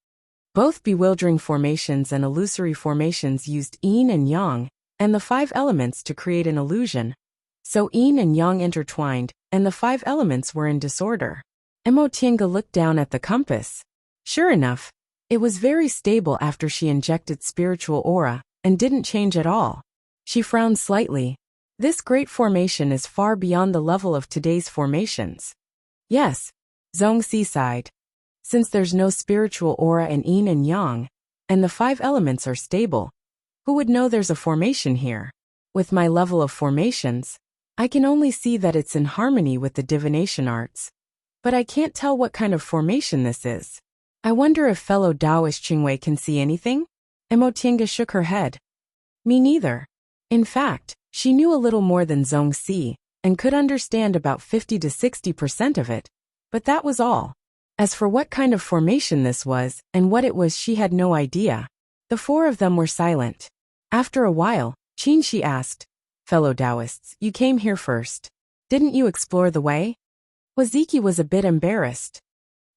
Both bewildering formations and illusory formations used yin and yang and the 5 elements to create an illusion. So yin and yang intertwined, and the 5 elements were in disorder. Emotinga looked down at the compass. Sure enough, it was very stable after she injected spiritual aura and didn't change at all. She frowned slightly. This great formation is far beyond the level of today's formations. Yes, Zhongxi sighed. Since there's no spiritual aura in yin and yang, and the 5 elements are stable, who would know there's a formation here? With my level of formations, I can only see that it's in harmony with the divination arts. But I can't tell what kind of formation this is. I wonder if fellow Taoist Qingwei can see anything? Emotinga shook her head. Me neither. In fact, she knew a little more than Zhongxi, and could understand about 50 to 60% of it. But that was all. As for what kind of formation this was, and what it was, she had no idea. The 4 of them were silent. After a while, Qinshi asked, fellow Taoists, you came here first. Didn't you explore the way? Hoziki was a bit embarrassed.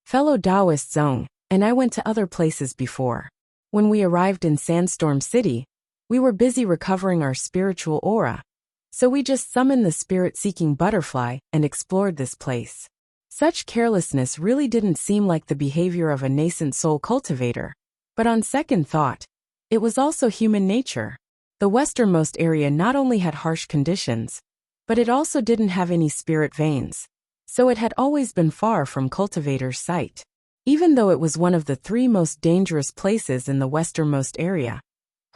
Fellow Taoist Zong, and I went to other places before. When we arrived in Sandstorm City, we were busy recovering our spiritual aura. So we just summoned the spirit-seeking butterfly and explored this place. Such carelessness really didn't seem like the behavior of a nascent soul cultivator. But on second thought, it was also human nature. The westernmost area not only had harsh conditions, but it also didn't have any spirit veins. So it had always been far from cultivators' sight. Even though it was one of the 3 most dangerous places in the westernmost area.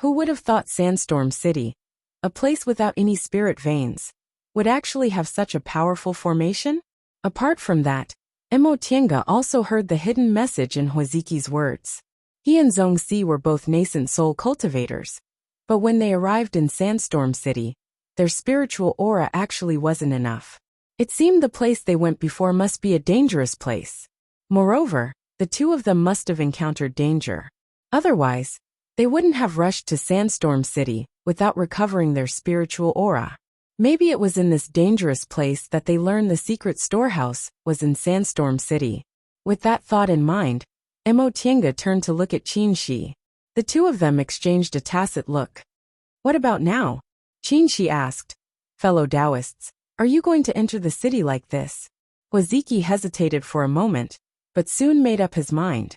Who would have thought Sandstorm City, a place without any spirit veins, would actually have such a powerful formation? Apart from that, Emotinga also heard the hidden message in Hoziki's words. He and Zhongxi were both nascent soul cultivators, but when they arrived in Sandstorm City, their spiritual aura actually wasn't enough. It seemed the place they went before must be a dangerous place. Moreover, the 2 of them must have encountered danger. Otherwise, they wouldn't have rushed to Sandstorm City without recovering their spiritual aura. Maybe it was in this dangerous place that they learned the secret storehouse was in Sandstorm City. With that thought in mind, Emotinga turned to look at Qinshi. The 2 of them exchanged a tacit look. What about now? Qinshi asked. Fellow Taoists, are you going to enter the city like this? Hoziki hesitated for a moment, but soon made up his mind.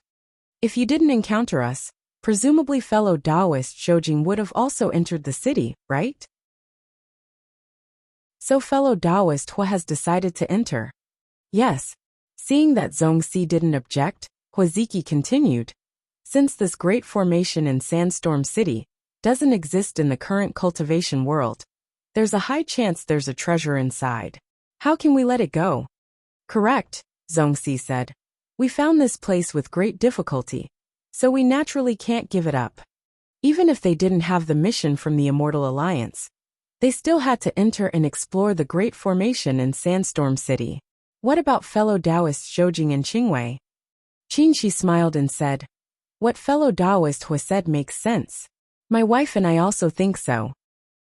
If you didn't encounter us, presumably fellow Taoist Shojing would have also entered the city, right? So fellow Taoist Hua has decided to enter. Yes. Seeing that Zhongxi didn't object, Huaziki continued. Since this great formation in Sandstorm City doesn't exist in the current cultivation world, there's a high chance there's a treasure inside. How can we let it go? Correct, Zhongxi said. We found this place with great difficulty, so we naturally can't give it up. Even if they didn't have the mission from the Immortal Alliance, they still had to enter and explore the great formation in Sandstorm City. What about fellow Taoists Zhoujing and Qingwei? Qinshi smiled and said, What fellow Taoist Hua said makes sense. My wife and I also think so.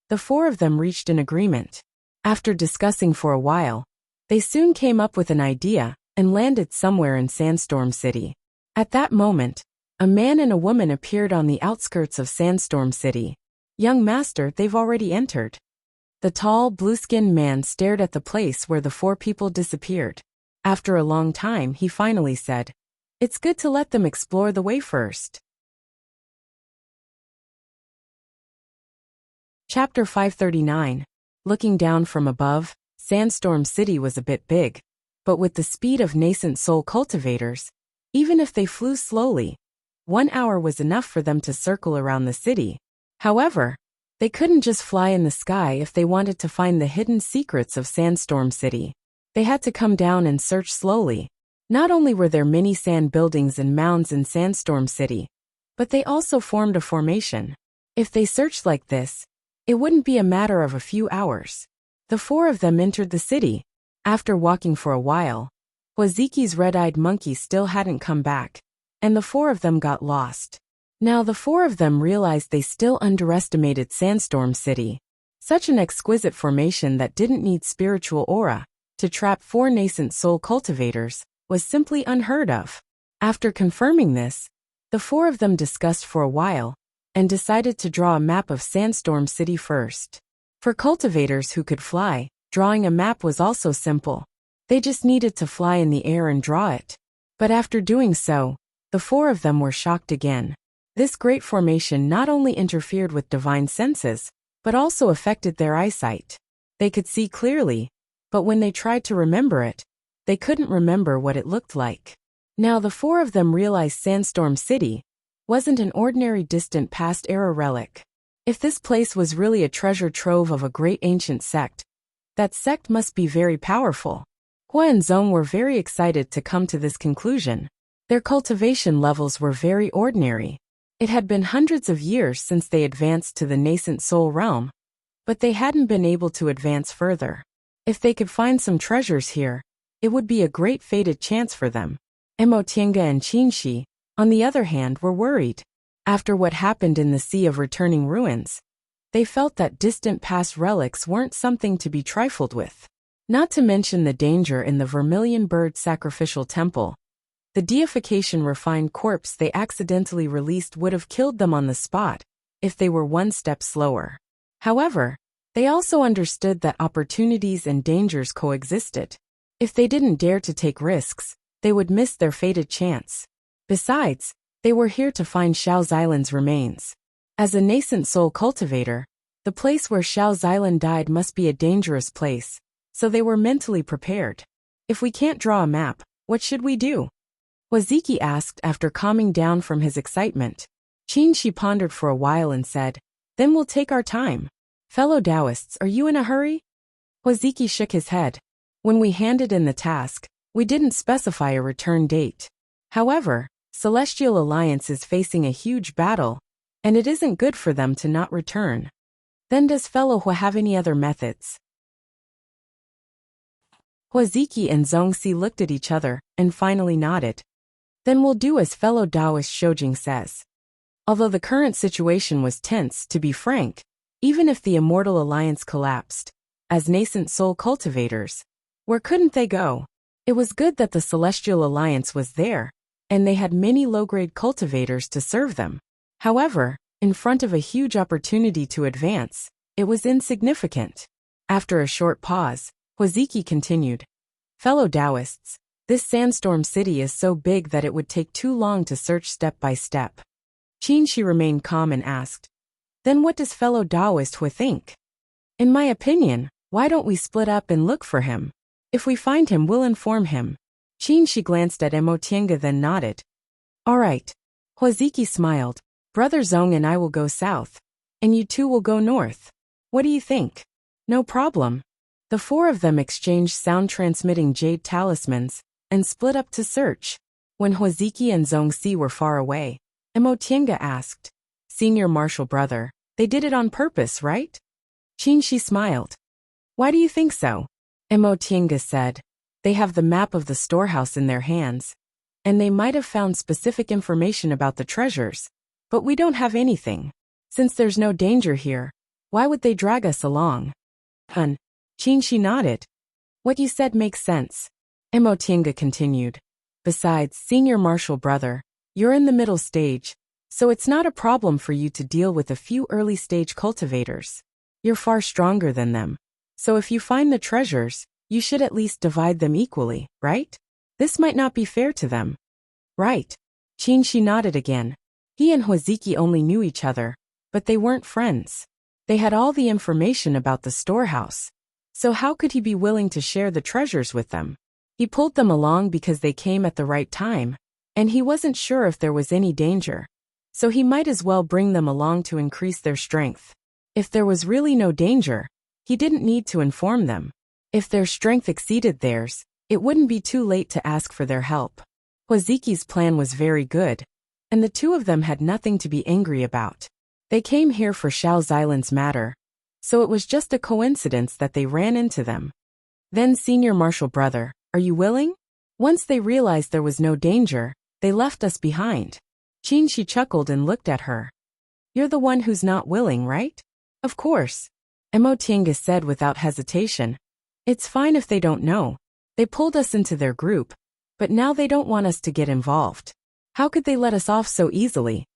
The four of them reached an agreement. After discussing for a while, they soon came up with an idea and landed somewhere in Sandstorm City. At that moment, a man and a woman appeared on the outskirts of Sandstorm City. Young master, they've already entered. The tall, blue-skinned man stared at the place where the four people disappeared. After a long time, he finally said, It's good to let them explore the way first. Chapter 539. Looking down from above, Sandstorm City was a bit big, but with the speed of nascent soul cultivators, even if they flew slowly, 1 hour was enough for them to circle around the city. However, they couldn't just fly in the sky if they wanted to find the hidden secrets of Sandstorm City. They had to come down and search slowly. Not only were there many sand buildings and mounds in Sandstorm City, but they also formed a formation. If they searched like this, it wouldn't be a matter of a few hours. The four of them entered the city. After walking for a while, Huaziki's red-eyed monkey still hadn't come back, and the four of them got lost. Now the four of them realized they still underestimated Sandstorm City. Such an exquisite formation that didn't need spiritual aura to trap 4 nascent soul cultivators was simply unheard of. After confirming this, the four of them discussed for a while and decided to draw a map of Sandstorm City first. For cultivators who could fly, drawing a map was also simple. They just needed to fly in the air and draw it. But after doing so, the four of them were shocked again. This great formation not only interfered with divine senses, but also affected their eyesight. They could see clearly, but when they tried to remember it, they couldn't remember what it looked like. Now the four of them realized Sandstorm City wasn't an ordinary distant past era relic. If this place was really a treasure trove of a great ancient sect, that sect must be very powerful. Hua and Zhong were very excited to come to this conclusion. Their cultivation levels were very ordinary. It had been hundreds of years since they advanced to the nascent soul realm, but they hadn't been able to advance further. If they could find some treasures here, it would be a great fated chance for them. Mo Tiange and Qinshi, on the other hand, were worried. After what happened in the Sea of Returning Ruins, they felt that distant past relics weren't something to be trifled with. Not to mention the danger in the Vermilion Bird Sacrificial Temple. The deification refined corpse they accidentally released would have killed them on the spot if they were one step slower. However, they also understood that opportunities and dangers coexisted. If they didn't dare to take risks, they would miss their fated chance. Besides, they were here to find Xiao Xilan's remains. As a nascent soul cultivator, the place where Xiao Xilan died must be a dangerous place, so they were mentally prepared. If we can't draw a map, what should we do? Huaziki asked after calming down from his excitement. Qinshi pondered for a while and said, Then we'll take our time. Fellow Taoists, are you in a hurry? Huaziki shook his head. When we handed in the task, we didn't specify a return date. However, Celestial Alliance is facing a huge battle, and it isn't good for them to not return. Then does fellow Hua have any other methods? Huaziki and Zhongxi looked at each other and finally nodded. Then we'll do as fellow Taoist Zhoujing says. Although the current situation was tense, to be frank, even if the Immortal Alliance collapsed, as nascent soul cultivators, where couldn't they go? It was good that the Celestial Alliance was there, and they had many low-grade cultivators to serve them. However, in front of a huge opportunity to advance, it was insignificant. After a short pause, Huaziki continued. Fellow Taoists, this Sandstorm City is so big that it would take too long to search step by step. Qinshi remained calm and asked, Then what does fellow Taoist Hua think? In my opinion, Why don't we split up and look for him? If we find him, we'll inform him. She glanced at Emotienga, then nodded. All right. Huaziki smiled. Brother Zong and I will go south. And you two will go north. What do you think? No problem. The four of them exchanged sound-transmitting jade talismans and split up to search. When Huaziki and Zongxi were far away, Emotienga asked, Senior Marshal Brother, they did it on purpose, right? Qinshi smiled. Why do you think so? Emotienga said, they have the map of the storehouse in their hands, and they might have found specific information about the treasures, but we don't have anything. Since there's no danger here, why would they drag us along? Qinshi nodded. What you said makes sense. Emotienga continued. Besides, Senior Marshal Brother, you're in the middle stage, so it's not a problem for you to deal with a few early-stage cultivators. You're far stronger than them. So if you find the treasures, you should at least divide them equally, right? This might not be fair to them. Right. Qinshi nodded again. He and Huaziki only knew each other, but they weren't friends. They had all the information about the storehouse. So how could he be willing to share the treasures with them? He pulled them along because they came at the right time, and he wasn't sure if there was any danger. So he might as well bring them along to increase their strength. If there was really no danger, he didn't need to inform them. If their strength exceeded theirs, it wouldn't be too late to ask for their help. Huaziki's plan was very good, and the two of them had nothing to be angry about. They came here for Xiao Xilan's matter, so it was just a coincidence that they ran into them. Then Senior Marshal Brother, are you willing? Once they realized there was no danger, they left us behind. Qinshi chuckled and looked at her. You're the one who's not willing, right? Of course. Emotienga said without hesitation. It's fine if they don't know. They pulled us into their group, but now they don't want us to get involved. How could they let us off so easily?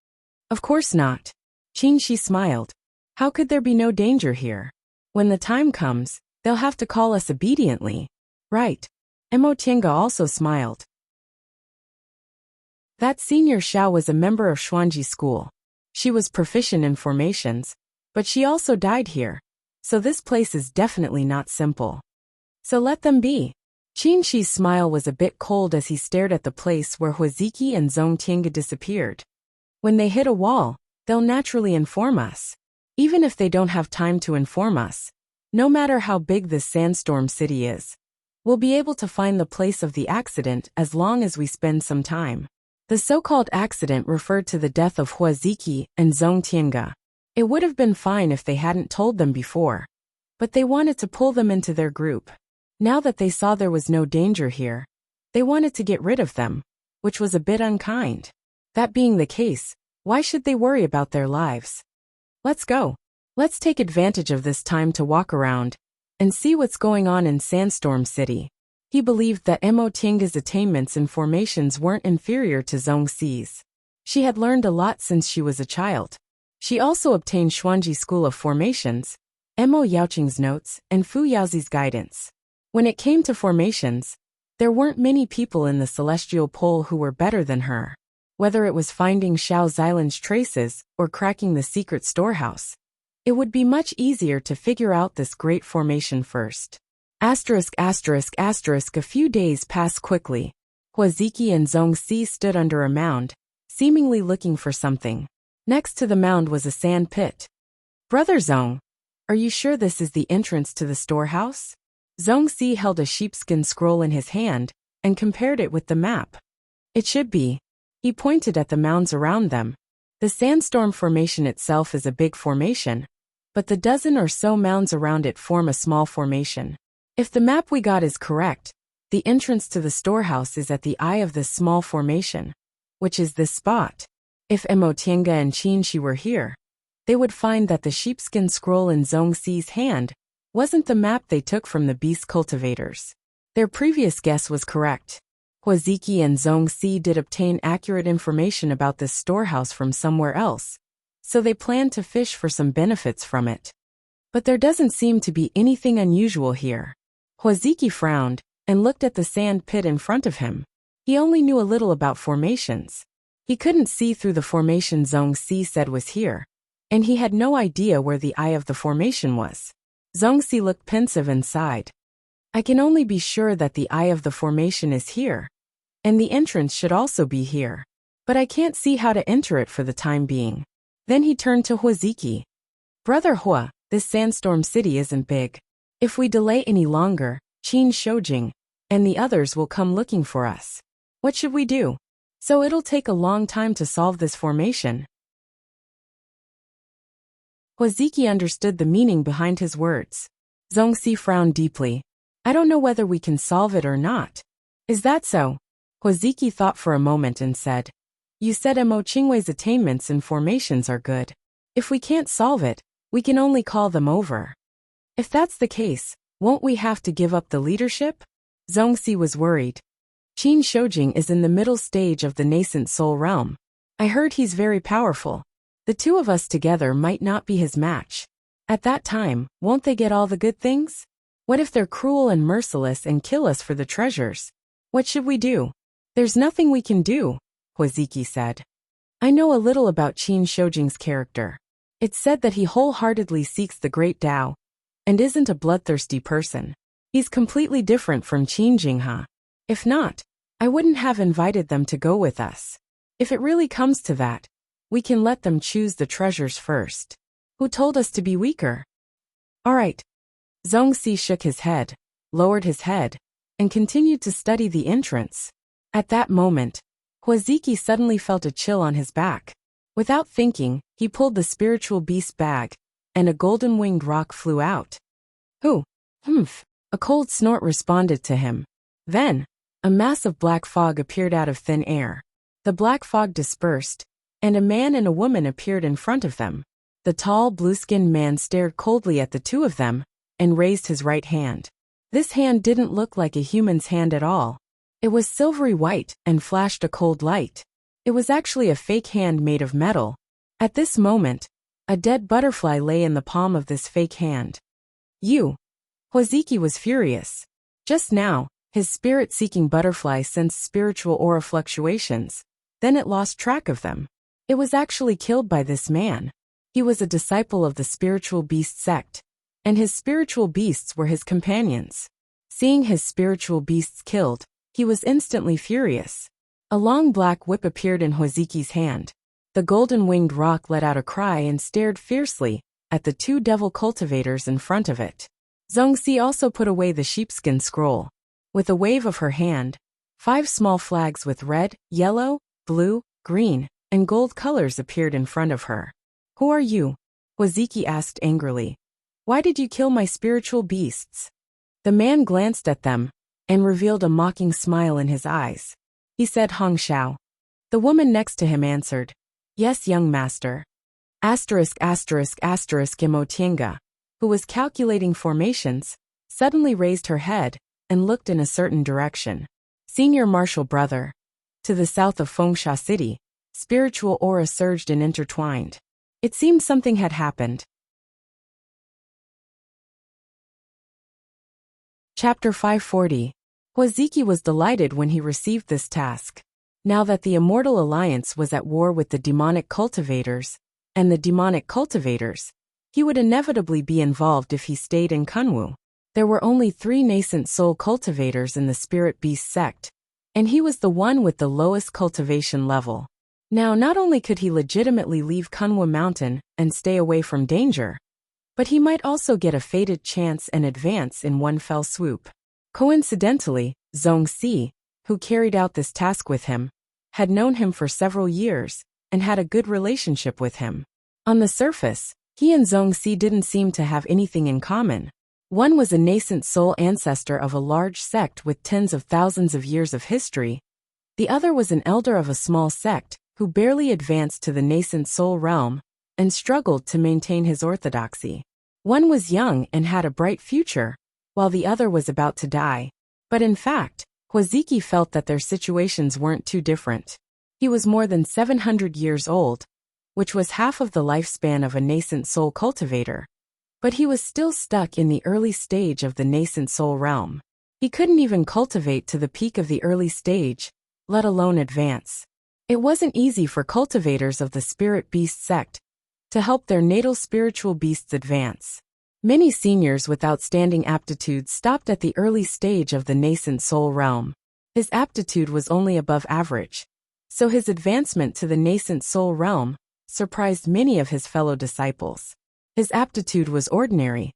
Of course not. Qinshi smiled. How could there be no danger here? When the time comes, they'll have to call us obediently. Right. Emotienga also smiled. That Senior Xiao was a member of Xuanji School. She was proficient in formations, but she also died here. So this place is definitely not simple. So let them be. Qinshi's smile was a bit cold as he stared at the place where Huaziki and Zongtienga disappeared. When they hit a wall, they'll naturally inform us. Even if they don't have time to inform us, no matter how big this sandstorm city is, we'll be able to find the place of the accident as long as we spend some time. The so-called accident referred to the death of Huaziki and Zongtienga. It would have been fine if they hadn't told them before, but they wanted to pull them into their group. Now that they saw there was no danger here, they wanted to get rid of them, which was a bit unkind. That being the case, why should they worry about their lives? Let's go. Let's take advantage of this time to walk around and see what's going on in Sandstorm City. He believed that Emotienga's attainments and formations weren't inferior to Zongxi's. She had learned a lot since she was a child. She also obtained Xuanji School of Formations, Emo Yaoqing's notes, and Fu Yaozi's guidance. When it came to formations, there weren't many people in the Celestial Pole who were better than her. Whether it was finding Xiao Xilan's traces or cracking the secret storehouse, it would be much easier to figure out this great formation first. A few days passed quickly. Huaziki and Zongxi stood under a mound, seemingly looking for something. Next to the mound was a sand pit. Brother Zong, are you sure this is the entrance to the storehouse? Zongxi held a sheepskin scroll in his hand and compared it with the map. It should be. He pointed at the mounds around them. The sandstorm formation itself is a big formation, but the dozen or so mounds around it form a small formation. If the map we got is correct, the entrance to the storehouse is at the eye of this small formation, which is this spot. If Emotienga and Qinshi were here, they would find that the sheepskin scroll in Zongxi's hand wasn't the map they took from the beast cultivators. Their previous guess was correct. Huaziki and Zongxi did obtain accurate information about this storehouse from somewhere else, so they planned to fish for some benefits from it. But there doesn't seem to be anything unusual here. Huaziki frowned and looked at the sand pit in front of him. He only knew a little about formations. He couldn't see through the formation Zongxi said was here, and he had no idea where the eye of the formation was. Zhongxi looked pensive and sighed. I can only be sure that the eye of the formation is here. And the entrance should also be here. But I can't see how to enter it for the time being. Then he turned to Huaziki. Brother Hua, this sandstorm city isn't big. If we delay any longer, Qin Shoujing and the others will come looking for us. What should we do? So it'll take a long time to solve this formation. Huaziki understood the meaning behind his words. Zhongxi frowned deeply. I don't know whether we can solve it or not. Is that so? Huaziki thought for a moment and said, You said Mo Qingwei's attainments and formations are good. If we can't solve it, we can only call them over. If that's the case, won't we have to give up the leadership? Zhongxi was worried. Qin Shoujing is in the middle stage of the nascent soul realm. I heard he's very powerful. The two of us together might not be his match. At that time, won't they get all the good things? What if they're cruel and merciless and kill us for the treasures? What should we do? There's nothing we can do, Huaziki said. I know a little about Qin Shoujing's character. It's said that he wholeheartedly seeks the great Tao, and isn't a bloodthirsty person. He's completely different from Qin Jinghe. If not, I wouldn't have invited them to go with us. If it really comes to that, we can let them choose the treasures first. Who told us to be weaker? All right. Zhongxi shook his head, lowered his head, and continued to study the entrance. At that moment, Huaziki suddenly felt a chill on his back. Without thinking, he pulled the spiritual beast bag, and a golden-winged rock flew out. Who? Humph. A cold snort responded to him. Then, a mass of black fog appeared out of thin air. The black fog dispersed, and a man and a woman appeared in front of them. The tall, blue-skinned man stared coldly at the two of them, and raised his right hand. This hand didn't look like a human's hand at all. It was silvery white and flashed a cold light. It was actually a fake hand made of metal. At this moment, a dead butterfly lay in the palm of this fake hand. Huaziki was furious. Just now, his spirit-seeking butterfly sensed spiritual aura fluctuations. Then it lost track of them. It was actually killed by this man. He was a disciple of the spiritual beast sect, and his spiritual beasts were his companions. Seeing his spiritual beasts killed, he was instantly furious. A long black whip appeared in Huaziki's hand. The golden-winged rock let out a cry and stared fiercely at the two devil cultivators in front of it. Zhongxi also put away the sheepskin scroll. With a wave of her hand, 5 small flags with red, yellow, blue, green, and gold colors appeared in front of her. Who are you? Huaziki asked angrily. Why did you kill my spiritual beasts? The man glanced at them and revealed a mocking smile in his eyes. He said Hong Shao. The woman next to him answered, Yes, young master. Mo Tienga, who was calculating formations, suddenly raised her head and looked in a certain direction. Senior Marshal Brother. To the south of Fengsha City, spiritual aura surged and intertwined. It seemed something had happened. Chapter 540. Huaziki was delighted when he received this task. Now that the Immortal Alliance was at war with the demonic cultivators, and the demonic cultivators, he would inevitably be involved if he stayed in Kunwu. There were only 3 nascent soul cultivators in the spirit beast sect, and he was the one with the lowest cultivation level. Now not only could he legitimately leave Kunwu Mountain and stay away from danger, but he might also get a fated chance and advance in one fell swoop. Coincidentally, Zhongxi, who carried out this task with him, had known him for several years and had a good relationship with him. On the surface, he and Zhongxi didn't seem to have anything in common. One was a nascent soul ancestor of a large sect with tens of thousands of years of history. The other was an elder of a small sect who barely advanced to the nascent soul realm and struggled to maintain his orthodoxy. One was young and had a bright future, while the other was about to die. But in fact, Huaziki felt that their situations weren't too different. He was more than 700 years old, which was half of the lifespan of a nascent soul cultivator. But he was still stuck in the early stage of the nascent soul realm. He couldn't even cultivate to the peak of the early stage, let alone advance. It wasn't easy for cultivators of the spirit beast sect to help their natal spiritual beasts advance. Many seniors with outstanding aptitudes stopped at the early stage of the nascent soul realm. His aptitude was only above average, so his advancement to the nascent soul realm surprised many of his fellow disciples. His aptitude was ordinary,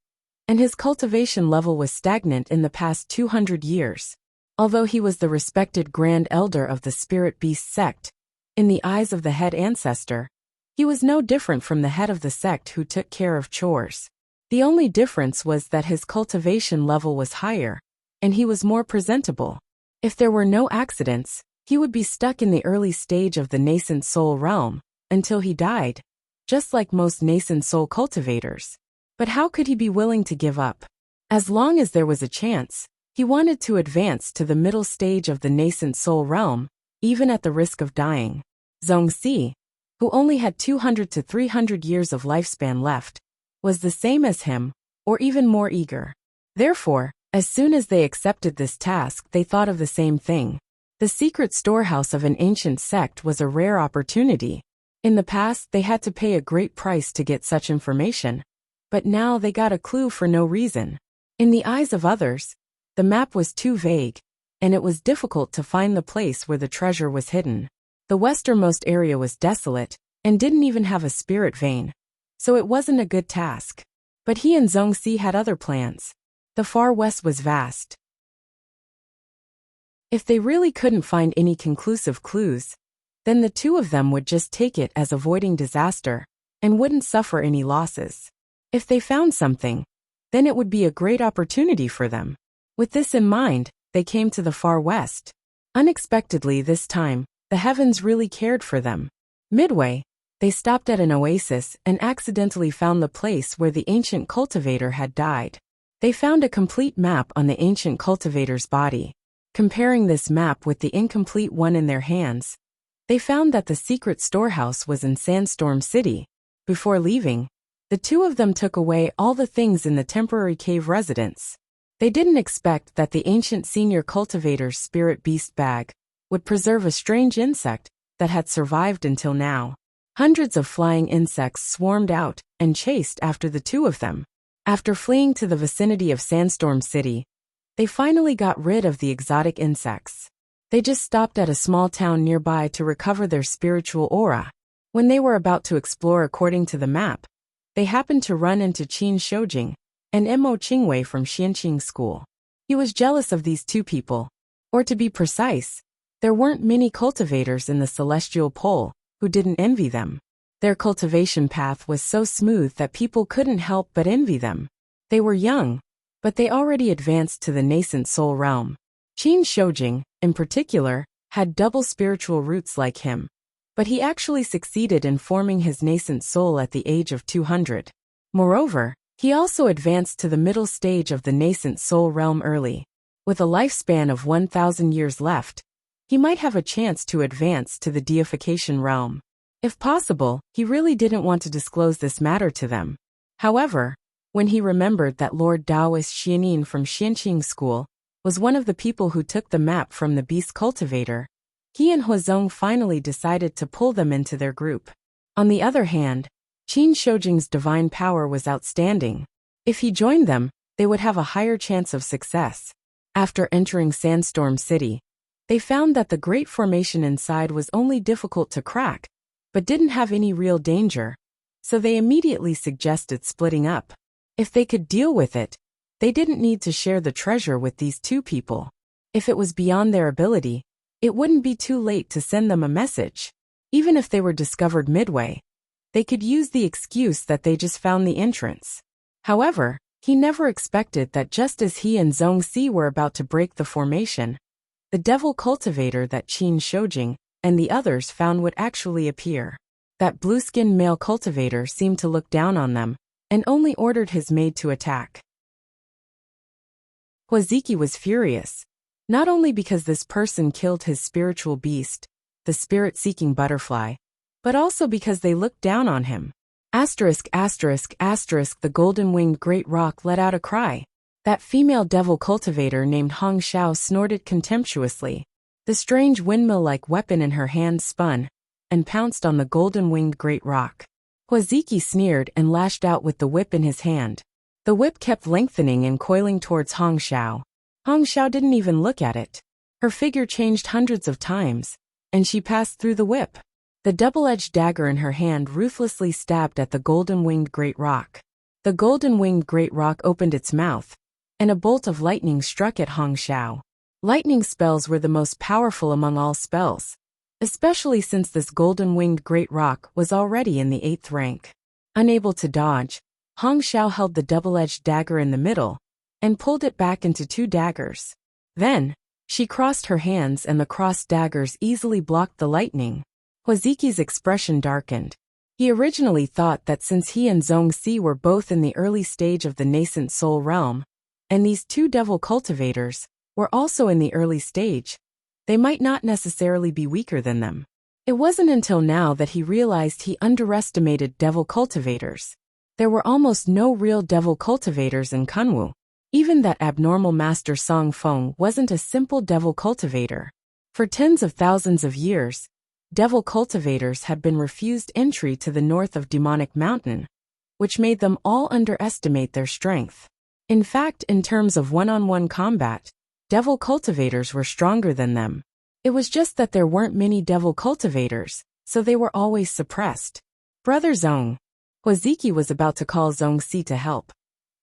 and his cultivation level was stagnant in the past 200 years. Although he was the respected grand elder of the spirit beast sect, in the eyes of the head ancestor, he was no different from the head of the sect who took care of chores. The only difference was that his cultivation level was higher, and he was more presentable. If there were no accidents, he would be stuck in the early stage of the nascent soul realm until he died, just like most nascent soul cultivators. But how could he be willing to give up? As long as there was a chance, he wanted to advance to the middle stage of the nascent soul realm, even at the risk of dying. Zhongxi, who only had 200 to 300 years of lifespan left, was the same as him, or even more eager. Therefore, as soon as they accepted this task, they thought of the same thing. The secret storehouse of an ancient sect was a rare opportunity. In the past, they had to pay a great price to get such information, but now they got a clue for no reason. In the eyes of others, the map was too vague, and it was difficult to find the place where the treasure was hidden. The westernmost area was desolate, and didn't even have a spirit vein, so it wasn't a good task. But he and Zhongxi had other plans. The far west was vast. If they really couldn't find any conclusive clues, then the two of them would just take it as avoiding disaster, and wouldn't suffer any losses. If they found something, then it would be a great opportunity for them. With this in mind, they came to the far west. Unexpectedly this time, the heavens really cared for them. Midway, they stopped at an oasis and accidentally found the place where the ancient cultivator had died. They found a complete map on the ancient cultivator's body. Comparing this map with the incomplete one in their hands, they found that the secret storehouse was in Sandstorm City. Before leaving, the two of them took away all the things in the temporary cave residence. They didn't expect that the ancient senior cultivator's spirit beast bag would preserve a strange insect that had survived until now. Hundreds of flying insects swarmed out and chased after the two of them. After fleeing to the vicinity of Sandstorm City, they finally got rid of the exotic insects. They just stopped at a small town nearby to recover their spiritual aura. When they were about to explore according to the map, they happened to run into Qin Shoujing and Mo Qingwei from Xianqing School. He was jealous of these two people. Or to be precise, there weren't many cultivators in the celestial pole who didn't envy them. Their cultivation path was so smooth that people couldn't help but envy them. They were young, but they already advanced to the nascent soul realm. Qin Shoujing, in particular, had double spiritual roots like him, but he actually succeeded in forming his nascent soul at the age of 200. Moreover, he also advanced to the middle stage of the nascent soul realm early. With a lifespan of 1,000 years left, he might have a chance to advance to the deification realm. If possible, he really didn't want to disclose this matter to them. However, when he remembered that Lord Taoist Xianin from Xianqing School was one of the people who took the map from the beast cultivator, he and Huazong finally decided to pull them into their group. On the other hand, Qin Shoujing's divine power was outstanding. If he joined them, they would have a higher chance of success. After entering Sandstorm City, they found that the great formation inside was only difficult to crack, but didn't have any real danger, so they immediately suggested splitting up. If they could deal with it, they didn't need to share the treasure with these two people. If it was beyond their ability, it wouldn't be too late to send them a message. Even if they were discovered midway, they could use the excuse that they just found the entrance. However, he never expected that just as he and Zhongxi were about to break the formation, the devil cultivator that Qin Shoujing and the others found would actually appear. That blue-skinned male cultivator seemed to look down on them and only ordered his maid to attack. Huaziki was furious, not only because this person killed his spiritual beast, the spirit-seeking butterfly, but also because they looked down on him. Asterisk, asterisk, asterisk, the golden-winged great roc let out a cry. That female devil cultivator named Hong Xiao snorted contemptuously. The strange windmill-like weapon in her hand spun and pounced on the golden-winged great roc. Huaziki sneered and lashed out with the whip in his hand. The whip kept lengthening and coiling towards Hong Xiao. Hong Xiao didn't even look at it. Her figure changed hundreds of times, and she passed through the whip. The double-edged dagger in her hand ruthlessly stabbed at the golden-winged great rock. The golden-winged great rock opened its mouth, and a bolt of lightning struck at Hong Xiao. Lightning spells were the most powerful among all spells, especially since this golden-winged great rock was already in the 8th rank. Unable to dodge, Hong Xiao held the double-edged dagger in the middle and pulled it back into 2 daggers. Then, she crossed her hands and the crossed daggers easily blocked the lightning. Huaziki's expression darkened. He originally thought that since he and Zhongxi were both in the early stage of the nascent soul realm, and these 2 devil cultivators were also in the early stage, they might not necessarily be weaker than them. It wasn't until now that he realized he underestimated devil cultivators. There were almost no real devil cultivators in Kunwu. Even that abnormal master Song Feng wasn't a simple devil cultivator. For tens of thousands of years, devil cultivators had been refused entry to the north of Demonic Mountain, which made them all underestimate their strength. In fact, in terms of one-on-one combat, devil cultivators were stronger than them. It was just that there weren't many devil cultivators, so they were always suppressed. Brother Zong. Huaziki was about to call Zhongxi to help.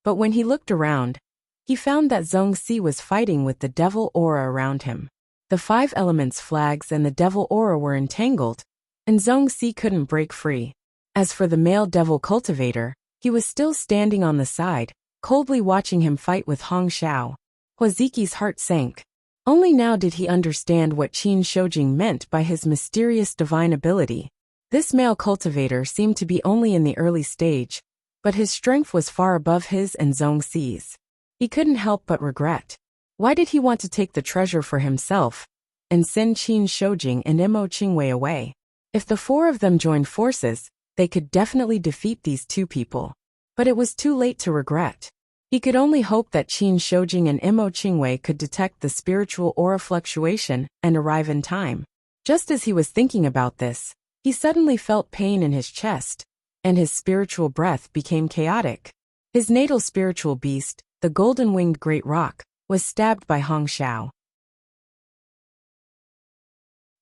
But when he looked around, he found that Zhongxi was fighting with the devil aura around him. The 5 elements flags and the devil aura were entangled, and Zhongxi couldn't break free. As for the male devil cultivator, he was still standing on the side, coldly watching him fight with Hong Xiao. Huaziki's heart sank. Only now did he understand what Qin Shoujing meant by his mysterious divine ability. This male cultivator seemed to be only in the early stage, but his strength was far above his and Zhongxi's. He couldn't help but regret. Why did he want to take the treasure for himself and send Qin Shoujing and Mo Qingwei away? If the 4 of them joined forces, they could definitely defeat these 2 people. But it was too late to regret. He could only hope that Qin Shoujing and Mo Qingwei could detect the spiritual aura fluctuation and arrive in time. Just as he was thinking about this, he suddenly felt pain in his chest, and his spiritual breath became chaotic. His natal spiritual beast, the golden-winged great rock, was stabbed by Hong Xiao.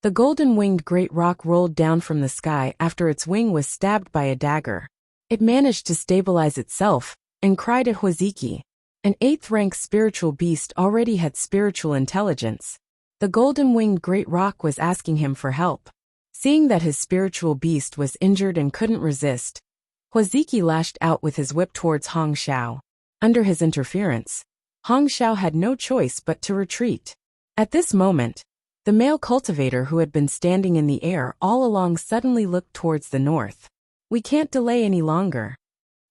The golden-winged great rock rolled down from the sky after its wing was stabbed by a dagger. It managed to stabilize itself and cried at Huaziki. An 8th-rank spiritual beast already had spiritual intelligence. The golden-winged great rock was asking him for help. Seeing that his spiritual beast was injured and couldn't resist, Huaziki lashed out with his whip towards Hong Xiao. Under his interference, Hong Xiao had no choice but to retreat. At this moment, the male cultivator who had been standing in the air all along suddenly looked towards the north. We can't delay any longer.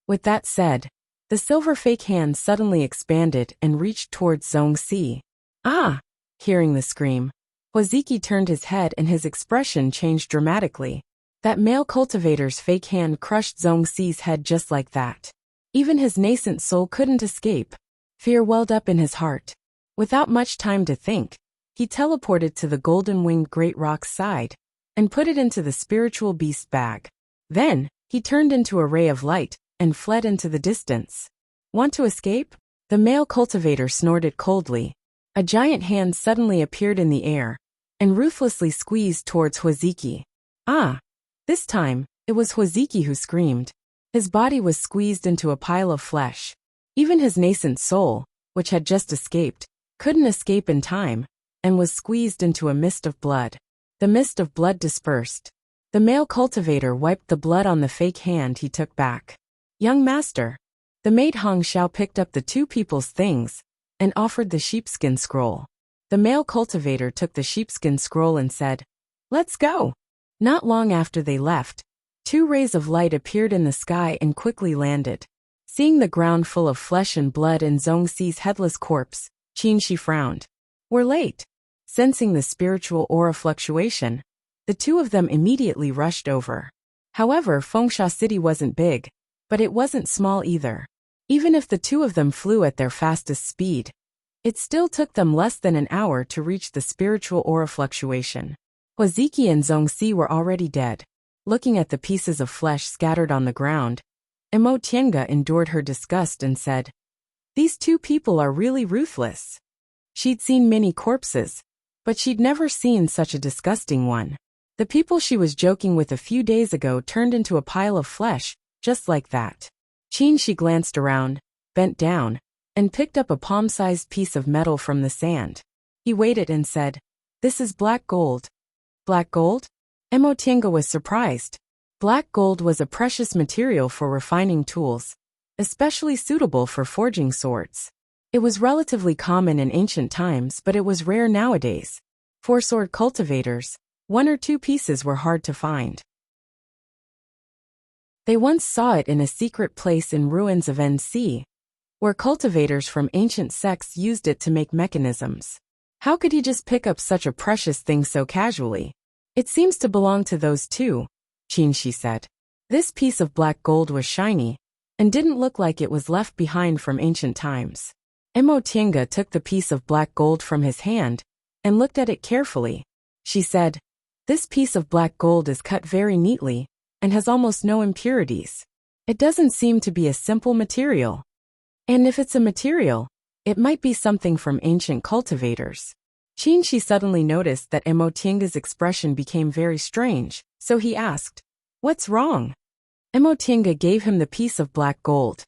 With that said, the silver fake hand suddenly expanded and reached towards Zhongxi. Ah! Hearing the scream, Huaziki turned his head and his expression changed dramatically. That male cultivator's fake hand crushed Zhongxi's head just like that. Even his nascent soul couldn't escape. Fear welled up in his heart. Without much time to think, he teleported to the golden-winged great rock's side and put it into the spiritual beast bag. Then, he turned into a ray of light and fled into the distance. Want to escape? The male cultivator snorted coldly. A giant hand suddenly appeared in the air and ruthlessly squeezed towards Huaziki. Ah! This time, it was Huaziki who screamed. His body was squeezed into a pile of flesh. Even his nascent soul, which had just escaped, couldn't escape in time, and was squeezed into a mist of blood. The mist of blood dispersed. The male cultivator wiped the blood on the fake hand he took back. Young master. The maid Hong Xiao picked up the 2 people's things and offered the sheepskin scroll. The male cultivator took the sheepskin scroll and said, "Let's go." Not long after they left, 2 rays of light appeared in the sky and quickly landed. Seeing the ground full of flesh and blood and Zhongxi's headless corpse, Qin Shi frowned. We're late. Sensing the spiritual aura fluctuation, the 2 of them immediately rushed over. However, Fengsha City wasn't big, but it wasn't small either. Even if the 2 of them flew at their fastest speed, it still took them less than an hour to reach the spiritual aura fluctuation. Huaziki and Zhongxi were already dead. Looking at the pieces of flesh scattered on the ground, Emotienga endured her disgust and said, "These two people are really ruthless." She'd seen many corpses, but she'd never seen such a disgusting one. The people she was joking with a few days ago turned into a pile of flesh, just like that. She glanced around, bent down, and picked up a palm-sized piece of metal from the sand. He weighed it and said, "This is black gold." Black gold? Emotienga was surprised. Black gold was a precious material for refining tools, especially suitable for forging swords. It was relatively common in ancient times, but it was rare nowadays. For sword cultivators, 1 or 2 pieces were hard to find. They once saw it in a secret place in ruins of NC, where cultivators from ancient sects used it to make mechanisms. How could he just pick up such a precious thing so casually? "It seems to belong to those two," she said. This piece of black gold was shiny, and didn't look like it was left behind from ancient times. Emotienga took the piece of black gold from his hand, and looked at it carefully. She said, "This piece of black gold is cut very neatly, and has almost no impurities. It doesn't seem to be a simple material. And if it's a material, it might be something from ancient cultivators." She suddenly noticed that Emotienga's expression became very strange, so he asked, "What's wrong?" Emotienga gave him the piece of black gold.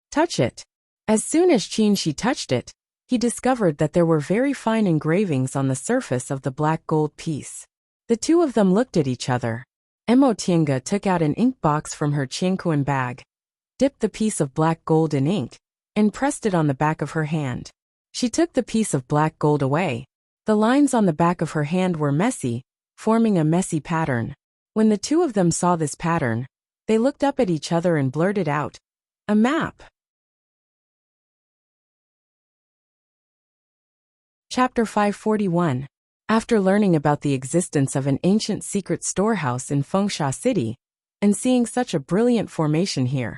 "Touch it." As soon as she touched it, he discovered that there were very fine engravings on the surface of the black gold piece. The two of them looked at each other. Emotienga took out an ink box from her chiankuan bag, dipped the piece of black gold in ink, and pressed it on the back of her hand. She took the piece of black gold away. The lines on the back of her hand were messy, forming a messy pattern. When the two of them saw this pattern, they looked up at each other and blurted out, "A map!" Chapter 541. After learning about the existence of an ancient secret storehouse in Fengsha City, and seeing such a brilliant formation here,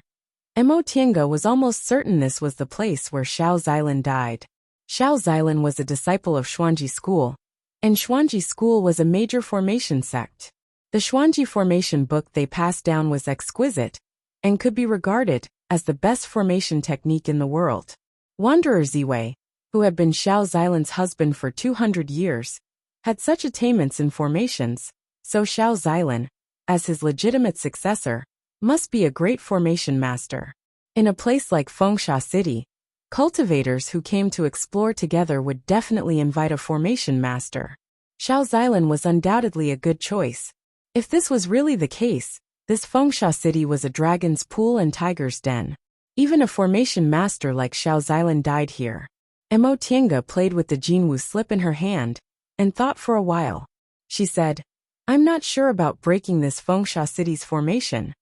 Emotienga was almost certain this was the place where Xiao Xilan died. Xiao Xilan was a disciple of Xuanji School, and Xuanji School was a major formation sect. The Xuanji formation book they passed down was exquisite, and could be regarded as the best formation technique in the world. Wanderer Ziwei, who had been Xiao Xilan's husband for 200 years, had such attainments in formations, so Xiao Xilan, as his legitimate successor, must be a great formation master. In a place like Fengsha City, cultivators who came to explore together would definitely invite a formation master. Xiao Xilan was undoubtedly a good choice. If this was really the case, this Fengsha City was a dragon's pool and tiger's den. Even a formation master like Xiao Xilan died here. Emotienga played with the Jinwu slip in her hand, and thought for a while. She said, "I'm not sure about breaking this Fengsha City's formation.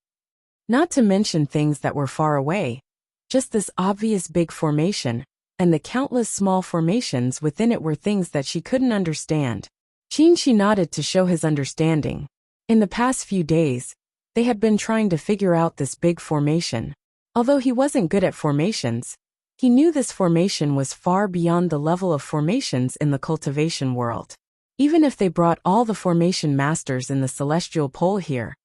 Not to mention things that were far away. Just this obvious big formation, and the countless small formations within it were things that she couldn't understand." She nodded to show his understanding. In the past few days, they had been trying to figure out this big formation. Although he wasn't good at formations, he knew this formation was far beyond the level of formations in the cultivation world. Even if they brought all the formation masters in the celestial pole here,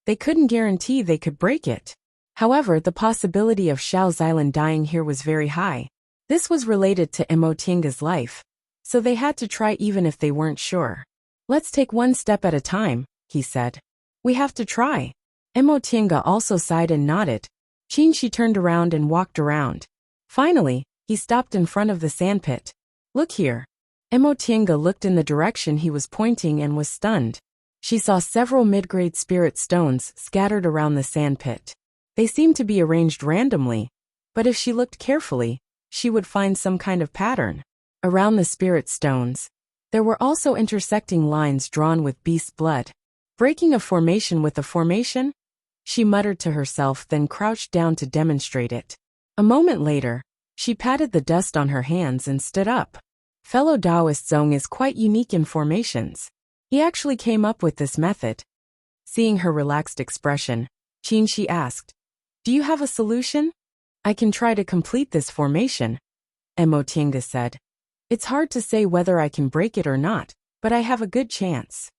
they couldn't guarantee they could break it. However, the possibility of Xiao Xilan dying here was very high. This was related to Emotienga's life, so they had to try even if they weren't sure. "Let's take one step at a time," he said. "We have to try." Emotienga also sighed and nodded. She turned around and walked around. Finally, he stopped in front of the sandpit. "Look here." Emotienga looked in the direction he was pointing and was stunned. She saw several mid-grade spirit stones scattered around the sandpit. They seemed to be arranged randomly, but if she looked carefully, she would find some kind of pattern. Around the spirit stones, there were also intersecting lines drawn with beast blood. "Breaking a formation with a formation?" she muttered to herself, then crouched down to demonstrate it. A moment later, she patted the dust on her hands and stood up. Fellow Taoist Zong is quite unique in formations. He actually came up with this method. Seeing her relaxed expression, she asked, "Do you have a solution?" "I can try to complete this formation," Emotienga said. "It's hard to say whether I can break it or not, but I have a good chance."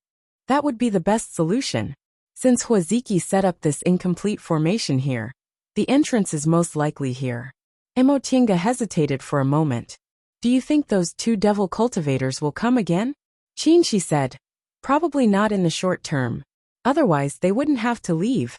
That would be the best solution. Since Huaziki set up this incomplete formation here, The entrance is most likely here. Emotinga hesitated for a moment. Do you think those two devil cultivators will come again? Qinshi said. Probably not in the short term. Otherwise they wouldn't have to leave.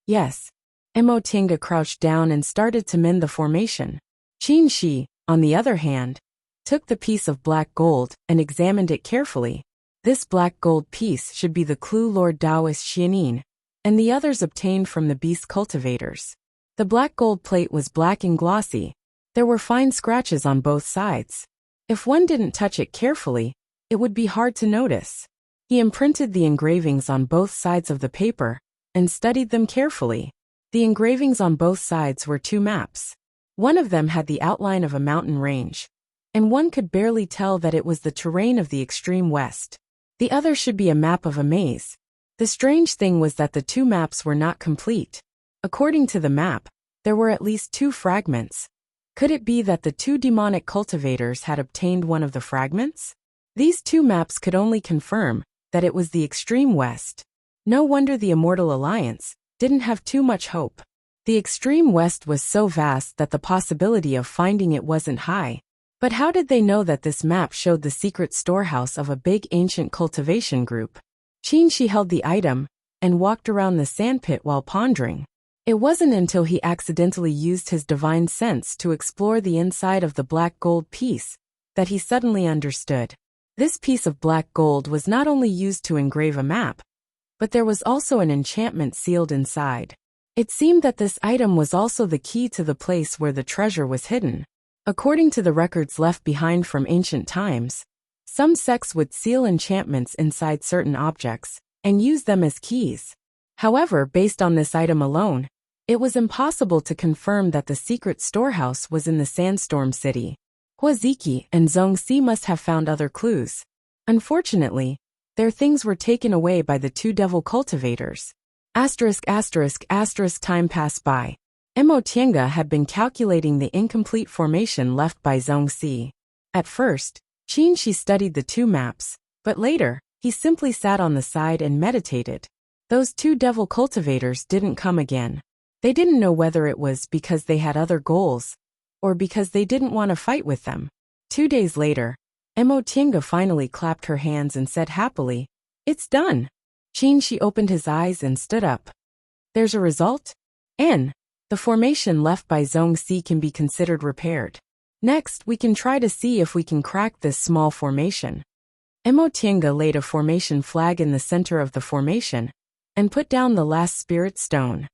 Yes. Emotinga crouched down and started to mend the formation. Qinshi, on the other hand, took the piece of black gold and examined it carefully. This black gold piece should be the clue Lord Taoist Xianin, and the others obtained from the beast cultivators. The black gold plate was black and glossy. There were fine scratches on both sides. If one didn't touch it carefully, it would be hard to notice. He imprinted the engravings on both sides of the paper and studied them carefully. The engravings on both sides were two maps. One of them had the outline of a mountain range, and one could barely tell that it was the terrain of the extreme west. The other should be a map of a maze. The strange thing was that the two maps were not complete. According to the map, there were at least two fragments. Could it be that the two demonic cultivators had obtained one of the fragments? These two maps could only confirm that it was the extreme west. No wonder the Immortal Alliance didn't have too much hope. The extreme west was so vast that the possibility of finding it wasn't high. But how did they know that this map showed the secret storehouse of a big ancient cultivation group? Qinshi held the item and walked around the sandpit while pondering. It wasn't until he accidentally used his divine sense to explore the inside of the black gold piece that he suddenly understood. This piece of black gold was not only used to engrave a map, but there was also an enchantment sealed inside. It seemed that this item was also the key to the place where the treasure was hidden. According to the records left behind from ancient times, some sects would seal enchantments inside certain objects and use them as keys. However, based on this item alone, it was impossible to confirm that the secret storehouse was in the Sandstorm City. Huaziki and Zhongxi must have found other clues. Unfortunately, their things were taken away by the two devil cultivators. Time passed by. Emotienga had been calculating the incomplete formation left by Zhongxi. At first, Qinshi studied the two maps, but later, he simply sat on the side and meditated. Those two devil cultivators didn't come again. They didn't know whether it was because they had other goals, or because they didn't want to fight with them. 2 days later, Emotienga finally clapped her hands and said happily, "It's done." Qinshi opened his eyes and stood up. "There's a result? N. The formation left by Zhongxi can be considered repaired. Next, we can try to see if we can crack this small formation." Emotienga laid a formation flag in the center of the formation and put down the last spirit stone.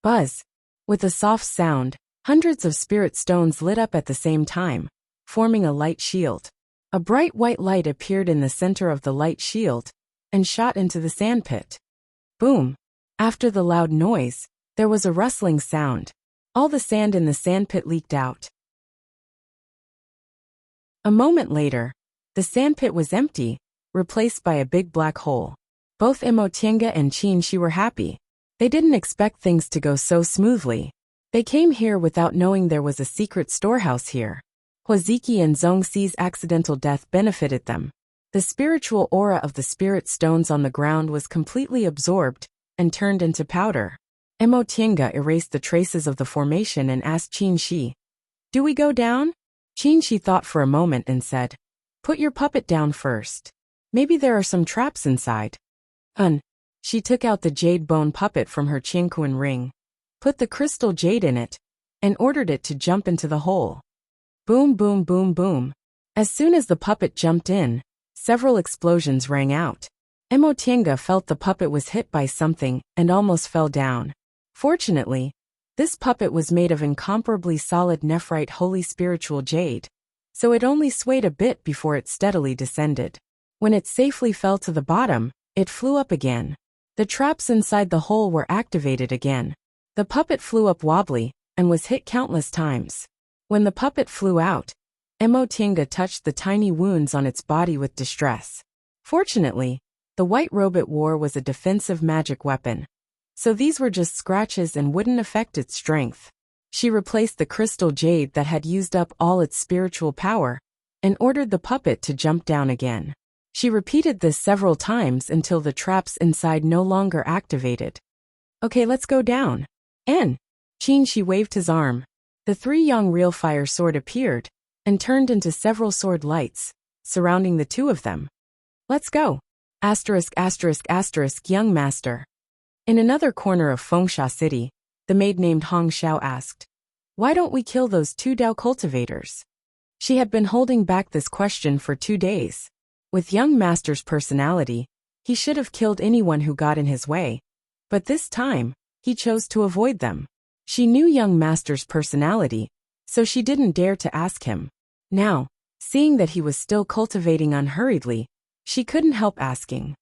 Buzz! With a soft sound, hundreds of spirit stones lit up at the same time, forming a light shield. A bright white light appeared in the center of the light shield and shot into the sandpit. Boom! After the loud noise, there was a rustling sound. All the sand in the sandpit leaked out. A moment later, the sandpit was empty, replaced by a big black hole. Both Emotienga and Qinshi were happy. They didn't expect things to go so smoothly. They came here without knowing there was a secret storehouse here. Huaziki and Zhongxi's accidental death benefited them. The spiritual aura of the spirit stones on the ground was completely absorbed and turned into powder. Emotienga erased the traces of the formation and asked Qinshi, "Do we go down?" Qinshi thought for a moment and said, "Put your puppet down first. Maybe there are some traps inside." She took out the jade bone puppet from her Qianquan ring, put the crystal jade in it, and ordered it to jump into the hole. Boom, boom, boom, boom. As soon as the puppet jumped in, several explosions rang out. Emotienga felt the puppet was hit by something and almost fell down. Fortunately, this puppet was made of incomparably solid nephrite holy spiritual jade, so it only swayed a bit before it steadily descended. When it safely fell to the bottom, it flew up again. The traps inside the hole were activated again. The puppet flew up wobbly and was hit countless times. When the puppet flew out, Emotienga touched the tiny wounds on its body with distress. Fortunately, the white robe it wore was a defensive magic weapon, so these were just scratches and wouldn't affect its strength. She replaced the crystal jade that had used up all its spiritual power and ordered the puppet to jump down again. She repeated this several times until the traps inside no longer activated. Okay, let's go down. And She waved his arm. The three young real fire sword appeared and turned into several sword lights, surrounding the two of them. Let's go. Asterisk asterisk asterisk young master. In another corner of Fengsha City, the maid named Hong Xiao asked, "Why don't we kill those two Dao cultivators?" She had been holding back this question for 2 days. With young master's personality, he should have killed anyone who got in his way. But this time, he chose to avoid them. She knew young master's personality, so she didn't dare to ask him. Now, seeing that he was still cultivating unhurriedly, she couldn't help asking,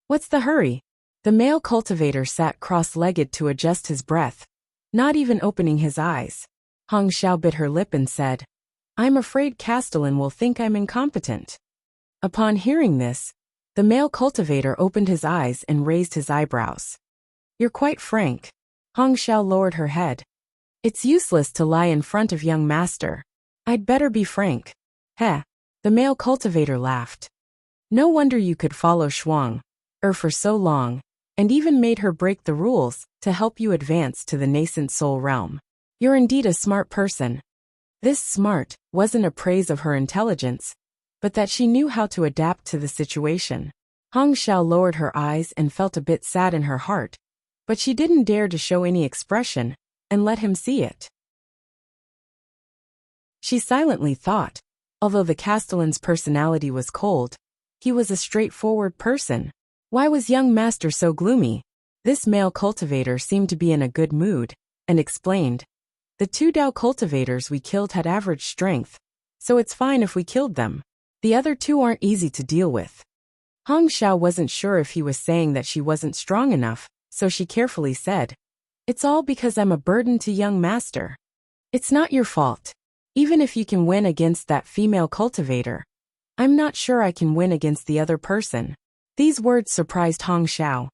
"What's the hurry?" The male cultivator sat cross-legged to adjust his breath, not even opening his eyes. Hong Xiao bit her lip and said, "I'm afraid Castellan will think I'm incompetent." Upon hearing this, the male cultivator opened his eyes and raised his eyebrows. "You're quite frank." Hong Xiao lowered her head. "It's useless to lie in front of young master. I'd better be frank." Heh. The male cultivator laughed. "No wonder you could follow Shuang for so long, and even made her break the rules to help you advance to the nascent soul realm. You're indeed a smart person." This smart wasn't a praise of her intelligence, but that she knew how to adapt to the situation. Hong Xiao lowered her eyes and felt a bit sad in her heart, but she didn't dare to show any expression and let him see it. She silently thought, although the Castellan's personality was cold, he was a straightforward person. Why was young master so gloomy? This male cultivator seemed to be in a good mood, and explained, "The two Dao cultivators we killed had average strength, so it's fine if we killed them. The other two aren't easy to deal with." Hong Xiao wasn't sure if he was saying that she wasn't strong enough, so she carefully said, "It's all because I'm a burden to young master. It's not your fault. Even if you can win against that female cultivator, I'm not sure I can win against the other person." These words surprised Hong Xiao.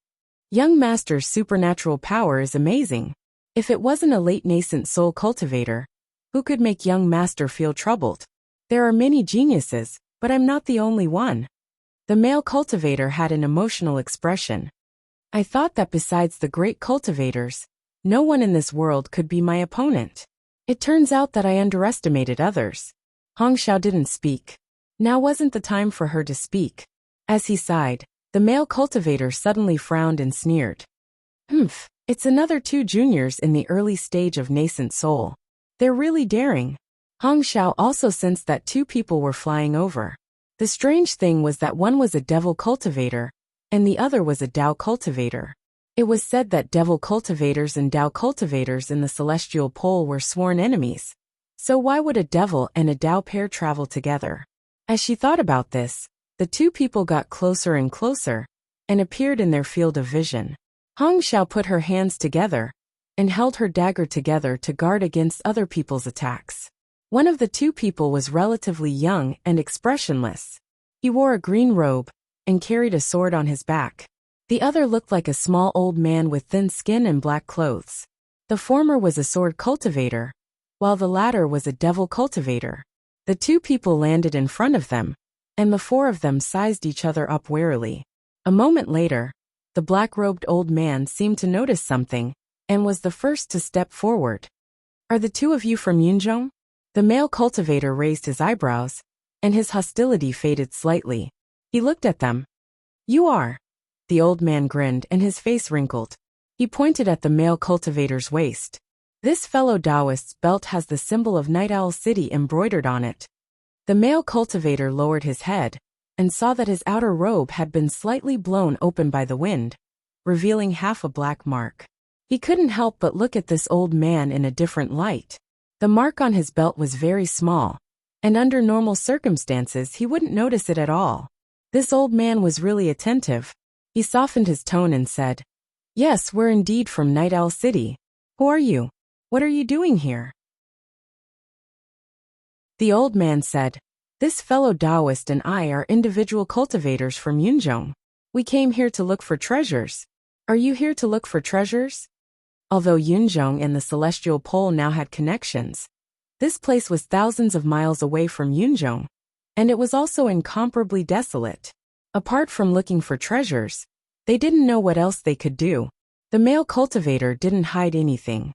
Young master's supernatural power is amazing. If it wasn't a late nascent soul cultivator, who could make young master feel troubled? There are many geniuses, but I'm not the only one. The male cultivator had an emotional expression. "I thought that besides the great cultivators, no one in this world could be my opponent. It turns out that I underestimated others." Hong Xiao didn't speak. Now wasn't the time for her to speak. As he sighed, the male cultivator suddenly frowned and sneered. It's another two juniors in the early stage of nascent soul. They're really daring." Hong Xiao also sensed that two people were flying over. The strange thing was that one was a devil cultivator, and the other was a Dao cultivator. It was said that devil cultivators and Dao cultivators in the celestial pole were sworn enemies. So why would a devil and a Dao pair travel together? As she thought about this, the two people got closer and closer, and appeared in their field of vision. Hong Xiao put her hands together, and held her dagger together to guard against other people's attacks. One of the two people was relatively young and expressionless. He wore a green robe, and carried a sword on his back. The other looked like a small old man with thin skin and black clothes. The former was a sword cultivator, while the latter was a devil cultivator. The two people landed in front of them, and the four of them sized each other up warily. A moment later, the black-robed old man seemed to notice something, and was the first to step forward. "Are the two of you from Yunzhong?" The male cultivator raised his eyebrows, and his hostility faded slightly. He looked at them. "You are." The old man grinned and his face wrinkled. He pointed at the male cultivator's waist. "This fellow Taoist's belt has the symbol of Night Owl City embroidered on it." The male cultivator lowered his head, and saw that his outer robe had been slightly blown open by the wind, revealing half a black mark. He couldn't help but look at this old man in a different light. The mark on his belt was very small, and under normal circumstances he wouldn't notice it at all. This old man was really attentive. He softened his tone and said, "Yes, we're indeed from Night Owl City. Who are you? What are you doing here?" The old man said, "This fellow Taoist and I are individual cultivators from Yunzhong. We came here to look for treasures. Are you here to look for treasures?" Although Yunzhong and the Celestial Pole now had connections, this place was thousands of miles away from Yunzhong, and it was also incomparably desolate. Apart from looking for treasures, they didn't know what else they could do. The male cultivator didn't hide anything.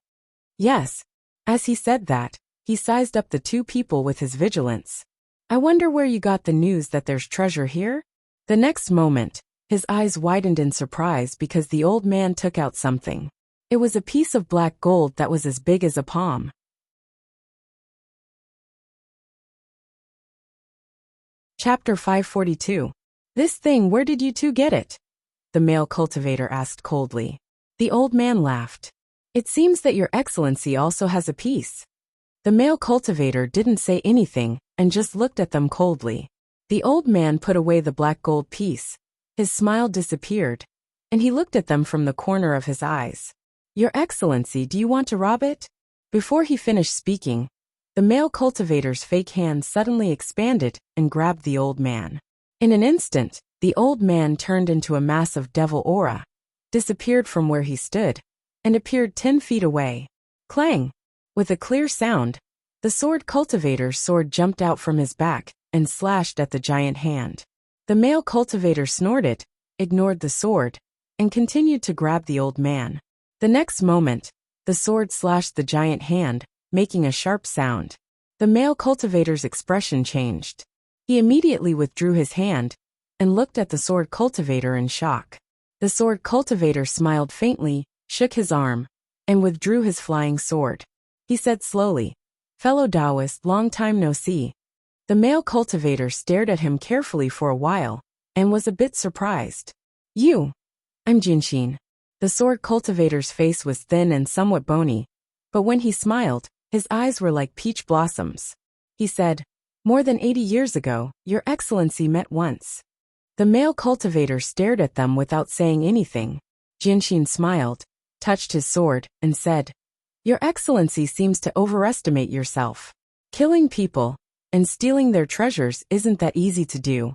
Yes. As he said that, he sized up the two people with his vigilance. I wonder where you got the news that there's treasure here? The next moment, his eyes widened in surprise because the old man took out something. It was a piece of black gold that was as big as a palm. Chapter 542. This thing, where did you two get it? The male cultivator asked coldly. The old man laughed. It seems that your excellency also has a piece. The male cultivator didn't say anything and just looked at them coldly. The old man put away the black gold piece. His smile disappeared, and he looked at them from the corner of his eyes. Your excellency, do you want to rob it? Before he finished speaking, the male cultivator's fake hand suddenly expanded and grabbed the old man. In an instant, the old man turned into a mass of devil aura, disappeared from where he stood, and appeared 10 feet away. Clang! With a clear sound, the sword cultivator's sword jumped out from his back and slashed at the giant hand. The male cultivator snorted, ignored the sword, and continued to grab the old man. The next moment, the sword slashed the giant hand, making a sharp sound. The male cultivator's expression changed. He immediately withdrew his hand and looked at the sword cultivator in shock. The sword cultivator smiled faintly, shook his arm, and withdrew his flying sword. He said slowly, "Fellow Taoist, long time no see." The male cultivator stared at him carefully for a while, and was a bit surprised. You? I'm Jinshin. The sword cultivator's face was thin and somewhat bony, but when he smiled, his eyes were like peach blossoms. He said, "More than 80 years ago, your excellency met once." The male cultivator stared at them without saying anything. Jinshin smiled, touched his sword, and said, "Your excellency seems to overestimate yourself. Killing people and stealing their treasures isn't that easy to do."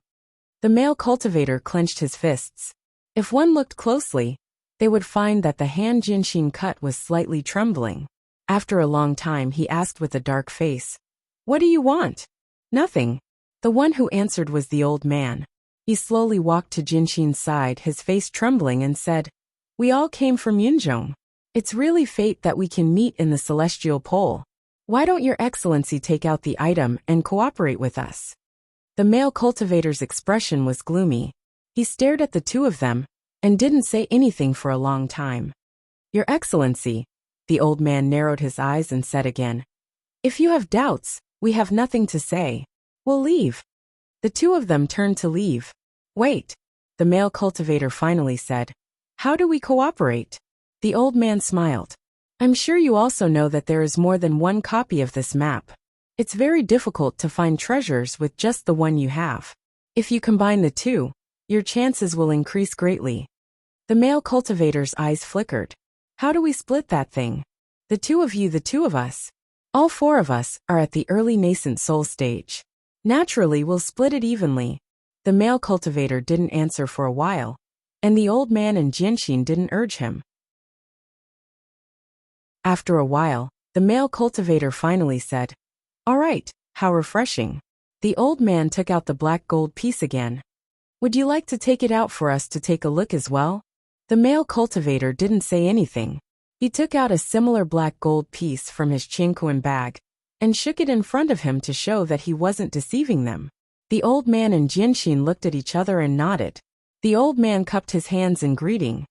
The male cultivator clenched his fists. If one looked closely, they would find that the hand Jinshin cut was slightly trembling. After a long time he asked with a dark face, "What do you want?" "Nothing." The one who answered was the old man. He slowly walked to Jinshin's side, his face trembling, and said, "We all came from Yunzhong. It's really fate that we can meet in the celestial pole. Why don't your excellency take out the item and cooperate with us?" The male cultivator's expression was gloomy. He stared at the two of them and didn't say anything for a long time. "Your excellency," the old man narrowed his eyes and said again, "if you have doubts, we have nothing to say. We'll leave." The two of them turned to leave. "Wait," the male cultivator finally said. "How do we cooperate?" The old man smiled. "I'm sure you also know that there is more than one copy of this map. It's very difficult to find treasures with just the one you have. If you combine the two, your chances will increase greatly." The male cultivator's eyes flickered. "How do we split that thing? The two of you, the two of us. All four of us are at the early nascent soul stage. Naturally, we'll split it evenly." The male cultivator didn't answer for a while, and the old man and Jinshin didn't urge him. After a while, the male cultivator finally said, "All right, how refreshing." The old man took out the black gold piece again. "Would you like to take it out for us to take a look as well?" The male cultivator didn't say anything. He took out a similar black gold piece from his chinkuan bag and shook it in front of him to show that he wasn't deceiving them. The old man and Jinshin looked at each other and nodded. The old man cupped his hands in greeting.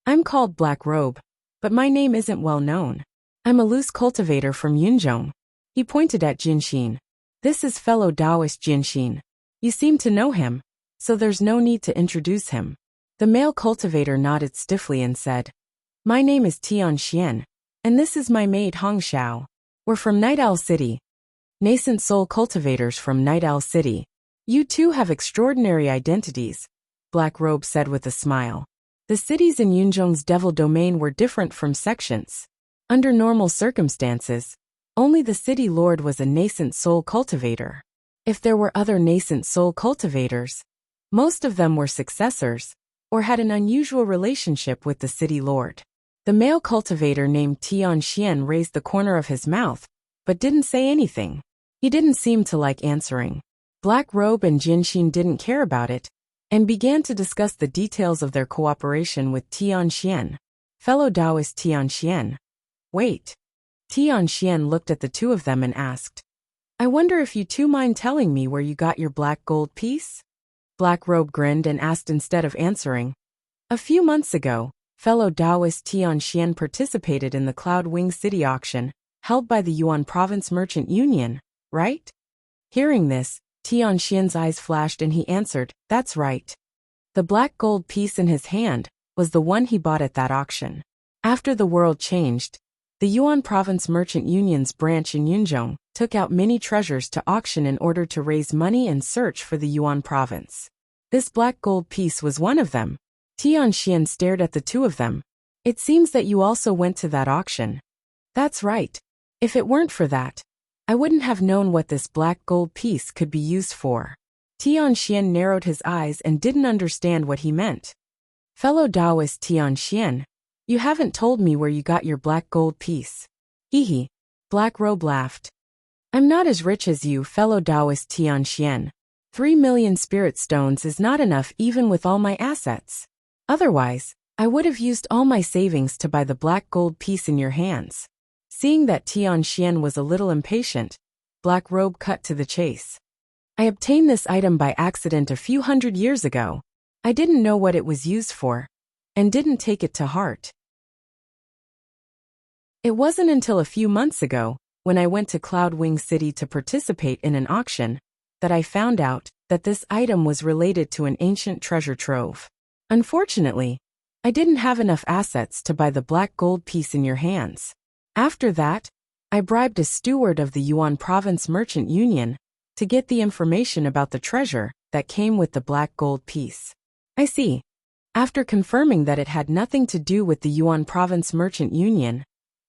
"I'm called Black Robe, but my name isn't well known. I'm a loose cultivator from Yunzhong." He pointed at Jinshin. "This is fellow Taoist Jinshin. You seem to know him, so there's no need to introduce him." The male cultivator nodded stiffly and said, "My name is Tian Xian, and this is my maid Hong Xiao. We're from Night Owl City. Nascent soul cultivators from Night Owl City. You two have extraordinary identities," Black Robe said with a smile. The cities in Yunzhong's devil domain were different from sections. Under normal circumstances, only the city lord was a nascent soul cultivator. If there were other nascent soul cultivators, most of them were successors, or had an unusual relationship with the city lord. The male cultivator named Tian Xian raised the corner of his mouth, but didn't say anything. He didn't seem to like answering. Black Robe and Jinshin didn't care about it, and began to discuss the details of their cooperation with Tian Xian. Fellow Taoist Tianxian. Wait. Tianxian looked at the two of them and asked, I wonder if you two mind telling me where you got your black gold piece? Black Robe grinned and asked instead of answering. A few months ago, fellow Taoist Tianxian participated in the Cloud Wing City auction, held by the Yuan Province Merchant Union, right? Hearing this, Tianxian's eyes flashed and he answered, that's right. The black gold piece in his hand was the one he bought at that auction. After the world changed, the Yuan Province Merchant Union's branch in Yunzhong took out many treasures to auction in order to raise money and search for the Yuan Province. This black gold piece was one of them. Tianxian stared at the two of them. It seems that you also went to that auction. That's right. If it weren't for that, I wouldn't have known what this black gold piece could be used for. Tianxian narrowed his eyes and didn't understand what he meant. Fellow Taoist Tianxian, you haven't told me where you got your black gold piece. Hee. Black Robe laughed. I'm not as rich as you, fellow Taoist Tianxian. 3 million spirit stones is not enough even with all my assets. Otherwise, I would have used all my savings to buy the black gold piece in your hands. Seeing that Tianxian was a little impatient, Black Robe cut to the chase. I obtained this item by accident a few hundred years ago. I didn't know what it was used for, and didn't take it to heart. It wasn't until a few months ago, when I went to Cloud Wing City to participate in an auction, that I found out that this item was related to an ancient treasure trove. Unfortunately, I didn't have enough assets to buy the black gold piece in your hands. After that, I bribed a steward of the Yuan Province Merchant Union to get the information about the treasure that came with the black gold piece. I see. After confirming that it had nothing to do with the Yuan Province Merchant Union,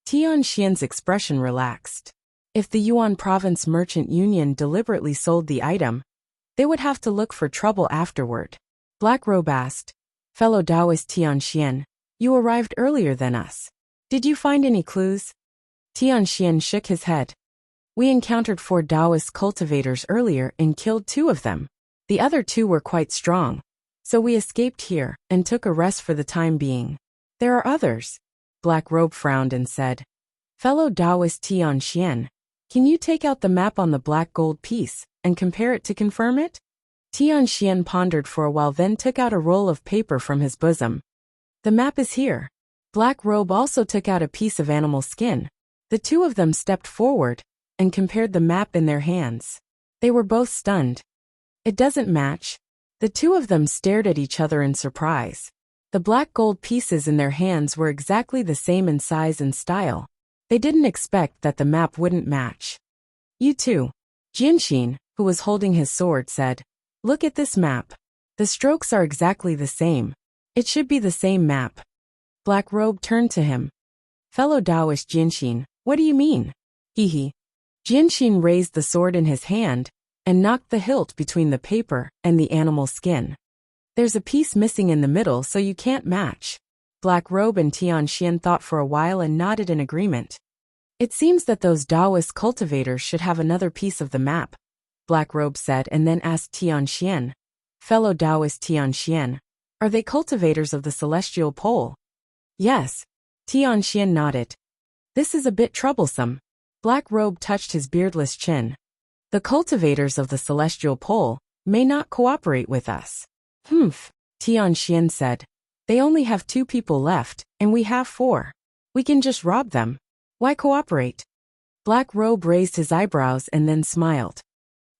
Tianxian's expression relaxed. If the Yuan Province Merchant Union deliberately sold the item, they would have to look for trouble afterward. Black Robe asked, fellow Taoist Tianxian, you arrived earlier than us. Did you find any clues? Tianxian shook his head. We encountered 4 Taoist cultivators earlier and killed 2 of them. The other 2 were quite strong, so we escaped here and took a rest for the time being. There are others. Black Robe frowned and said, fellow Taoist Tianxian, can you take out the map on the black gold piece and compare it to confirm it? Tianxian pondered for a while, then took out a roll of paper from his bosom. The map is here. Black Robe also took out a piece of animal skin. The two of them stepped forward and compared the map in their hands. They were both stunned. It doesn't match. The two of them stared at each other in surprise. The black gold pieces in their hands were exactly the same in size and style. They didn't expect that the map wouldn't match. You too. Jianxin, who was holding his sword, said, look at this map. The strokes are exactly the same. It should be the same map. Black Robe turned to him. Fellow Taoist Jianxin, what do you mean? Hee. Jianxin raised the sword in his hand and knocked the hilt between the paper and the animal skin. There's a piece missing in the middle, so you can't match. Black Robe and Tianxian thought for a while and nodded in agreement. It seems that those Taoist cultivators should have another piece of the map, Black Robe said, and then asked Tianxian, fellow Taoist Tianxian, are they cultivators of the celestial pole? Yes. Tianxian nodded. This is a bit troublesome. Black Robe touched his beardless chin. The cultivators of the celestial pole may not cooperate with us. Tianxian said. They only have 2 people left, and we have 4. We can just rob them. Why cooperate? Black Robe raised his eyebrows and then smiled.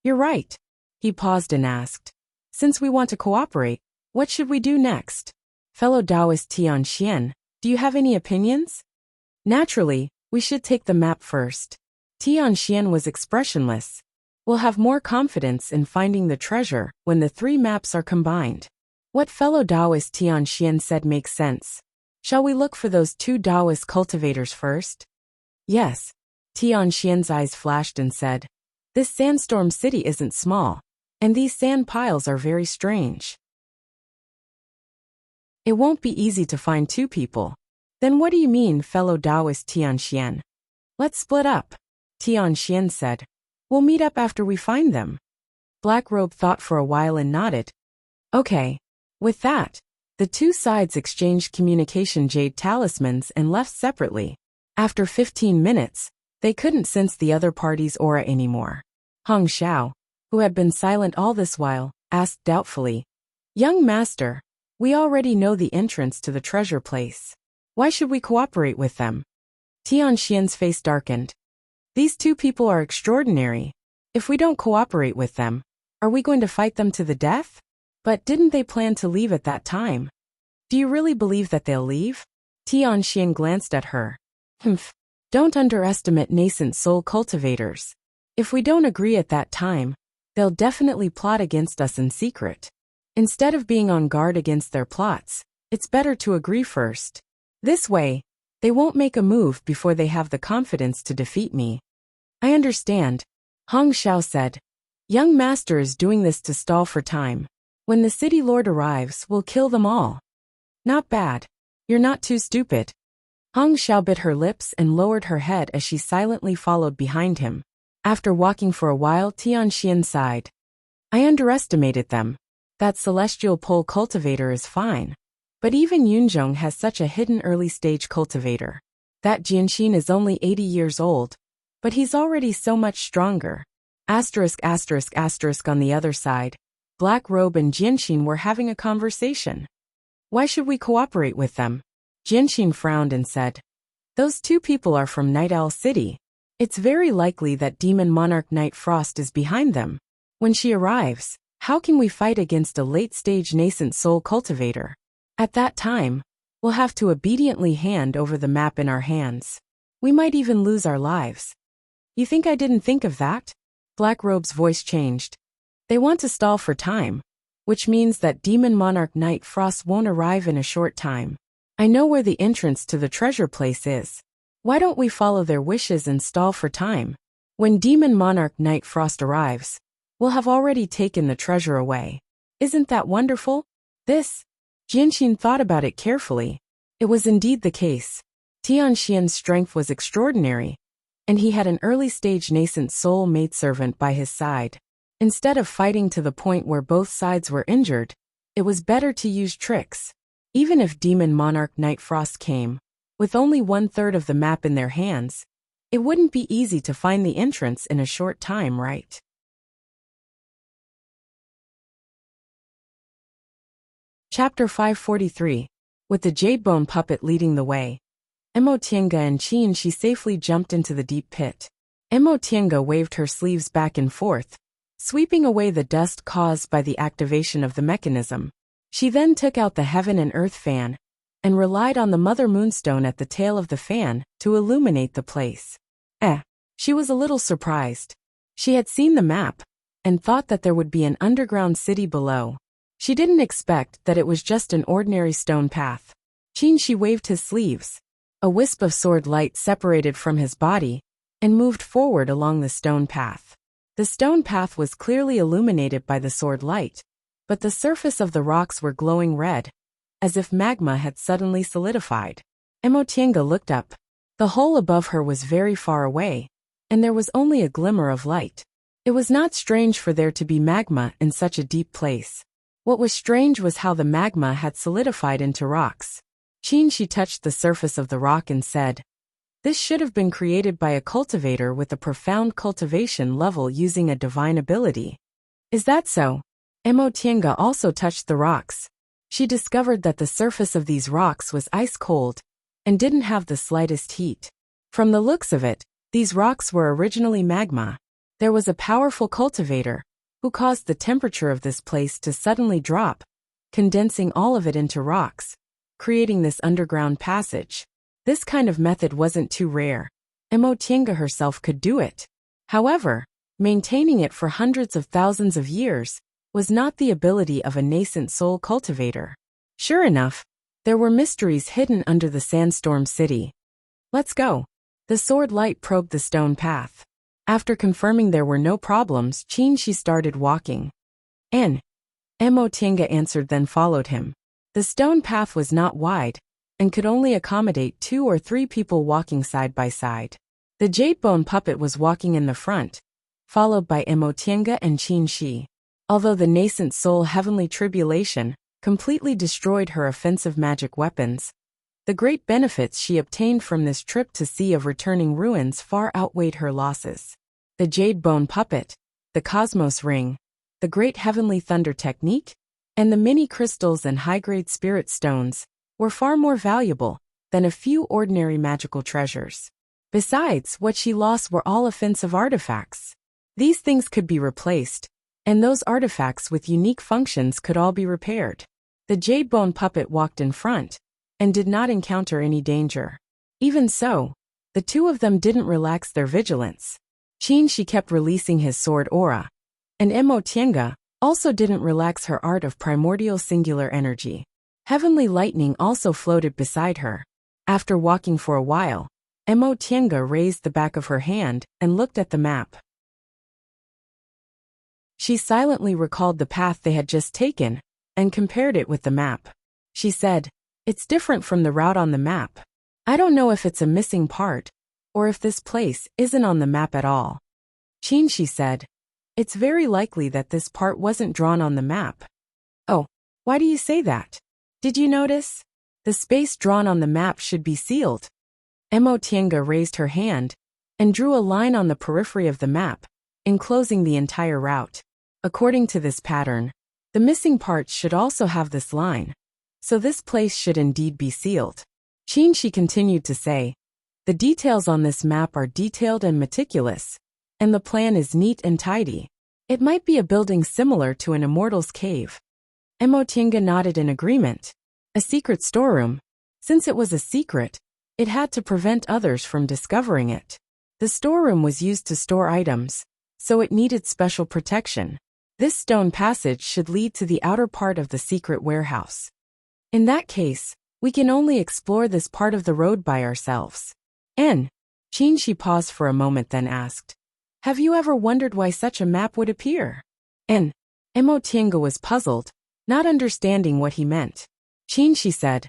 You're right. He paused and asked, since we want to cooperate, what should we do next? Fellow Taoist Tianxian, do you have any opinions? Naturally, we should take the map first. Tianxian was expressionless. We'll have more confidence in finding the treasure when the 3 maps are combined. What fellow Taoist Tianxian said makes sense. Shall we look for those 2 Taoist cultivators first? Yes. Tianxian's eyes flashed and said, this sandstorm city isn't small, and these sand piles are very strange. It won't be easy to find 2 people. Then what do you mean, fellow Taoist Tianxian? Let's split up. Tianxian said. We'll meet up after we find them. Black Robe thought for a while and nodded. Okay. With that, The two sides exchanged communication jade talismans and left separately. After 15 minutes, they couldn't sense the other party's aura anymore. Hong Xiao, who had been silent all this while, asked doubtfully, "Young master, we already know the entrance to the treasure place. Why should we cooperate with them?" Tianxian's face darkened. "These two people are extraordinary. If we don't cooperate with them, are we going to fight them to the death? But didn't they plan to leave at that time? Do you really believe that they'll leave?" Tianxian glanced at her. "Humph. Don't underestimate nascent soul cultivators. If we don't agree at that time, they'll definitely plot against us in secret. Instead of being on guard against their plots, it's better to agree first. This way, they won't make a move before they have the confidence to defeat me." "I understand," Hong Xiao said. "Young master is doing this to stall for time. When the city lord arrives, we'll kill them all." "Not bad. You're not too stupid." Hong Xiao bit her lips and lowered her head as she silently followed behind him. After walking for a while, Tianxian sighed. "I underestimated them. That celestial pole cultivator is fine. But even Yunzhong has such a hidden early-stage cultivator. That Jianxin is only 80 years old, but he's already so much stronger." On the other side, Black Robe and Jianxin were having a conversation. "Why should we cooperate with them?" Jianxin frowned and said, "Those two people are from Night Owl City. It's very likely that Demon Monarch Night Frost is behind them. When she arrives, how can we fight against a late-stage nascent soul cultivator? At that time, we'll have to obediently hand over the map in our hands. We might even lose our lives." "You think I didn't think of that?" Black Robe's voice changed. "They want to stall for time, which means that Demon Monarch Night Frost won't arrive in a short time. I know where the entrance to the treasure place is. Why don't we follow their wishes and stall for time? When Demon Monarch Night Frost arrives, we'll have already taken the treasure away. Isn't that wonderful?" Jianxin thought about it carefully. It was indeed the case. Tianxian's strength was extraordinary, and he had an early-stage nascent soul maidservant by his side. Instead of fighting to the point where both sides were injured, it was better to use tricks. Even if Demon Monarch Night Frost came, with only 1/3 of the map in their hands, it wouldn't be easy to find the entrance in a short time, right? Chapter 543. With the Jadebone puppet leading the way, Emotienga and Qin safely jumped into the deep pit. Emotienga waved her sleeves back and forth, sweeping away the dust caused by the activation of the mechanism. She then took out the Heaven and Earth fan, and relied on the Mother Moonstone at the tail of the fan to illuminate the place. She was a little surprised. She had seen the map, and thought that there would be an underground city below. She didn't expect that it was just an ordinary stone path. Qin waved his sleeves. A wisp of sword light separated from his body, and moved forward along the stone path. The stone path was clearly illuminated by the sword light, but the surface of the rocks were glowing red, as if magma had suddenly solidified. Emotienga looked up. The hole above her was very far away, and there was only a glimmer of light. It was not strange for there to be magma in such a deep place. What was strange was how the magma had solidified into rocks. She touched the surface of the rock and said, "This should have been created by a cultivator with a profound cultivation level using a divine ability." "Is that so?" Emotienga also touched the rocks. She discovered that the surface of these rocks was ice cold, and didn't have the slightest heat. From the looks of it, these rocks were originally magma. There was a powerful cultivator, who caused the temperature of this place to suddenly drop, condensing all of it into rocks, creating this underground passage. This kind of method wasn't too rare. Emotienga herself could do it. However, maintaining it for hundreds of thousands of years was not the ability of a nascent soul cultivator. Sure enough, there were mysteries hidden under the sandstorm city. "Let's go." The sword light probed the stone path. After confirming there were no problems, she started walking. Emotienga answered, then followed him. The stone path was not wide, and could only accommodate 2 or 3 people walking side by side. The Jadebone puppet was walking in the front, followed by Emotienga and Qin. Although the nascent soul heavenly tribulation completely destroyed her offensive magic weapons. The great benefits she obtained from this trip to Sea of Returning Ruins far outweighed her losses. The Jade Bone Puppet, the Cosmos Ring, the Great Heavenly Thunder Technique, and the mini crystals and high-grade spirit stones were far more valuable than a few ordinary magical treasures. Besides, what she lost were all offensive artifacts. These things could be replaced, and those artifacts with unique functions could all be repaired. The Jade Bone Puppet walked in front and did not encounter any danger. Even so, the two of them didn't relax their vigilance. She kept releasing his sword aura, and Tienga also didn't relax her art of primordial singular energy. Heavenly lightning also floated beside her. After walking for a while, Tienga raised the back of her hand and looked at the map. She silently recalled the path they had just taken and compared it with the map. She said, "It's different from the route on the map. I don't know if it's a missing part, or if this place isn't on the map at all." She said, "It's very likely that this part wasn't drawn on the map." "Oh, why do you say that? Did you notice? The space drawn on the map should be sealed." Tienga raised her hand and drew a line on the periphery of the map, enclosing the entire route. According to this pattern, the missing parts should also have this line, so this place should indeed be sealed. She continued to say, "The details on this map are detailed and meticulous, and the plan is neat and tidy. It might be a building similar to an immortal's cave." Tienga nodded in agreement. A secret storeroom. Since it was a secret, it had to prevent others from discovering it. The storeroom was used to store items, so it needed special protection. This stone passage should lead to the outer part of the secret warehouse. In that case, we can only explore this part of the road by ourselves. She paused for a moment, then asked, "Have you ever wondered why such a map would appear?" Tienga was puzzled, not understanding what he meant. She said,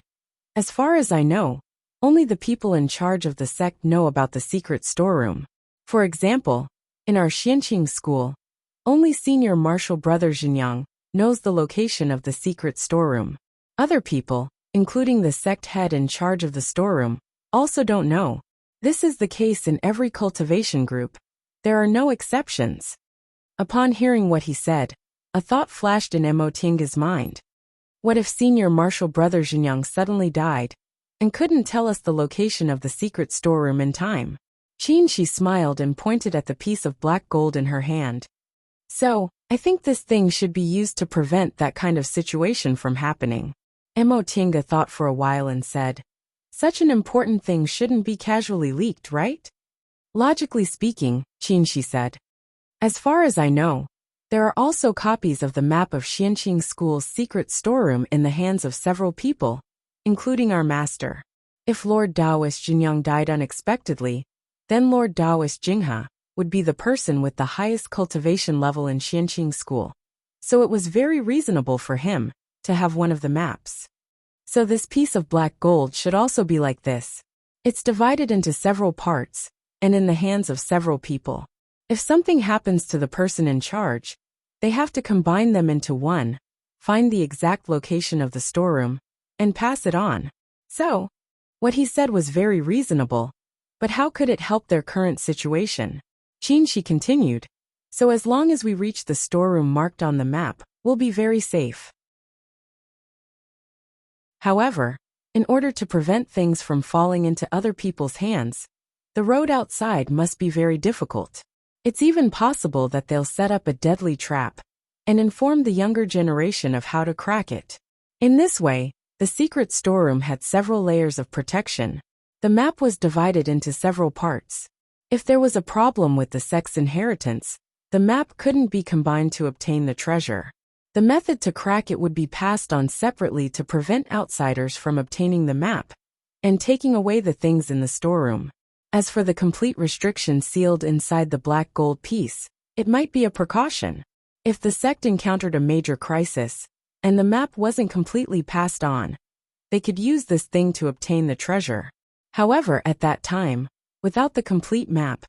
"As far as I know, only the people in charge of the sect know about the secret storeroom. For example, in our Xianqing school, only senior martial brother Xinjiang knows the location of the secret storeroom. Other people, including the sect head in charge of the storeroom, also don't know. This is the case in every cultivation group. There are no exceptions." Upon hearing what he said, a thought flashed in Tienga's mind. What if senior martial brother Xinjiang suddenly died and couldn't tell us the location of the secret storeroom in time? She smiled and pointed at the piece of black gold in her hand. "So, I think this thing should be used to prevent that kind of situation from happening." Tienga thought for a while and said, "Such an important thing shouldn't be casually leaked, right?" "Logically speaking," she said. "As far as I know, there are also copies of the map of Xianqing School's secret storeroom in the hands of several people, including our master. If Lord Taoist Xinjiang died unexpectedly, then Lord Taoist Jinghe would be the person with the highest cultivation level in Xianqing School. So it was very reasonable for him to have one of the maps. So this piece of black gold should also be like this. It's divided into several parts, and in the hands of several people. If something happens to the person in charge, they have to combine them into one, find the exact location of the storeroom, and pass it on. So, what he said was very reasonable, but how could it help their current situation? She continued, "So as long as we reach the storeroom marked on the map, we'll be very safe. However, in order to prevent things from falling into other people's hands, the road outside must be very difficult. It's even possible that they'll set up a deadly trap and inform the younger generation of how to crack it. In this way, the secret storeroom had several layers of protection. The map was divided into several parts. If there was a problem with the sect's inheritance, the map couldn't be combined to obtain the treasure. The method to crack it would be passed on separately to prevent outsiders from obtaining the map and taking away the things in the storeroom. As for the complete restriction sealed inside the black gold piece, it might be a precaution. If the sect encountered a major crisis, and the map wasn't completely passed on, they could use this thing to obtain the treasure. However, at that time, without the complete map,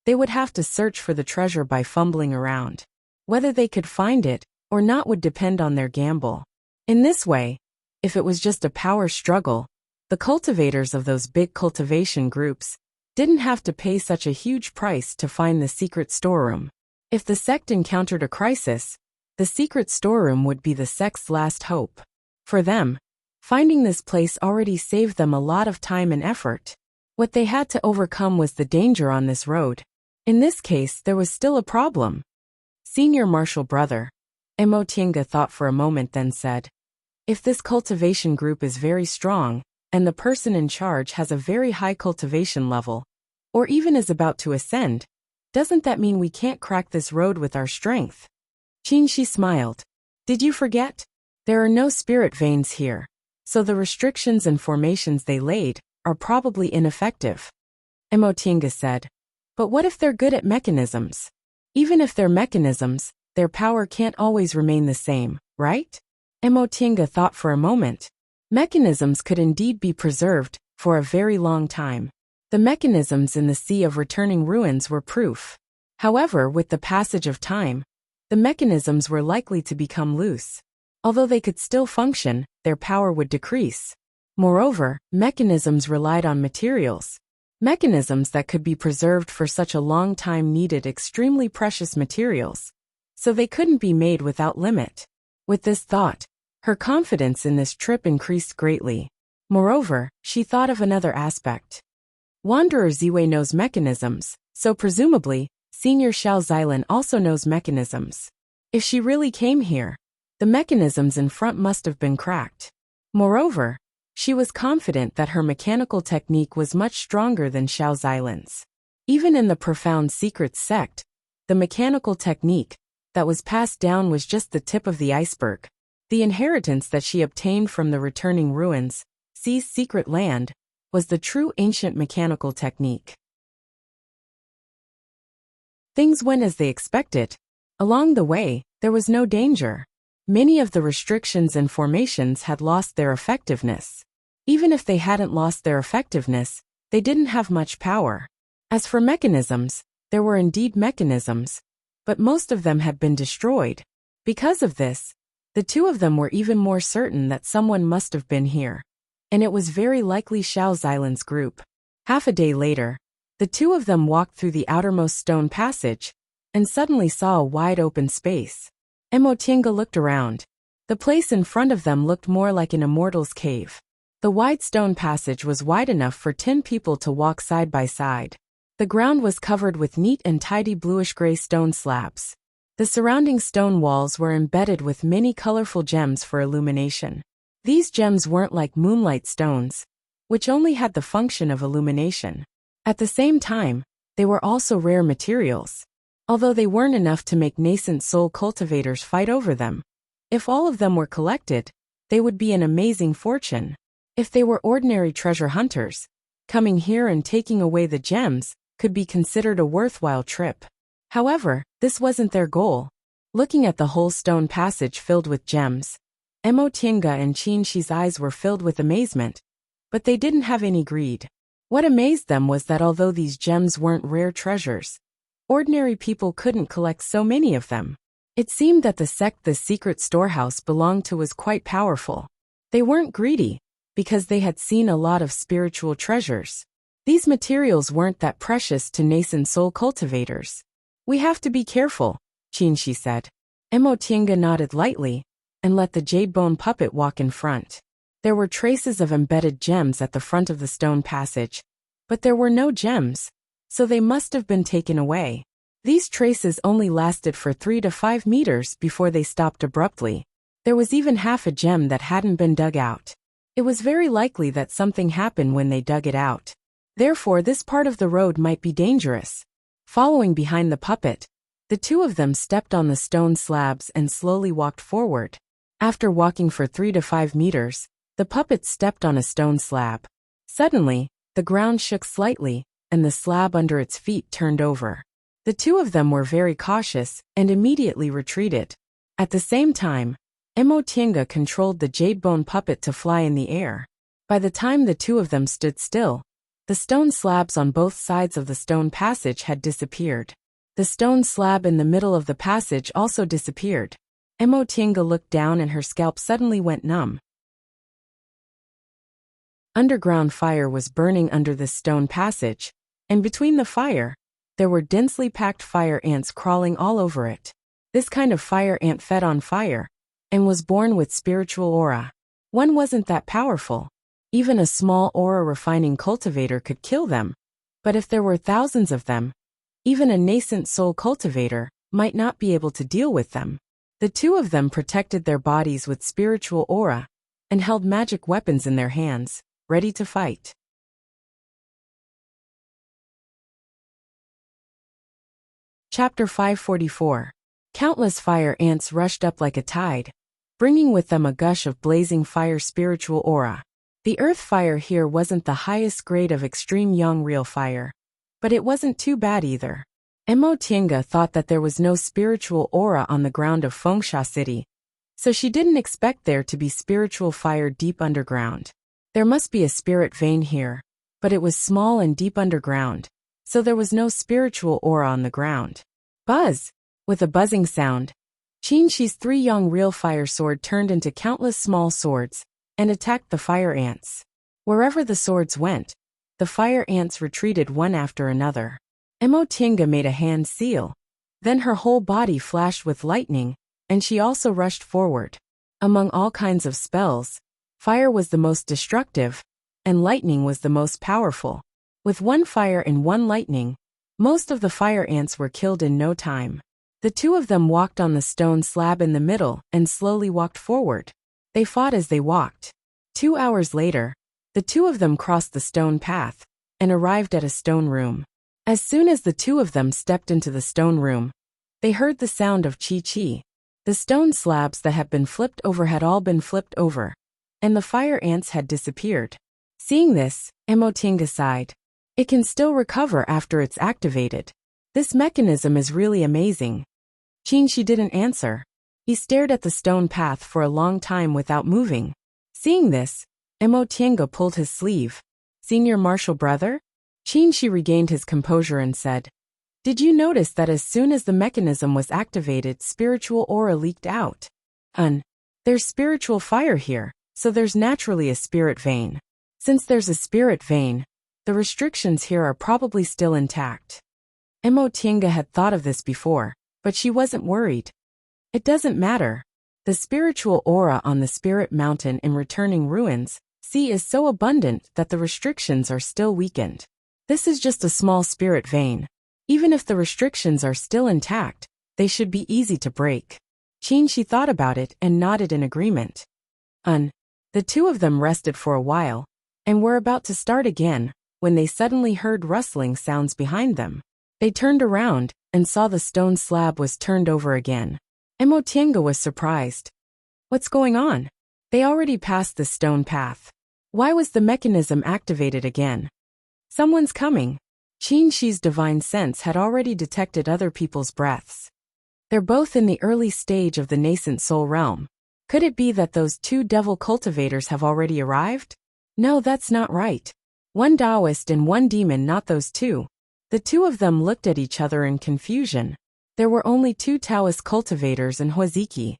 they would have to search for the treasure by fumbling around. Whether they could find it or not would depend on their gamble. In this way, if it was just a power struggle, the cultivators of those big cultivation groups didn't have to pay such a huge price to find the secret storeroom. If the sect encountered a crisis, the secret storeroom would be the sect's last hope. For them, finding this place already saved them a lot of time and effort. What they had to overcome was the danger on this road. In this case, there was still a problem. Senior Marshal Brother, Emotinga thought for a moment, then said, "If this cultivation group is very strong, and the person in charge has a very high cultivation level, or even is about to ascend, doesn't that mean we can't crack this road with our strength?" Qinshi smiled. "Did you forget? There are no spirit veins here, so the restrictions and formations they laid are probably ineffective." Emotinga said, "But what if they're good at mechanisms? Even if they're mechanisms, their power can't always remain the same, right?" Emotinga thought for a moment. Mechanisms could indeed be preserved for a very long time. The mechanisms in the Sea of Returning Ruins were proof. However, with the passage of time, the mechanisms were likely to become loose. Although they could still function, their power would decrease. Moreover, mechanisms relied on materials. Mechanisms that could be preserved for such a long time needed extremely precious materials, so they couldn't be made without limit. With this thought, her confidence in this trip increased greatly. Moreover, she thought of another aspect. Wanderer Ziwei knows mechanisms, so presumably, Senior Xiao Xilan also knows mechanisms. If she really came here, the mechanisms in front must have been cracked. Moreover, she was confident that her mechanical technique was much stronger than Xiao Xilan's. Even in the profound secret sect, the mechanical technique that was passed down was just the tip of the iceberg. The inheritance that she obtained from the returning ruins, Sea's secret land, was the true ancient mechanical technique. Things went as they expected. Along the way, there was no danger. Many of the restrictions and formations had lost their effectiveness. Even if they hadn't lost their effectiveness, they didn't have much power. As for mechanisms, there were indeed mechanisms, but most of them had been destroyed. Because of this, the two of them were even more certain that someone must have been here. And it was very likely Xiao Xilan's group. Half a day later, the two of them walked through the outermost stone passage, and suddenly saw a wide open space. Emotinga looked around. The place in front of them looked more like an immortal's cave. The wide stone passage was wide enough for 10 people to walk side by side. The ground was covered with neat and tidy bluish-gray stone slabs. The surrounding stone walls were embedded with many colorful gems for illumination. These gems weren't like moonlight stones, which only had the function of illumination. At the same time, they were also rare materials. Although they weren't enough to make nascent soul cultivators fight over them, if all of them were collected, they would be an amazing fortune. If they were ordinary treasure hunters, coming here and taking away the gems could be considered a worthwhile trip. However, this wasn't their goal. Looking at the whole stone passage filled with gems, Emotinga and Qinshi's eyes were filled with amazement, but they didn't have any greed. What amazed them was that although these gems weren't rare treasures, ordinary people couldn't collect so many of them. It seemed that the sect the secret storehouse belonged to was quite powerful. They weren't greedy, because they had seen a lot of spiritual treasures. These materials weren't that precious to nascent soul cultivators. "We have to be careful," Qinshi said. Emotinga nodded lightly, and let the jade bone puppet walk in front. There were traces of embedded gems at the front of the stone passage, but there were no gems, so they must have been taken away. These traces only lasted for 3 to 5 meters before they stopped abruptly. There was even half a gem that hadn't been dug out. It was very likely that something happened when they dug it out. Therefore, this part of the road might be dangerous. Following behind the puppet, the two of them stepped on the stone slabs and slowly walked forward. After walking for 3 to 5 meters, the puppet stepped on a stone slab. Suddenly, the ground shook slightly, and the slab under its feet turned over. The two of them were very cautious and immediately retreated. At the same time, Emotinga controlled the jade bone puppet to fly in the air. By the time the two of them stood still, the stone slabs on both sides of the stone passage had disappeared. The stone slab in the middle of the passage also disappeared. Emotinga looked down and her scalp suddenly went numb. Underground fire was burning under this stone passage, and between the fire, there were densely packed fire ants crawling all over it. This kind of fire ant fed on fire, and was born with spiritual aura. One wasn't that powerful. Even a small aura refining cultivator could kill them. But if there were thousands of them, even a nascent soul cultivator might not be able to deal with them. The two of them protected their bodies with spiritual aura, and held magic weapons in their hands, ready to fight. Chapter 544. Countless fire ants rushed up like a tide, bringing with them a gush of blazing fire spiritual aura. The earth fire here wasn't the highest grade of extreme young real fire, but it wasn't too bad either. Emotinga thought that there was no spiritual aura on the ground of Fengsha City, so she didn't expect there to be spiritual fire deep underground. There must be a spirit vein here, but it was small and deep underground, so there was no spiritual aura on the ground. Buzz! With a buzzing sound, Qinshi's 3 young real fire sword turned into countless small swords, and attacked the fire ants. Wherever the swords went, the fire ants retreated one after another. Emotinga made a hand seal. Then her whole body flashed with lightning, and she also rushed forward. Among all kinds of spells, fire was the most destructive, and lightning was the most powerful. With 1 fire and 1 lightning, most of the fire ants were killed in no time. The two of them walked on the stone slab in the middle and slowly walked forward. They fought as they walked. 2 hours later, the two of them crossed the stone path and arrived at a stone room. As soon as the two of them stepped into the stone room, they heard the sound of chi-chi. The stone slabs that had been flipped over had all been flipped over, and the fire ants had disappeared. Seeing this, Emotinga sighed. It can still recover after it's activated. This mechanism is really amazing. Qinshi didn't answer. He stared at the stone path for a long time without moving. Seeing this, Emotinga pulled his sleeve. Senior Marshal Brother? Qinshi regained his composure and said, "Did you notice that as soon as the mechanism was activated, spiritual aura leaked out? There's spiritual fire here, so there's naturally a spirit vein. Since there's a spirit vein, the restrictions here are probably still intact." Emotinga had thought of this before, but she wasn't worried. It doesn't matter. The spiritual aura on the Spirit Mountain in Returning Ruins Sea is so abundant that the restrictions are still weakened. This is just a small spirit vein. Even if the restrictions are still intact, they should be easy to break. Qinshi thought about it and nodded in agreement. The two of them rested for a while, and were about to start again, when they suddenly heard rustling sounds behind them. They turned around, and saw the stone slab was turned over again. Emotinga was surprised. What's going on? They already passed the stone path. Why was the mechanism activated again? Someone's coming. Qinshi's divine sense had already detected other people's breaths. They're both in the early stage of the nascent soul realm. Could it be that those 2 devil cultivators have already arrived? No, that's not right. 1 Taoist and 1 demon, not those 2. The two of them looked at each other in confusion. There were only 2 Taoist cultivators in Huaziki.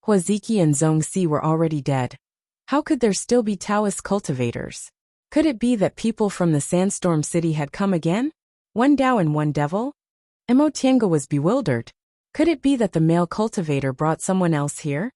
Huaziki and Zhongxi were already dead. How could there still be Taoist cultivators? Could it be that people from the Sandstorm City had come again? 1 Tao and 1 devil? Emotinga was bewildered. Could it be that the male cultivator brought someone else here?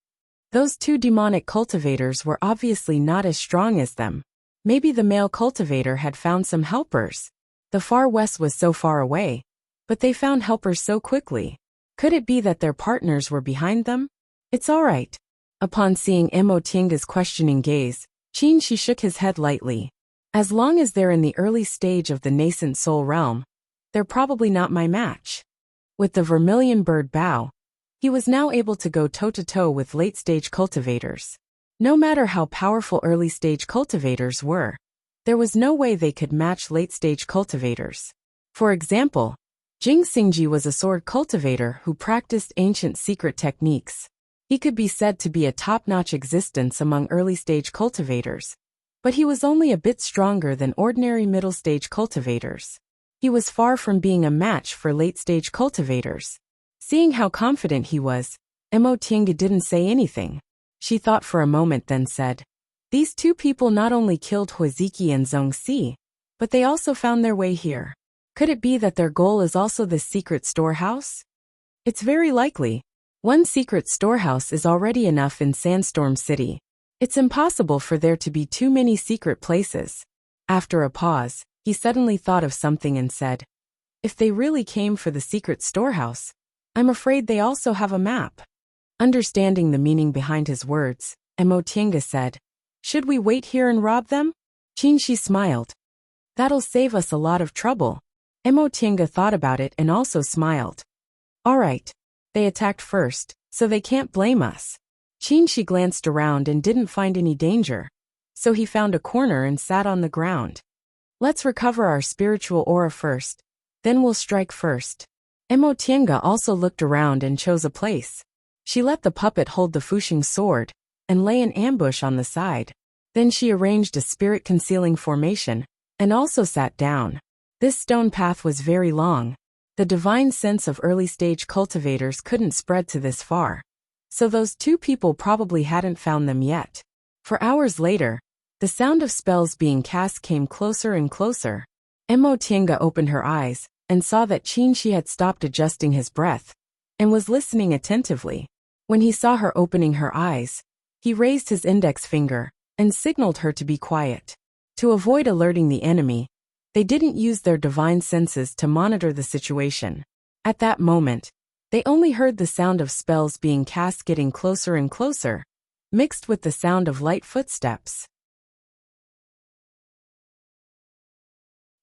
Those 2 demonic cultivators were obviously not as strong as them. Maybe the male cultivator had found some helpers. The far west was so far away, but they found helpers so quickly. Could it be that their partners were behind them? It's all right. Upon seeing Emotinga's questioning gaze, Qinshi shook his head lightly. As long as they're in the early stage of the nascent soul realm, they're probably not my match. With the vermilion bird bow, he was now able to go toe-to-toe with late-stage cultivators. No matter how powerful early-stage cultivators were, there was no way they could match late-stage cultivators. For example, Jing Xingji was a sword cultivator who practiced ancient secret techniques. He could be said to be a top-notch existence among early-stage cultivators, but he was only a bit stronger than ordinary middle-stage cultivators. He was far from being a match for late-stage cultivators. Seeing how confident he was, Emotinga didn't say anything. She thought for a moment then said, "These two people not only killed Huiziki and Zhongxi, but they also found their way here. Could it be that their goal is also this secret storehouse? It's very likely. One secret storehouse is already enough in Sandstorm City. It's impossible for there to be too many secret places." After a pause, he suddenly thought of something and said, "If they really came for the secret storehouse, I'm afraid they also have a map." Understanding the meaning behind his words, Emotinga said, "Should we wait here and rob them?" Qinshi smiled. "That'll save us a lot of trouble." Emotinga thought about it and also smiled. "All right. They attacked first, so they can't blame us." Qinshi glanced around and didn't find any danger, so he found a corner and sat on the ground. "Let's recover our spiritual aura first, then we'll strike first." Emotinga also looked around and chose a place. She let the puppet hold the Fuxing sword and lay an ambush on the side. Then she arranged a spirit-concealing formation and also sat down. This stone path was very long. The divine sense of early-stage cultivators couldn't spread to this far, so those two people probably hadn't found them yet. For hours later, the sound of spells being cast came closer and closer. Emotinga opened her eyes and saw that Qinshi had stopped adjusting his breath and was listening attentively. When he saw her opening her eyes, he raised his index finger and signaled her to be quiet. To avoid alerting the enemy, they didn't use their divine senses to monitor the situation. At that moment, they only heard the sound of spells being cast getting closer and closer, mixed with the sound of light footsteps.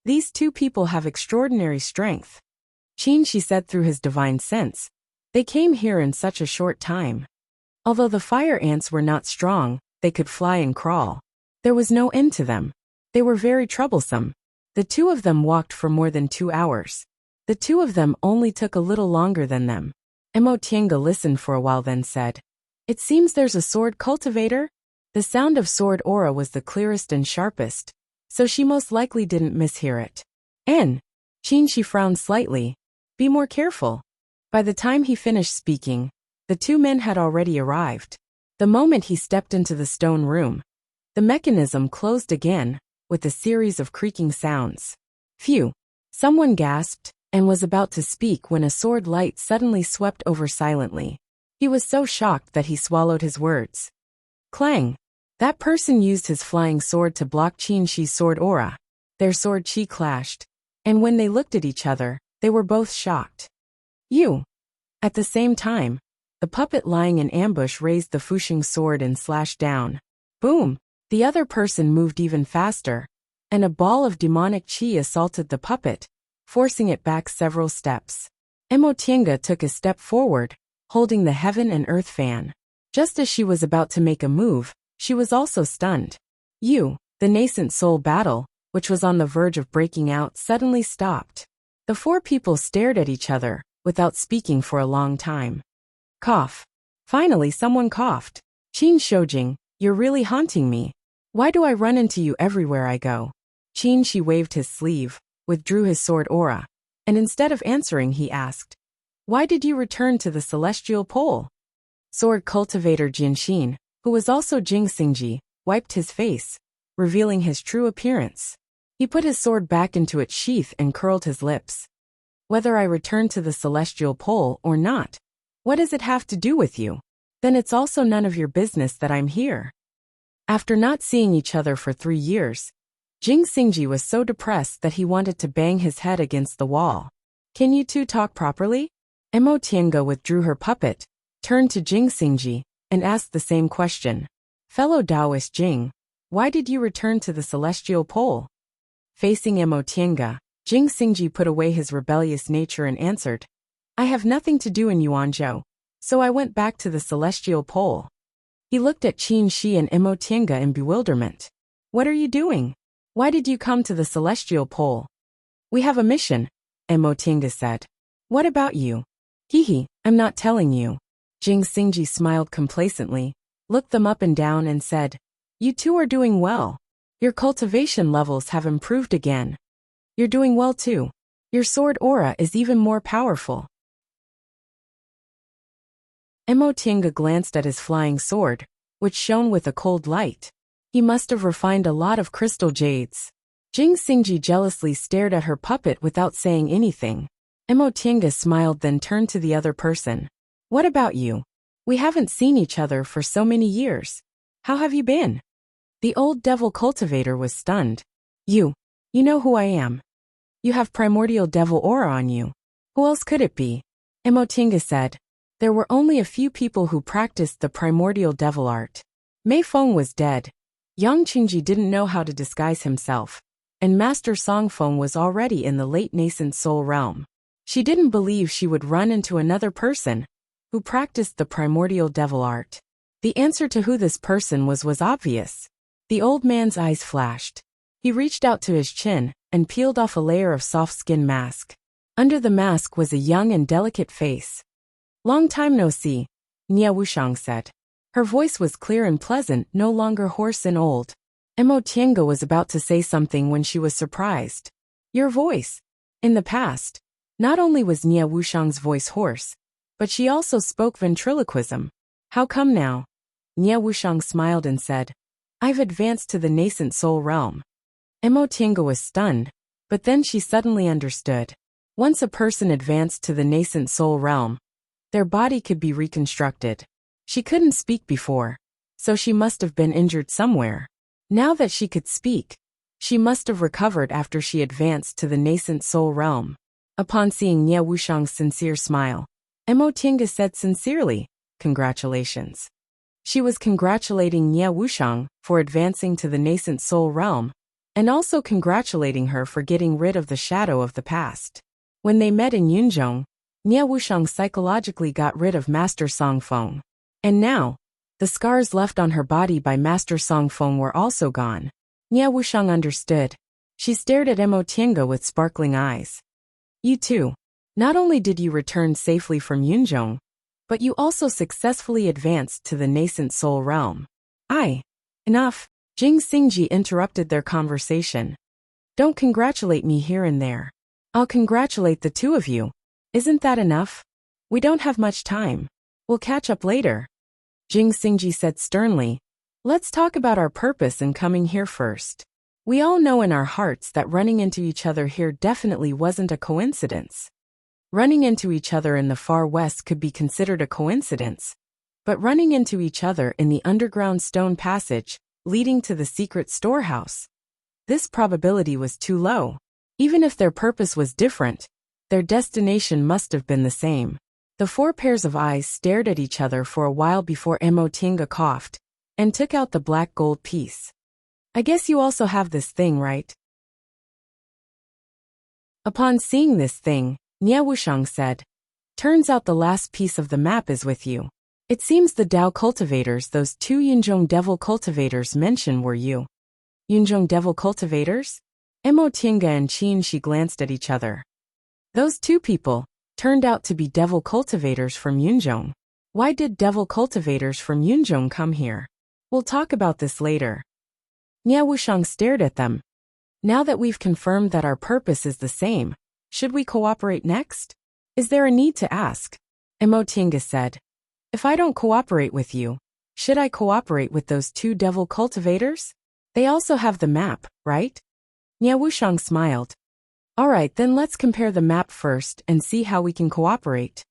"These two people have extraordinary strength," Qinshi said through his divine sense. "They came here in such a short time. Although the fire ants were not strong, they could fly and crawl. There was no end to them. They were very troublesome. The two of them walked for more than 2 hours. The two of them only took a little longer than them." Emotinga listened for a while then said, "It seems there's a sword cultivator." The sound of sword aura was the clearest and sharpest, so she most likely didn't mishear it. Qinshi frowned slightly. "Be more careful." By the time he finished speaking, the two men had already arrived. The moment he stepped into the stone room, the mechanism closed again, with a series of creaking sounds. "Phew!" Someone gasped and was about to speak when a sword light suddenly swept over silently. He was so shocked that he swallowed his words. Clang! That person used his flying sword to block Qinshi's sword aura. Their sword chi clashed, and when they looked at each other, they were both shocked. "You!" At the same time, the puppet lying in ambush raised the Fuxing sword and slashed down. Boom! The other person moved even faster, and a ball of demonic chi assaulted the puppet, forcing it back several steps. Emotinga took a step forward, holding the heaven and earth fan. Just as she was about to make a move, she was also stunned. The nascent soul battle, which was on the verge of breaking out, suddenly stopped. The four people stared at each other, without speaking for a long time. Cough. Finally someone coughed. "Qin Shoujing, you're really haunting me. Why do I run into you everywhere I go?" Qinshi waved his sleeve, withdrew his sword aura, and instead of answering he asked, "Why did you return to the celestial pole?" Sword cultivator Jinshin, who was also Jing Xingji, wiped his face, revealing his true appearance. He put his sword back into its sheath and curled his lips. "Whether I return to the celestial pole or not, what does it have to do with you? Then it's also none of your business that I'm here." After not seeing each other for 3 years, Jing Xingji was so depressed that he wanted to bang his head against the wall. "Can you two talk properly?" Emotinga withdrew her puppet, turned to Jing Xingji, and asked the same question. "Fellow Taoist Jing, why did you return to the celestial pole?" Facing Emotinga, Jing Xingji put away his rebellious nature and answered, "I have nothing to do in Yuanzhou, so I went back to the celestial pole." He looked at Qin Shi and Emotinga in bewilderment. "What are you doing? Why did you come to the celestial pole?" "We have a mission," Emotinga said. "What about you?" "Hehe, I'm not telling you." Jing Xingji smiled complacently, looked them up and down and said, "You two are doing well. Your cultivation levels have improved again. You're doing well too." Your sword aura is even more powerful. Emotinga glanced at his flying sword, which shone with a cold light. He must have refined a lot of crystal jades. Jing Xingji jealously stared at her puppet without saying anything. Emotinga smiled, then turned to the other person. What about you? We haven't seen each other for so many years. How have you been? The old devil cultivator was stunned. You know who I am. You have primordial devil aura on you. Who else could it be? Emotinga said. There were only a few people who practiced the primordial devil art. Mei Feng was dead. Yang Qingji didn't know how to disguise himself. And Master Song Feng was already in the late nascent soul realm. She didn't believe she would run into another person who practiced the primordial devil art. The answer to who this person was obvious. The old man's eyes flashed. He reached out to his chin and peeled off a layer of soft skin mask. Under the mask was a young and delicate face. Long time no see, Nia Wushang said. Her voice was clear and pleasant, no longer hoarse and old. Mo Tiange was about to say something when she was surprised. Your voice. In the past, not only was Nia Wushang's voice hoarse, but she also spoke ventriloquism. How come now? Nia Wushang smiled and said, I've advanced to the nascent soul realm. Mo Tiange was stunned, but then she suddenly understood. Once a person advanced to the nascent soul realm, their body could be reconstructed. She couldn't speak before, so she must have been injured somewhere. Now that she could speak, she must have recovered after she advanced to the nascent soul realm. Upon seeing Nia Wushang's sincere smile, Mo Tiange said sincerely, Congratulations. She was congratulating Nia Wushang for advancing to the nascent soul realm, and also congratulating her for getting rid of the shadow of the past. When they met in Yunzhong, Nia Wushang psychologically got rid of Master Song Feng. And now, the scars left on her body by Master Song Feng were also gone. Nia Wushang understood. She stared at Mo Tiange with sparkling eyes. You too. Not only did you return safely from Yunzhong, but you also successfully advanced to the nascent soul realm. Enough. Jing Xingji interrupted their conversation. Don't congratulate me here and there. I'll congratulate the two of you. Isn't that enough? We don't have much time. We'll catch up later. Jing Xingji said sternly. Let's talk about our purpose in coming here first. We all know in our hearts that running into each other here definitely wasn't a coincidence. Running into each other in the far west could be considered a coincidence, but running into each other in the underground stone passage leading to the secret storehouse, this probability was too low. Even if their purpose was different, their destination must have been the same. The four pairs of eyes stared at each other for a while before Mo Tiange coughed and took out the black gold piece. I guess you also have this thing, right? Upon seeing this thing, Nia Wushang said, Turns out the last piece of the map is with you. It seems the Dao cultivators, those two Yunzhong devil cultivators mentioned, were you. Yunzhong devil cultivators? Mo Tiange and Qin Shi glanced at each other. Those two people turned out to be devil cultivators from Yunzhong. Why did devil cultivators from Yunzhong come here? We'll talk about this later. Nia Wushang stared at them. Now that we've confirmed that our purpose is the same, should we cooperate next? Is there a need to ask? Mo Tiange said. If I don't cooperate with you, should I cooperate with those two devil cultivators? They also have the map, right? Nia Wushang smiled. Alright, then let's compare the map first and see how we can cooperate.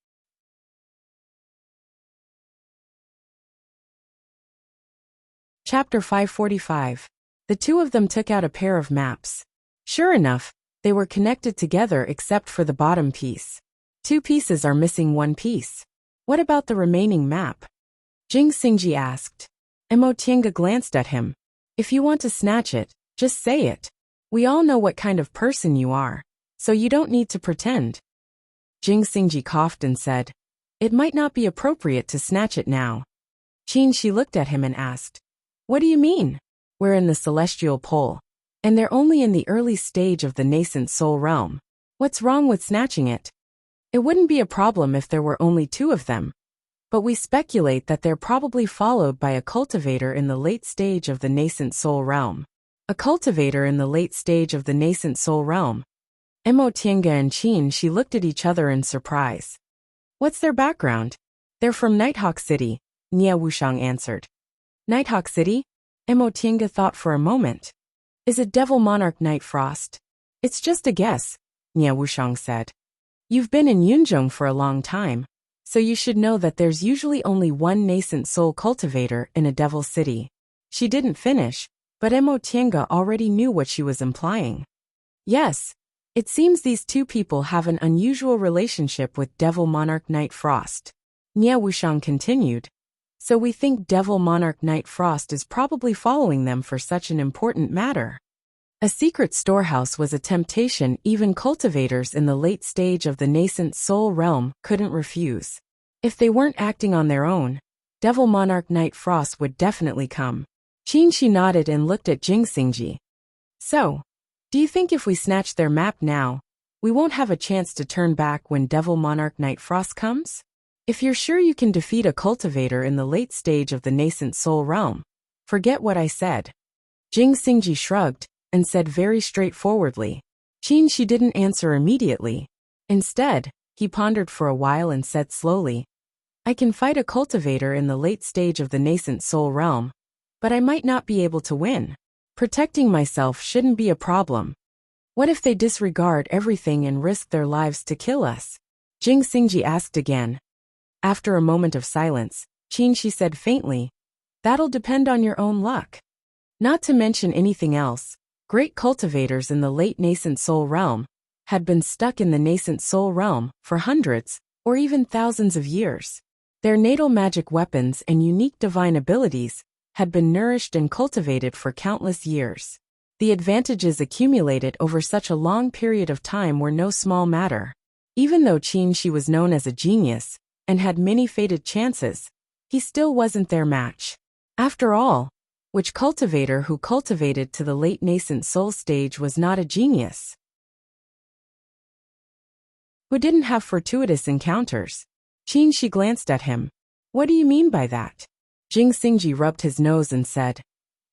Chapter 545. The two of them took out a pair of maps. Sure enough, they were connected together except for the bottom piece. Two pieces are missing one piece. What about the remaining map? Jing Xingji asked. Mo Tiange glanced at him. If you want to snatch it, just say it. We all know what kind of person you are, so you don't need to pretend. Jing Xingji coughed and said, It might not be appropriate to snatch it now. Qin Shi looked at him and asked, What do you mean? We're in the celestial pole, and they're only in the early stage of the nascent soul realm. What's wrong with snatching it? It wouldn't be a problem if there were only two of them, but we speculate that they're probably followed by a cultivator in the late stage of the nascent soul realm. A cultivator in the late stage of the nascent soul realm. Emo Tiange and Qin Shi looked at each other in surprise. What's their background? They're from Nighthawk City, Nie Wushang answered. Nighthawk City? Emo Tiange thought for a moment. Is it Devil Monarch Night Frost? It's just a guess, Nie Wushang said. You've been in Yunzhong for a long time, so you should know that there's usually only one nascent soul cultivator in a devil city. She didn't finish, but Emo Tiange already knew what she was implying. Yes, it seems these two people have an unusual relationship with Devil Monarch Night Frost. Nie Wushang continued. So we think Devil Monarch Night Frost is probably following them for such an important matter. A secret storehouse was a temptation even cultivators in the late stage of the nascent soul realm couldn't refuse. If they weren't acting on their own, Devil Monarch Night Frost would definitely come. Qin Shi nodded and looked at Jing Xingji. So, do you think if we snatch their map now, we won't have a chance to turn back when Devil Monarch Night Frost comes? If you're sure you can defeat a cultivator in the late stage of the nascent soul realm, forget what I said. Jing Xingji shrugged and said very straightforwardly. Qin Shi didn't answer immediately. Instead, he pondered for a while and said slowly, I can fight a cultivator in the late stage of the nascent soul realm, but I might not be able to win. Protecting myself shouldn't be a problem. What if they disregard everything and risk their lives to kill us? Jing Xingji asked again. After a moment of silence, Qin Shi said faintly, That'll depend on your own luck. Not to mention anything else, great cultivators in the late nascent soul realm had been stuck in the nascent soul realm for hundreds or even thousands of years. Their natal magic weapons and unique divine abilities had been nourished and cultivated for countless years. The advantages accumulated over such a long period of time were no small matter. Even though Qin Shi was known as a genius and had many fated chances, he still wasn't their match. After all, which cultivator who cultivated to the late nascent soul stage was not a genius? Who didn't have fortuitous encounters? Qin Shi glanced at him. What do you mean by that? Jing Xingji rubbed his nose and said,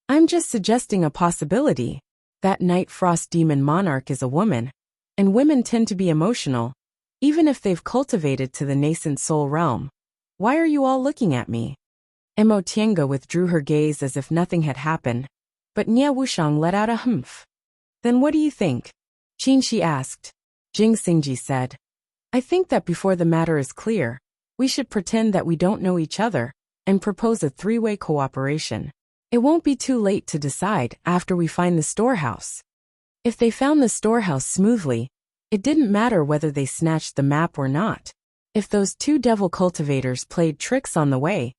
I'm just suggesting a possibility. That Night Frost Demon Monarch is a woman, and women tend to be emotional, even if they've cultivated to the nascent soul realm. Why are you all looking at me? Emo Tiange withdrew her gaze as if nothing had happened, but Nie Wushang let out a humph. Then what do you think? Qin Shi asked. Jing Xingji said, I think that before the matter is clear, we should pretend that we don't know each other and propose a three-way cooperation. It won't be too late to decide after we find the storehouse. If they found the storehouse smoothly, it didn't matter whether they snatched the map or not. If those two devil cultivators played tricks on the way,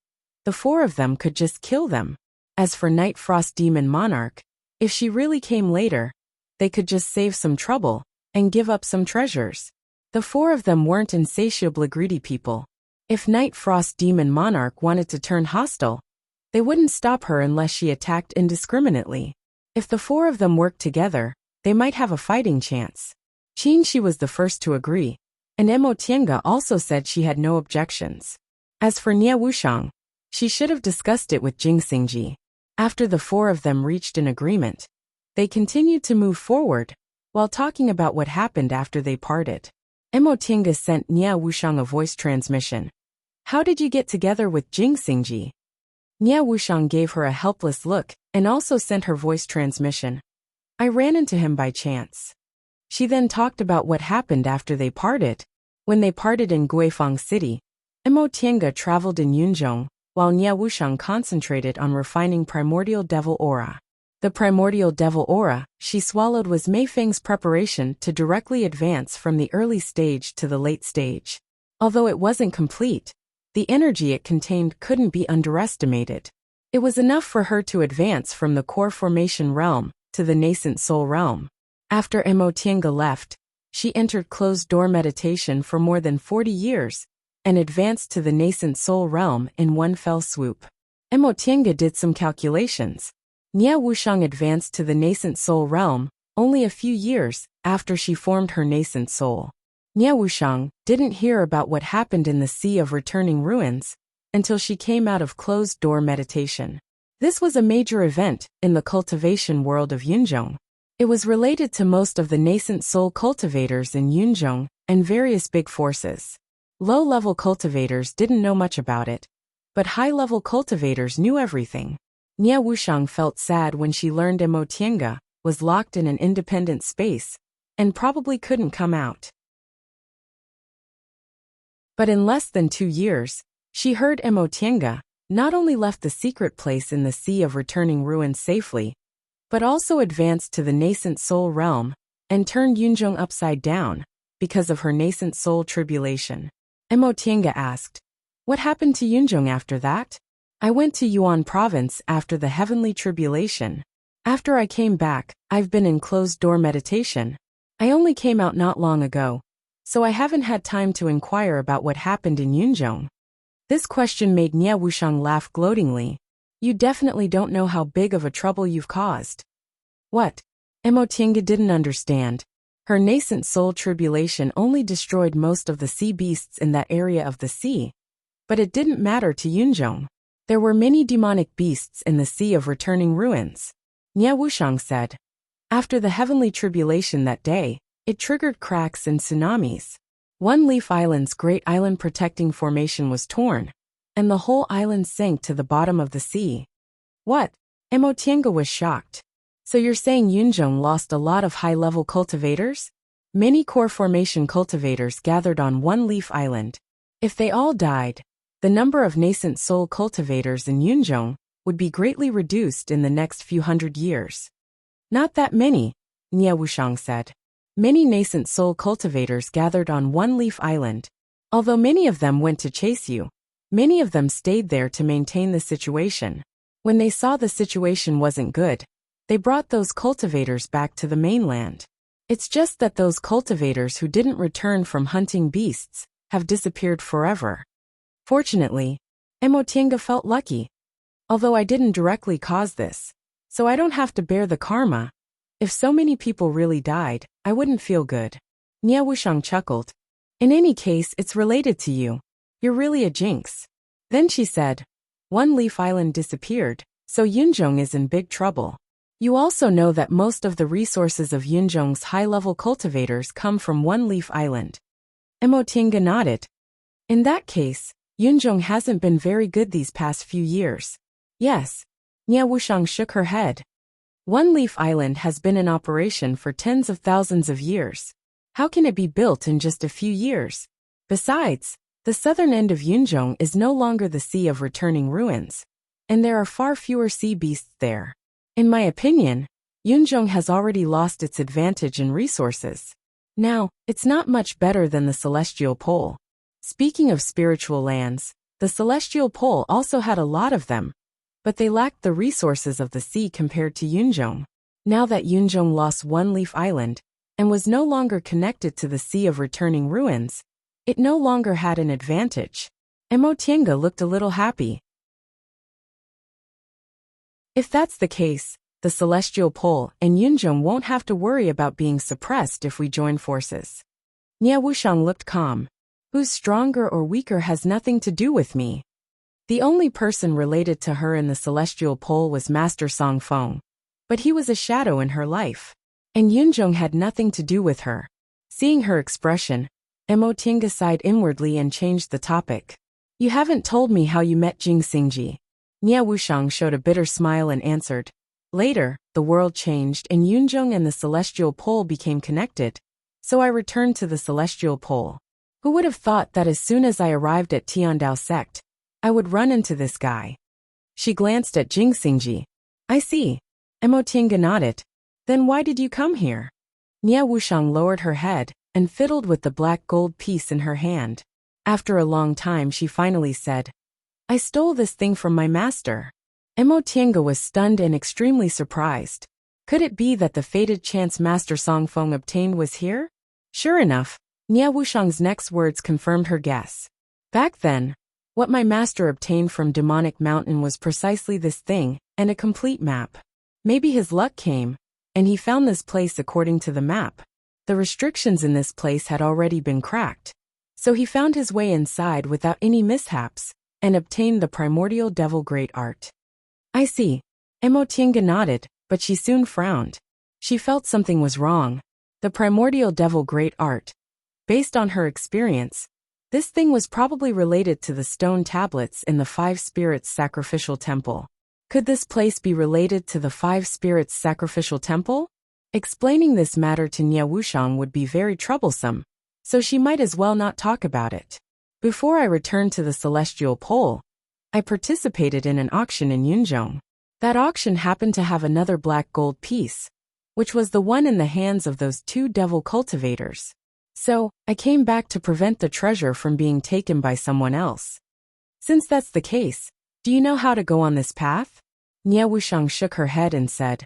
the four of them could just kill them. As for Night Frost Demon Monarch, if she really came later, they could just save some trouble and give up some treasures. The four of them weren't insatiably greedy people. If Night Frost Demon Monarch wanted to turn hostile, they wouldn't stop her unless she attacked indiscriminately. If the four of them worked together, they might have a fighting chance. Qin Shi was the first to agree, and Emo Tiange also said she had no objections. As for Nie Wushang, she should have discussed it with Jing Xingji. After the four of them reached an agreement, they continued to move forward, while talking about what happened after they parted. Emo Tiange sent Nie Wushang a voice transmission. How did you get together with Jing Xingji? Nie Wushang gave her a helpless look and also sent her voice transmission. I ran into him by chance. She then talked about what happened after they parted. When they parted in Guifang City, Emo Tiange traveled in Yunzhong, while Nie Wushang concentrated on refining primordial devil aura. The primordial devil aura she swallowed was Mei Feng's preparation to directly advance from the early stage to the late stage. Although it wasn't complete, the energy it contained couldn't be underestimated. It was enough for her to advance from the core formation realm to the nascent soul realm. After Emo Tiange left, she entered closed-door meditation for more than 40 years and advanced to the nascent soul realm in one fell swoop. Emo Tiange did some calculations. Nie Wushang advanced to the nascent soul realm only a few years after she formed her nascent soul. Nie Wushang didn't hear about what happened in the Sea of Returning Ruins until she came out of closed-door meditation. This was a major event in the cultivation world of Yunzhong. It was related to most of the nascent soul cultivators in Yunzhong and various big forces. Low-level cultivators didn't know much about it, but high-level cultivators knew everything. Nie Wuxiang felt sad when she learned Mo Tiange was locked in an independent space and probably couldn't come out. But in less than 2 years, she heard Mo Tiange not only left the secret place in the Sea of Returning Ruins safely, but also advanced to the nascent soul realm and turned Yunzhong upside down because of her nascent soul tribulation. Mo Tiange asked, "What happened to Yunzhong after that?" "I went to Yuan province after the heavenly tribulation. After I came back, I've been in closed-door meditation. I only came out not long ago, so I haven't had time to inquire about what happened in Yunzhong." This question made Nie Wuxiang laugh gloatingly. "You definitely don't know how big of a trouble you've caused." What? Mo Tiange didn't understand. Her nascent soul tribulation only destroyed most of the sea beasts in that area of the sea, but it didn't matter to Yunzhong. There were many demonic beasts in the Sea of Returning Ruins. Nie Wuxiang said. After the heavenly tribulation that day, it triggered cracks and tsunamis. One Leaf Island's great island protecting formation was torn, and the whole island sank to the bottom of the sea. What? Mo Tiange was shocked. So you're saying Yunzhong lost a lot of high-level cultivators? Many core formation cultivators gathered on One Leaf Island. If they all died, the number of nascent soul cultivators in Yunzhong would be greatly reduced in the next few hundred years. Not that many, Nie Wuxiang said. Many nascent soul cultivators gathered on One Leaf Island. Although many of them went to chase you, many of them stayed there to maintain the situation. When they saw the situation wasn't good, they brought those cultivators back to the mainland. It's just that those cultivators who didn't return from hunting beasts have disappeared forever. Fortunately, Mo Tiange felt lucky. Although I didn't directly cause this, so I don't have to bear the karma. If so many people really died, I wouldn't feel good. Nie Wuxiang chuckled. In any case, it's related to you. You're really a jinx. Then she said, One Leaf Island disappeared, so Yunzhong is in big trouble. You also know that most of the resources of Yunzhong's high-level cultivators come from One Leaf Island. Mo Tiange nodded. In that case, Yunzhong hasn't been very good these past few years. Yes. Nie Wuxiang shook her head. One Leaf Island has been in operation for tens of thousands of years. How can it be built in just a few years? Besides, the southern end of Yunzhong is no longer the Sea of Returning Ruins, and there are far fewer sea beasts there. In my opinion, Yunzhong has already lost its advantage in resources. Now, it's not much better than the Celestial Pole. Speaking of spiritual lands, the Celestial Pole also had a lot of them, but they lacked the resources of the sea compared to Yunzhong. Now that Yunzhong lost One Leaf Island and was no longer connected to the Sea of Returning Ruins, it no longer had an advantage. Mo Tiange looked a little happy. If that's the case, the Celestial Pole and Yunzhong won't have to worry about being suppressed if we join forces. Nie Wuxiang looked calm. Who's stronger or weaker has nothing to do with me. The only person related to her in the Celestial Pole was Master Song Feng, but he was a shadow in her life, and Yunzhong had nothing to do with her. Seeing her expression, Mo Tiange sighed inwardly and changed the topic. You haven't told me how you met Jing Xingji. Nie Wuxiang showed a bitter smile and answered. Later, the world changed and Yunzhong and the Celestial Pole became connected, so I returned to the Celestial Pole. Who would have thought that as soon as I arrived at Tiandao sect, I would run into this guy? She glanced at Jing Xingji. I see. Mo Tiange nodded. Then why did you come here? Nie Wuxiang lowered her head and fiddled with the black gold piece in her hand. After a long time she finally said, I stole this thing from my master. Mo Tiange was stunned and extremely surprised. Could it be that the fated chance Master Song Feng obtained was here? Sure enough, Nie Wuxiang's next words confirmed her guess. Back then, what my master obtained from Demonic Mountain was precisely this thing, and a complete map. Maybe his luck came, and he found this place according to the map. The restrictions in this place had already been cracked, so he found his way inside without any mishaps, and obtained the primordial devil great art. I see. Mo Tiange nodded, but she soon frowned. She felt something was wrong. The primordial devil great art. Based on her experience, this thing was probably related to the stone tablets in the Five Spirits sacrificial temple. Could this place be related to the Five Spirits sacrificial temple? Explaining this matter to Nie Wuxiang would be very troublesome, so she might as well not talk about it. Before I returned to the celestial pole, I participated in an auction in Yunzhong. That auction happened to have another black gold piece, which was the one in the hands of those two devil cultivators. So, I came back to prevent the treasure from being taken by someone else. Since that's the case, do you know how to go on this path? Nie Wuxiang shook her head and said,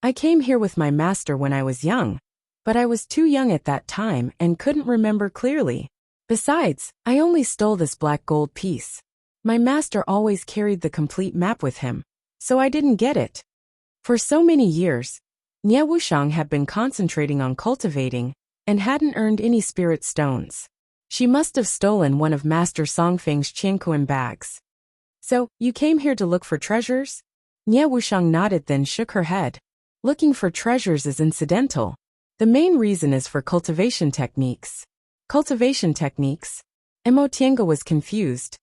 I came here with my master when I was young, but I was too young at that time and couldn't remember clearly. Besides, I only stole this black gold piece. My master always carried the complete map with him, so I didn't get it. For so many years, Nie Wuxiang had been concentrating on cultivating and hadn't earned any spirit stones. She must have stolen one of Master Songfeng's Qianquan bags. So, you came here to look for treasures? Nie Wuxiang nodded, then shook her head. Looking for treasures is incidental. The main reason is for cultivation techniques. Cultivation techniques? Mo Tiange was confused.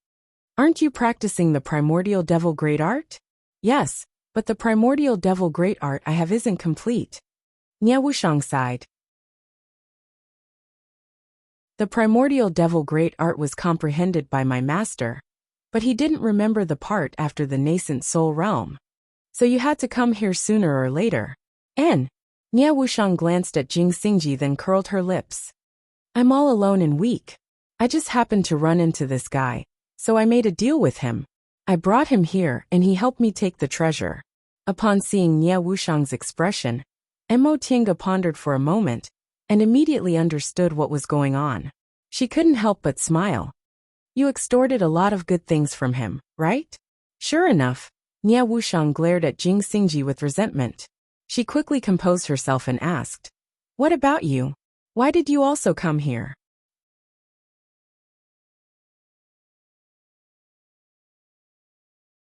Aren't you practicing the primordial devil great art? Yes, but the primordial devil great art I have isn't complete. Nie Wuxiang sighed. The primordial devil great art was comprehended by my master, but he didn't remember the part after the nascent soul realm. So you had to come here sooner or later. Nie Wuxiang glanced at Jing Xingji, then curled her lips. I'm all alone and weak. I just happened to run into this guy, so I made a deal with him. I brought him here and he helped me take the treasure. Upon seeing Nie Wuxiang's expression, Mo Tiange pondered for a moment and immediately understood what was going on. She couldn't help but smile. You extorted a lot of good things from him, right? Sure enough, Nie Wuxiang glared at Jing Xingji with resentment. She quickly composed herself and asked, What about you? Why did you also come here?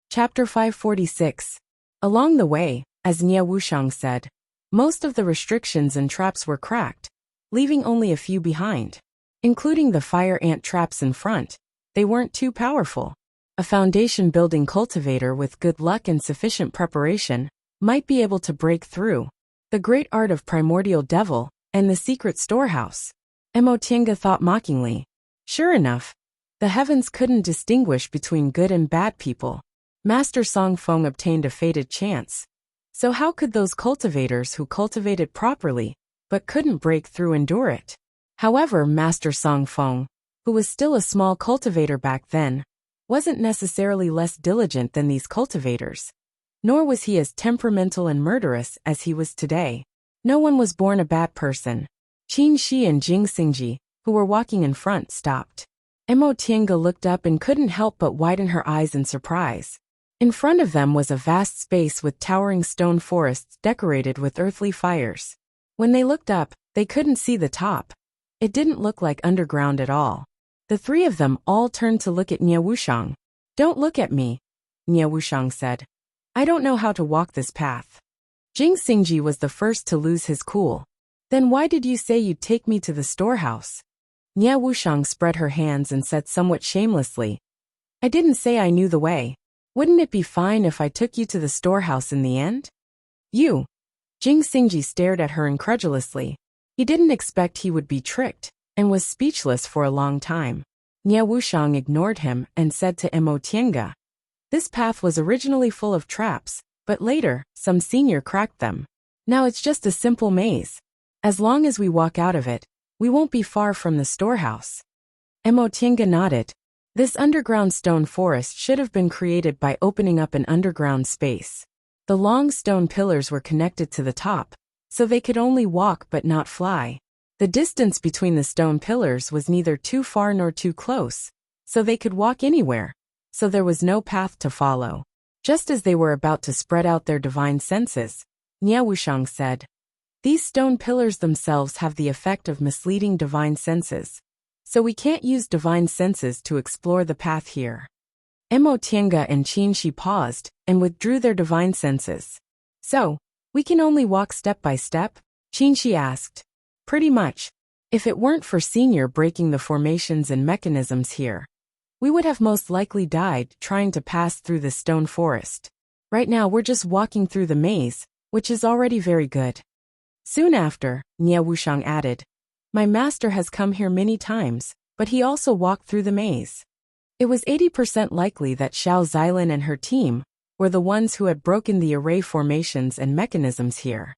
Chapter 546. Along the way, as Nie Wuxiang said, most of the restrictions and traps were cracked, leaving only a few behind. Including the fire ant traps in front, they weren't too powerful. A foundation-building cultivator with good luck and sufficient preparation might be able to break through. The great art of primordial devil and the secret storehouse. Mo Tiange thought mockingly. Sure enough, the heavens couldn't distinguish between good and bad people. Master Song Feng obtained a fated chance. So how could those cultivators who cultivated properly, but couldn't break through, endure it? However, Master Song Feng, who was still a small cultivator back then, wasn't necessarily less diligent than these cultivators. Nor was he as temperamental and murderous as he was today. No one was born a bad person. Qin Shi and Jing Xingji, who were walking in front, stopped. Mo Tiange looked up and couldn't help but widen her eyes in surprise. In front of them was a vast space with towering stone forests decorated with earthly fires. When they looked up, they couldn't see the top. It didn't look like underground at all. The three of them all turned to look at Nie Wuxiang. Don't look at me, Nie Wuxiang said. I don't know how to walk this path. Jing Xingji was the first to lose his cool. Then why did you say you'd take me to the storehouse? Nie Wuxiang spread her hands and said somewhat shamelessly. I didn't say I knew the way. Wouldn't it be fine if I took you to the storehouse in the end? You. Jing Xingji stared at her incredulously. He didn't expect he would be tricked, and was speechless for a long time. Nie Wuxiang ignored him and said to Mo Tiange. This path was originally full of traps, but later, some senior cracked them. Now it's just a simple maze. As long as we walk out of it, we won't be far from the storehouse. Mo Tiange nodded. This underground stone forest should have been created by opening up an underground space. The long stone pillars were connected to the top, so they could only walk but not fly. The distance between the stone pillars was neither too far nor too close, so they could walk anywhere, so there was no path to follow. Just as they were about to spread out their divine senses, Nie Wuxiang said, These stone pillars themselves have the effect of misleading divine senses, so we can't use divine senses to explore the path here. Mo Tiange and Qin Shi paused and withdrew their divine senses. So, We can only walk step by step? Qingxi asked. Pretty much. If it weren't for Senior breaking the formations and mechanisms here, we would have most likely died trying to pass through the stone forest. Right now we're just walking through the maze, which is already very good. Soon after, Nie Wushang added, my master has come here many times, but he also walked through the maze. It was 80% likely that Xiao Xilin and her team were the ones who had broken the array formations and mechanisms here.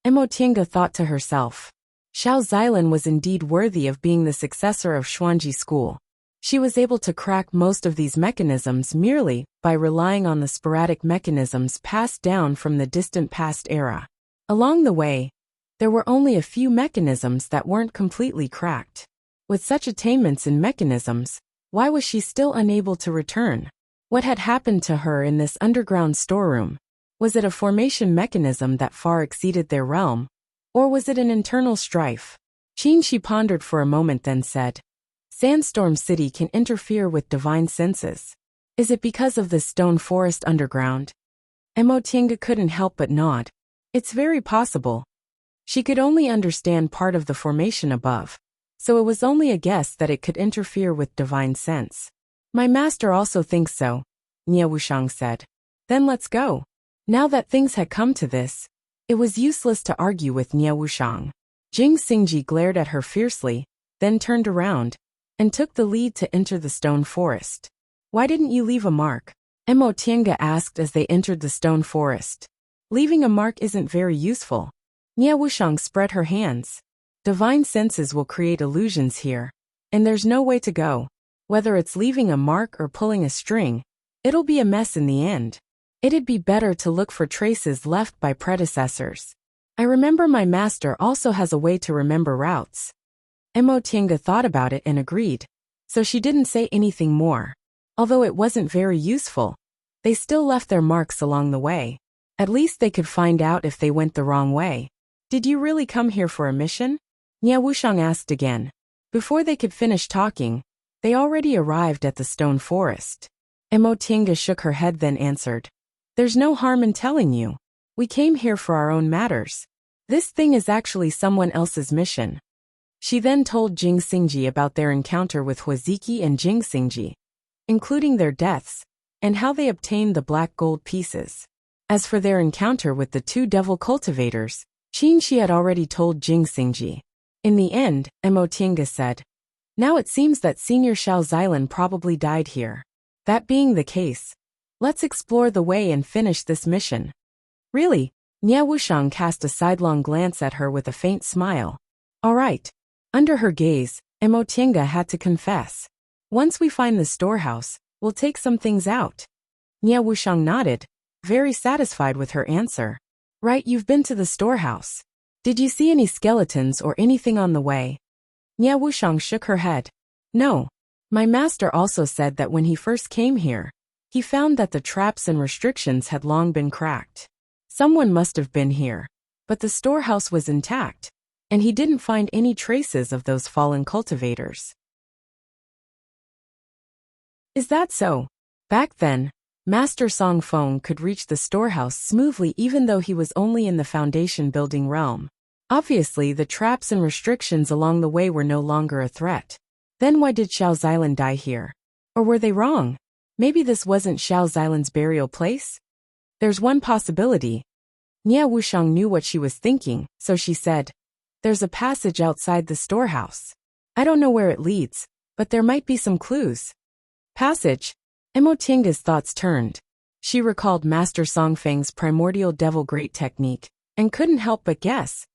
Mo Tiange thought to herself. Xiao Xilin was indeed worthy of being the successor of Xuanji School. She was able to crack most of these mechanisms merely by relying on the sporadic mechanisms passed down from the distant past era. Along the way, there were only a few mechanisms that weren't completely cracked. With such attainments in mechanisms, why was she still unable to return? What had happened to her in this underground storeroom? Was it a formation mechanism that far exceeded their realm? Or was it an internal strife? Qingxi pondered for a moment then said, Sandstorm City can interfere with divine senses. Is it because of the stone forest underground? Mo Tiange couldn't help but nod. It's very possible. She could only understand part of the formation above, so it was only a guess that it could interfere with divine sense. My master also thinks so, Nie Wushang said. Then let's go. Now that things had come to this, it was useless to argue with Nie Wushang. Jing Xingji glared at her fiercely, then turned around, and took the lead to enter the stone forest. Why didn't you leave a mark? Mo Tiange asked as they entered the stone forest. Leaving a mark isn't very useful. Nie Wushang spread her hands. Divine senses will create illusions here, and there's no way to go. Whether it's leaving a mark or pulling a string, it'll be a mess in the end. It'd be better to look for traces left by predecessors. I remember my master also has a way to remember routes. Mo Tiange thought about it and agreed, so she didn't say anything more. Although it wasn't very useful, they still left their marks along the way. At least they could find out if they went the wrong way. Did you really come here for a mission? Nie Wushang asked again. Before they could finish talking, they already arrived at the stone forest. Mo Tiange shook her head then answered. There's no harm in telling you. We came here for our own matters. This thing is actually someone else's mission. She then told Jing Xingji about their encounter with Huaziki and Jing Xingji, including their deaths, and how they obtained the black gold pieces. As for their encounter with the two devil cultivators, Qingxi had already told Jing Xingji. In the end, Mo Tiange said, now it seems that Senior Xiao Xilin probably died here. That being the case, let's explore the way and finish this mission. Really? Nie Wushang cast a sidelong glance at her with a faint smile. All right. Under her gaze, Mo Tiange had to confess. Once we find the storehouse, we'll take some things out. Nie Wushang nodded, very satisfied with her answer. Right, you've been to the storehouse. Did you see any skeletons or anything on the way? Nie Wushang shook her head. No. My master also said that when he first came here, he found that the traps and restrictions had long been cracked. Someone must have been here, but the storehouse was intact, and he didn't find any traces of those fallen cultivators. Is that so? Back then, Master Song Feng could reach the storehouse smoothly even though he was only in the foundation building realm. Obviously, the traps and restrictions along the way were no longer a threat. Then why did Xiao Xilin die here? Or were they wrong? Maybe this wasn't Xiao Xilin's burial place? There's one possibility. Nie Wushang knew what she was thinking, so she said, there's a passage outside the storehouse. I don't know where it leads, but there might be some clues. Passage? Mo Tiange's thoughts turned. She recalled Master Songfeng's primordial devil great technique, and couldn't help but guess.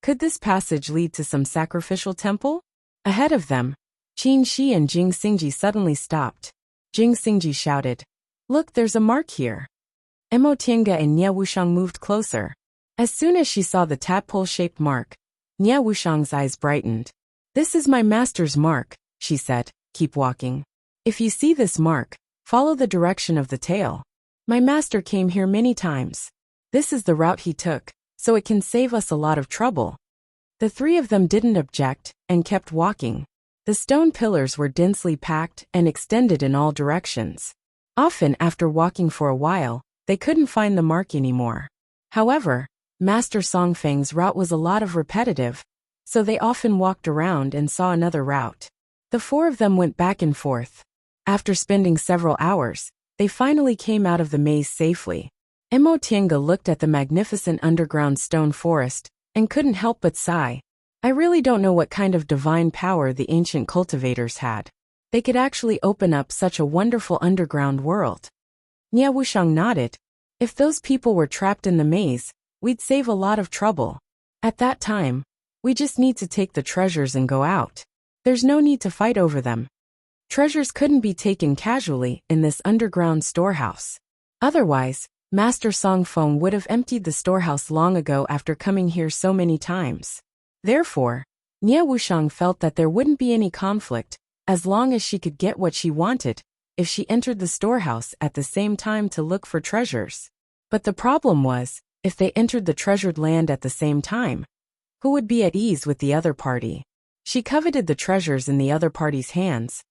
Could this passage lead to some sacrificial temple? Ahead of them, Qin Shi and Jing Xingji suddenly stopped. Jing Xingji shouted, look, there's a mark here. Mo Tiange and Nie Wushang moved closer. As soon as she saw the tadpole-shaped mark, Nie Wushang's eyes brightened. This is my master's mark, she said, keep walking. If you see this mark, follow the direction of the tail. My master came here many times. This is the route he took, so it can save us a lot of trouble. The three of them didn't object, and kept walking. The stone pillars were densely packed and extended in all directions. Often after walking for a while, They couldn't find the mark anymore. However, Master Songfeng's route was a lot of repetitive, so they often walked around and saw another route. The four of them went back and forth. After spending several hours, they finally came out of the maze safely. Mo Tiange looked at the magnificent underground stone forest and couldn't help but sigh. I really don't know what kind of divine power the ancient cultivators had. They could actually open up such a wonderful underground world. Nie Wuxiang nodded. If those people were trapped in the maze, we'd save a lot of trouble. At that time, we just need to take the treasures and go out. There's no need to fight over them. Treasures couldn't be taken casually in this underground storehouse. Otherwise, Master Songfeng would have emptied the storehouse long ago after coming here so many times. Therefore, Nie Wuxiang felt that there wouldn't be any conflict, as long as she could get what she wanted, if she entered the storehouse at the same time to look for treasures. But the problem was, if they entered the treasured land at the same time, who would be at ease with the other party? She coveted the treasures in the other party's hands,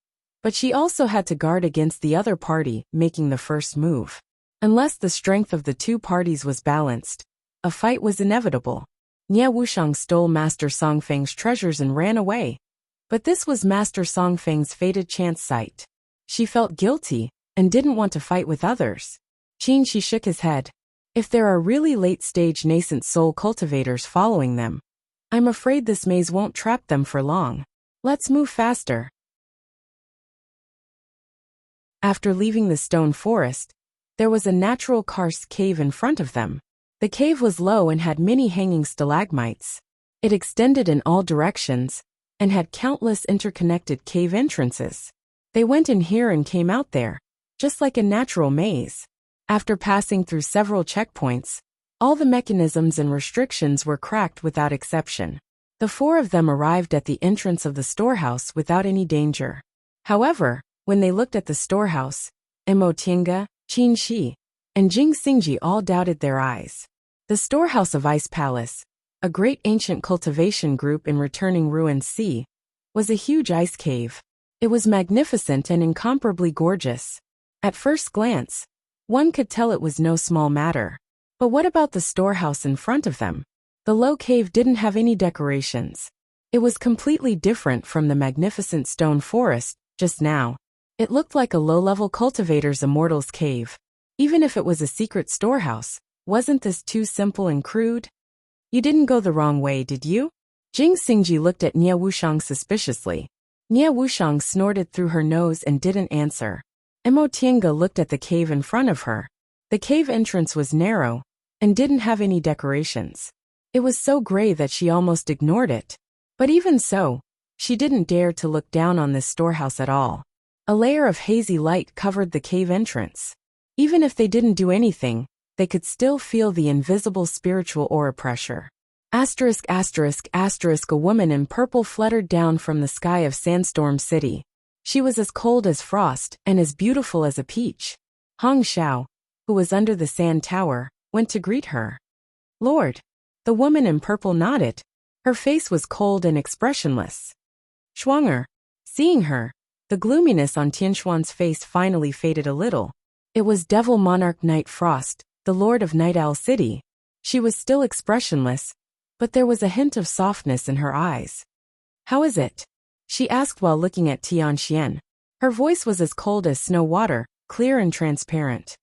but she also had to guard against the other party making the first move. Unless the strength of the two parties was balanced, a fight was inevitable. Nie Wuxiang stole Master Songfeng's treasures and ran away. But this was Master Songfeng's fated chance site. She felt guilty and didn't want to fight with others. Qin Shi shook his head. If there are really late-stage nascent soul cultivators following them, I'm afraid this maze won't trap them for long. Let's move faster. After leaving the stone forest, there was a natural karst cave in front of them. The cave was low and had many hanging stalagmites. It extended in all directions and had countless interconnected cave entrances. They went in here and came out there, just like a natural maze. After passing through several checkpoints, all the mechanisms and restrictions were cracked without exception. The four of them arrived at the entrance of the storehouse without any danger. However, when they looked at the storehouse, Mo Tiange, Qin Shi, and Jing Xingji all doubted their eyes. The storehouse of Ice Palace, a great ancient cultivation group in returning ruins sea, was a huge ice cave. It was magnificent and incomparably gorgeous. At first glance, one could tell it was no small matter. But what about the storehouse in front of them? The low cave didn't have any decorations. It was completely different from the magnificent stone forest just now. It looked like a low-level cultivator's immortal's cave. Even if it was a secret storehouse, wasn't this too simple and crude? You didn't go the wrong way, did you? Jing Xingji looked at Nie Wuxiang suspiciously. Nie Wuxiang snorted through her nose and didn't answer. Mo Tiange looked at the cave in front of her. The cave entrance was narrow and didn't have any decorations. It was so gray that she almost ignored it. But even so, she didn't dare to look down on this storehouse at all. A layer of hazy light covered the cave entrance. Even if they didn't do anything, they could still feel the invisible spiritual aura pressure. A woman in purple fluttered down from the sky of Sandstorm City. She was as cold as frost and as beautiful as a peach. Hong Xiao, who was under the sand tower, went to greet her. Lord. The woman in purple nodded. Her face was cold and expressionless. Schwanger. Seeing her, the gloominess on Tianxuan's face finally faded a little. It was Devil Monarch Night Frost, the Lord of Night Owl City. She was still expressionless, but there was a hint of softness in her eyes. How is it? She asked while looking at Tianxian. Her voice was as cold as snow water, clear and transparent.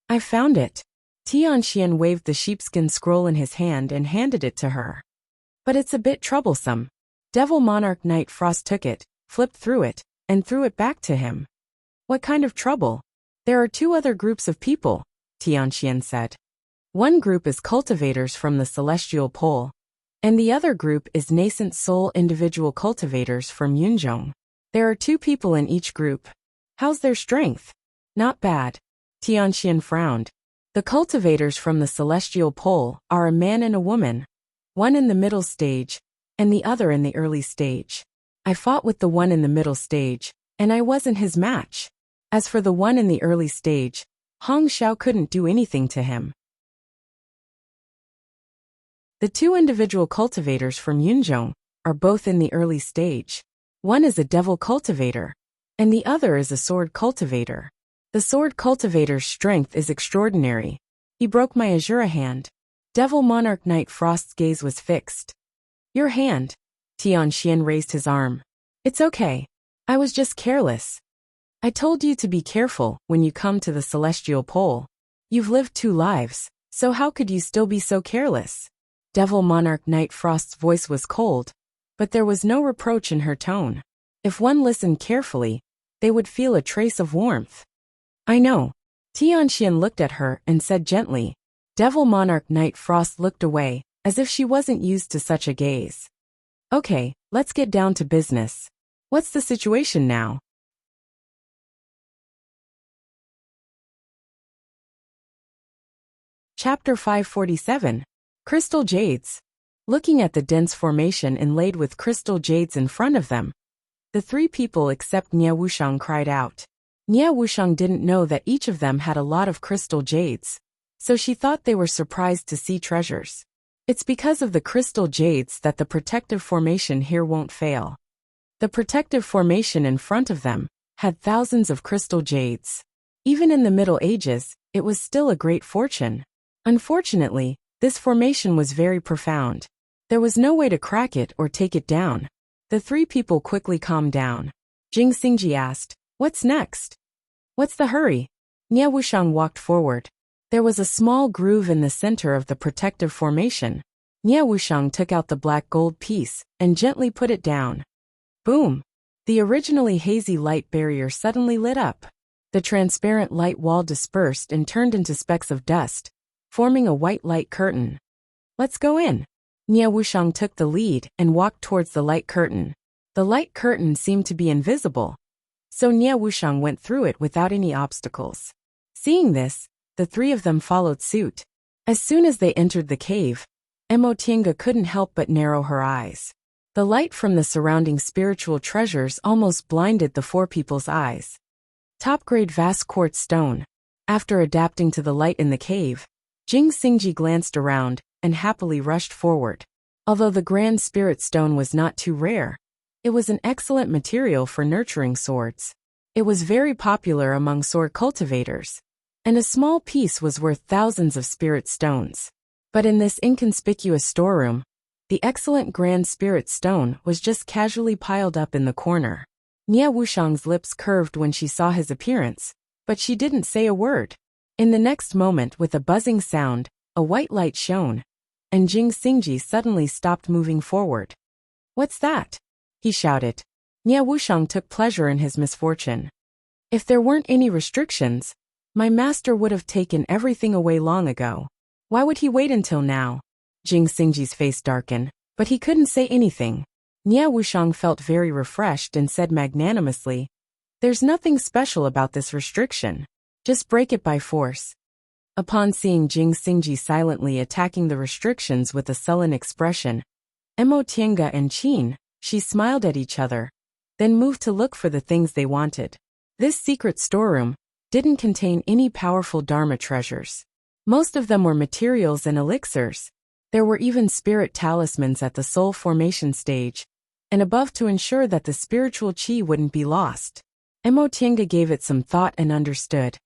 I found it. Tianxian waved the sheepskin scroll in his hand and handed it to her. But it's a bit troublesome. Devil Monarch Night Frost took it, flipped through it, and threw it back to him. What kind of trouble? There are two other groups of people, Tianxian said. One group is cultivators from the celestial pole, and the other group is nascent soul individual cultivators from Yunzhong. There are two people in each group. How's their strength? Not bad. Tianxian frowned. The cultivators from the celestial pole are a man and a woman, one in the middle stage, and the other in the early stage. I fought with the one in the middle stage, and I wasn't his match. As for the one in the early stage, Hong Xiao couldn't do anything to him. The two individual cultivators from Yunzhong are both in the early stage. One is a devil cultivator, and the other is a sword cultivator. The sword cultivator's strength is extraordinary. He broke my Azura hand. Devil Monarch Knight Frost's gaze was fixed. Your hand. Tianxian raised his arm. It's okay. I was just careless. I told you to be careful when you come to the celestial pole. You've lived 2 lives, so how could you still be so careless? Devil Monarch Knight Frost's voice was cold, but there was no reproach in her tone. If one listened carefully, they would feel a trace of warmth. I know. Tianxian looked at her and said gently. Devil Monarch Knight Frost looked away, as if she wasn't used to such a gaze. Okay, let's get down to business. What's the situation now? Chapter 547. Crystal Jades. Looking at the dense formation inlaid with crystal jades in front of them, the 3 people except Nie Wushang cried out. Nie Wushang didn't know that each of them had a lot of crystal jades, so she thought they were surprised to see treasures. It's because of the crystal jades that the protective formation here won't fail. The protective formation in front of them had thousands of crystal jades. Even in the Middle Ages, it was still a great fortune. Unfortunately, this formation was very profound. There was no way to crack it or take it down. The 3 people quickly calmed down. Jing Xingji asked, "What's next?" "What's the hurry?" Nie Wushang walked forward. There was a small groove in the center of the protective formation. Nie Wushang took out the black gold piece and gently put it down. Boom! The originally hazy light barrier suddenly lit up. The transparent light wall dispersed and turned into specks of dust, forming a white light curtain. Let's go in. Nie Wushang took the lead and walked towards the light curtain. The light curtain seemed to be invisible, so Nie Wushang went through it without any obstacles. Seeing this, the 3 of them followed suit. As soon as they entered the cave, Mo Tiange couldn't help but narrow her eyes. The light from the surrounding spiritual treasures almost blinded the 4 people's eyes. Top-grade vast quartz stone. After adapting to the light in the cave, Jing Xingji glanced around and happily rushed forward. Although the Grand Spirit Stone was not too rare, it was an excellent material for nurturing swords. It was very popular among sword cultivators, and a small piece was worth thousands of spirit stones. But in this inconspicuous storeroom, the excellent Grand Spirit Stone was just casually piled up in the corner. Nie Wushang's lips curved when she saw his appearance, but she didn't say a word. In the next moment, with a buzzing sound, a white light shone, and Jing Xingji suddenly stopped moving forward. "What's that?" he shouted. Nie Wushang took pleasure in his misfortune. If there weren't any restrictions, my master would have taken everything away long ago. Why would he wait until now? Jing Xingji's face darkened, but he couldn't say anything. Nie Wushang felt very refreshed and said magnanimously, "There's nothing special about this restriction. Just break it by force." Upon seeing Jing Xingji silently attacking the restrictions with a sullen expression, Mo Tiange and Qin, she smiled at each other, then moved to look for the things they wanted. This secret storeroom didn't contain any powerful Dharma treasures. Most of them were materials and elixirs. There were even spirit talismans at the soul formation stage, and above to ensure that the spiritual chi wouldn't be lost. Mo Tiange gave it some thought and understood.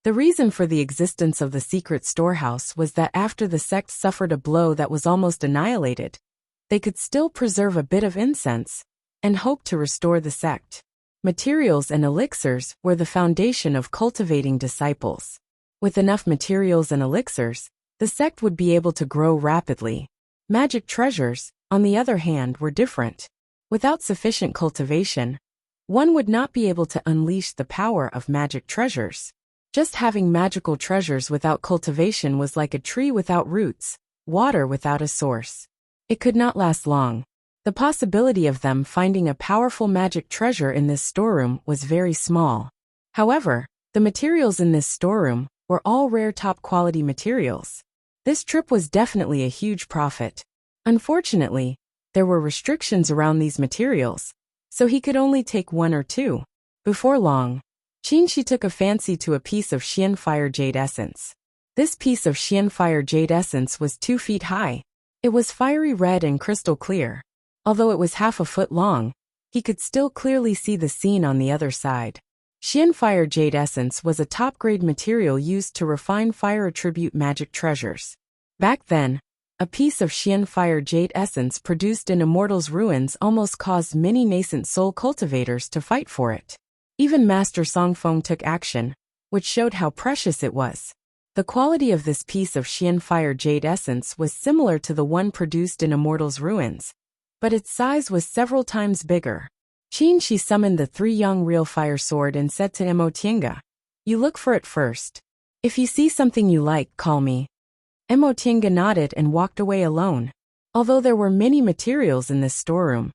The reason for the existence of the secret storehouse was that after the sect suffered a blow that was almost annihilated, they could still preserve a bit of incense and hope to restore the sect. Materials and elixirs were the foundation of cultivating disciples. With enough materials and elixirs, the sect would be able to grow rapidly. Magic treasures, on the other hand, were different. Without sufficient cultivation, one would not be able to unleash the power of magic treasures. Just having magical treasures without cultivation was like a tree without roots, water without a source. It could not last long. The possibility of them finding a powerful magic treasure in this storeroom was very small. However, the materials in this storeroom were all rare top-quality materials. This trip was definitely a huge profit. Unfortunately, there were restrictions around these materials, so he could only take 1 or 2. Before long, Qinshi took a fancy to a piece of Xian Fire Jade Essence. This piece of Xian Fire Jade Essence was 2 feet high. It was fiery red and crystal clear. Although it was half a foot long, he could still clearly see the scene on the other side. Xian Fire Jade Essence was a top-grade material used to refine fire attribute magic treasures. Back then, a piece of Xian Fire Jade Essence produced in Immortal's ruins almost caused many nascent soul cultivators to fight for it. Even Master Songfeng took action, which showed how precious it was. The quality of this piece of Xian Fire Jade Essence was similar to the one produced in Immortal's ruins, but its size was several times bigger. Qin Shi summoned the 3 young real fire sword and said to Emo Tiange, "You look for it first. If you see something you like, call me." Emo Tiange nodded and walked away alone. Although there were many materials in this storeroom,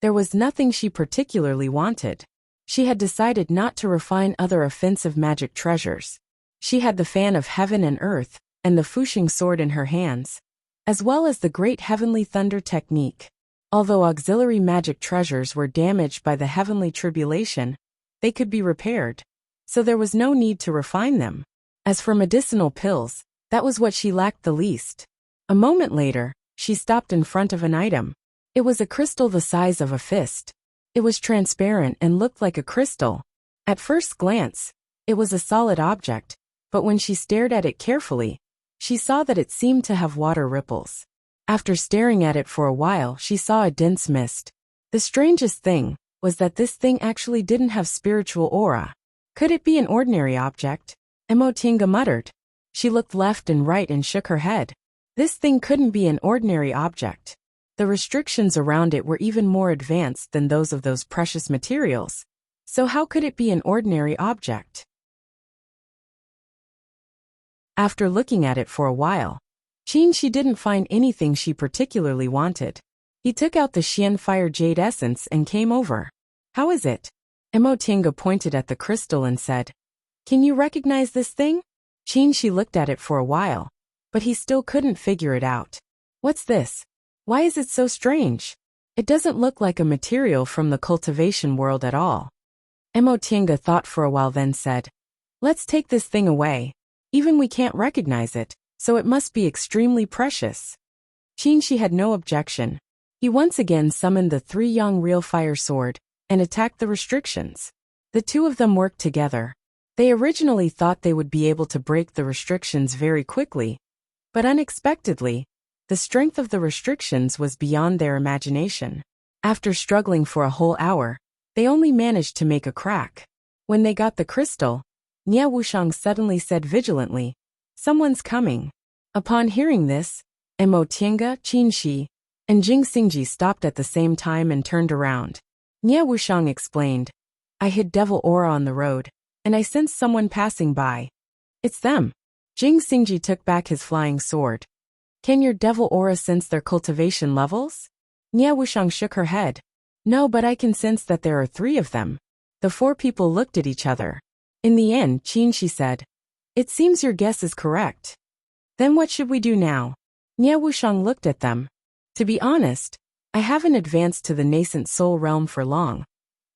there was nothing she particularly wanted. She had decided not to refine other offensive magic treasures. She had the Fan of Heaven and Earth, and the Fuxing sword in her hands, as well as the Great Heavenly Thunder technique. Although auxiliary magic treasures were damaged by the heavenly tribulation, they could be repaired, so there was no need to refine them. As for medicinal pills, that was what she lacked the least. A moment later, she stopped in front of an item. It was a crystal the size of a fist. It was transparent and looked like a crystal. At first glance, it was a solid object, but when she stared at it carefully, she saw that it seemed to have water ripples. After staring at it for a while, she saw a dense mist. The strangest thing was that this thing actually didn't have spiritual aura. Could it be an ordinary object? Emo Tiange muttered. She looked left and right and shook her head. This thing couldn't be an ordinary object. The restrictions around it were even more advanced than those of those precious materials. So how could it be an ordinary object? After looking at it for a while, Qin Shi didn't find anything she particularly wanted. He took out the Xian Fire Jade Essence and came over. "How is it?" Emo Tiange pointed at the crystal and said, "Can you recognize this thing?" Qin Shi looked at it for a while, but he still couldn't figure it out. "What's this? Why is it so strange? It doesn't look like a material from the cultivation world at all." Emo Tiange thought for a while then said, "Let's take this thing away. Even we can't recognize it, so it must be extremely precious." Qin Shi had no objection. He once again summoned the 3 young real fire sword and attacked the restrictions. The 2 of them worked together. They originally thought they would be able to break the restrictions very quickly, but unexpectedly, the strength of the restrictions was beyond their imagination. After struggling for a whole hour, they only managed to make a crack. When they got the crystal, Nie Wushang suddenly said vigilantly, "Someone's coming." Upon hearing this, Emo Tiange, Qin Shi, and Jing Xingji stopped at the same time and turned around. Nie Wushang explained, "I hid devil aura on the road, and I sensed someone passing by. It's them." Jing Xingji took back his flying sword. "Can your devil aura sense their cultivation levels?" Nie Wushang shook her head. "No, but I can sense that there are 3 of them." The 4 people looked at each other. In the end, Qin Shi said, "It seems your guess is correct. Then what should we do now?" Nie Wushang looked at them. "To be honest, I haven't advanced to the nascent soul realm for long,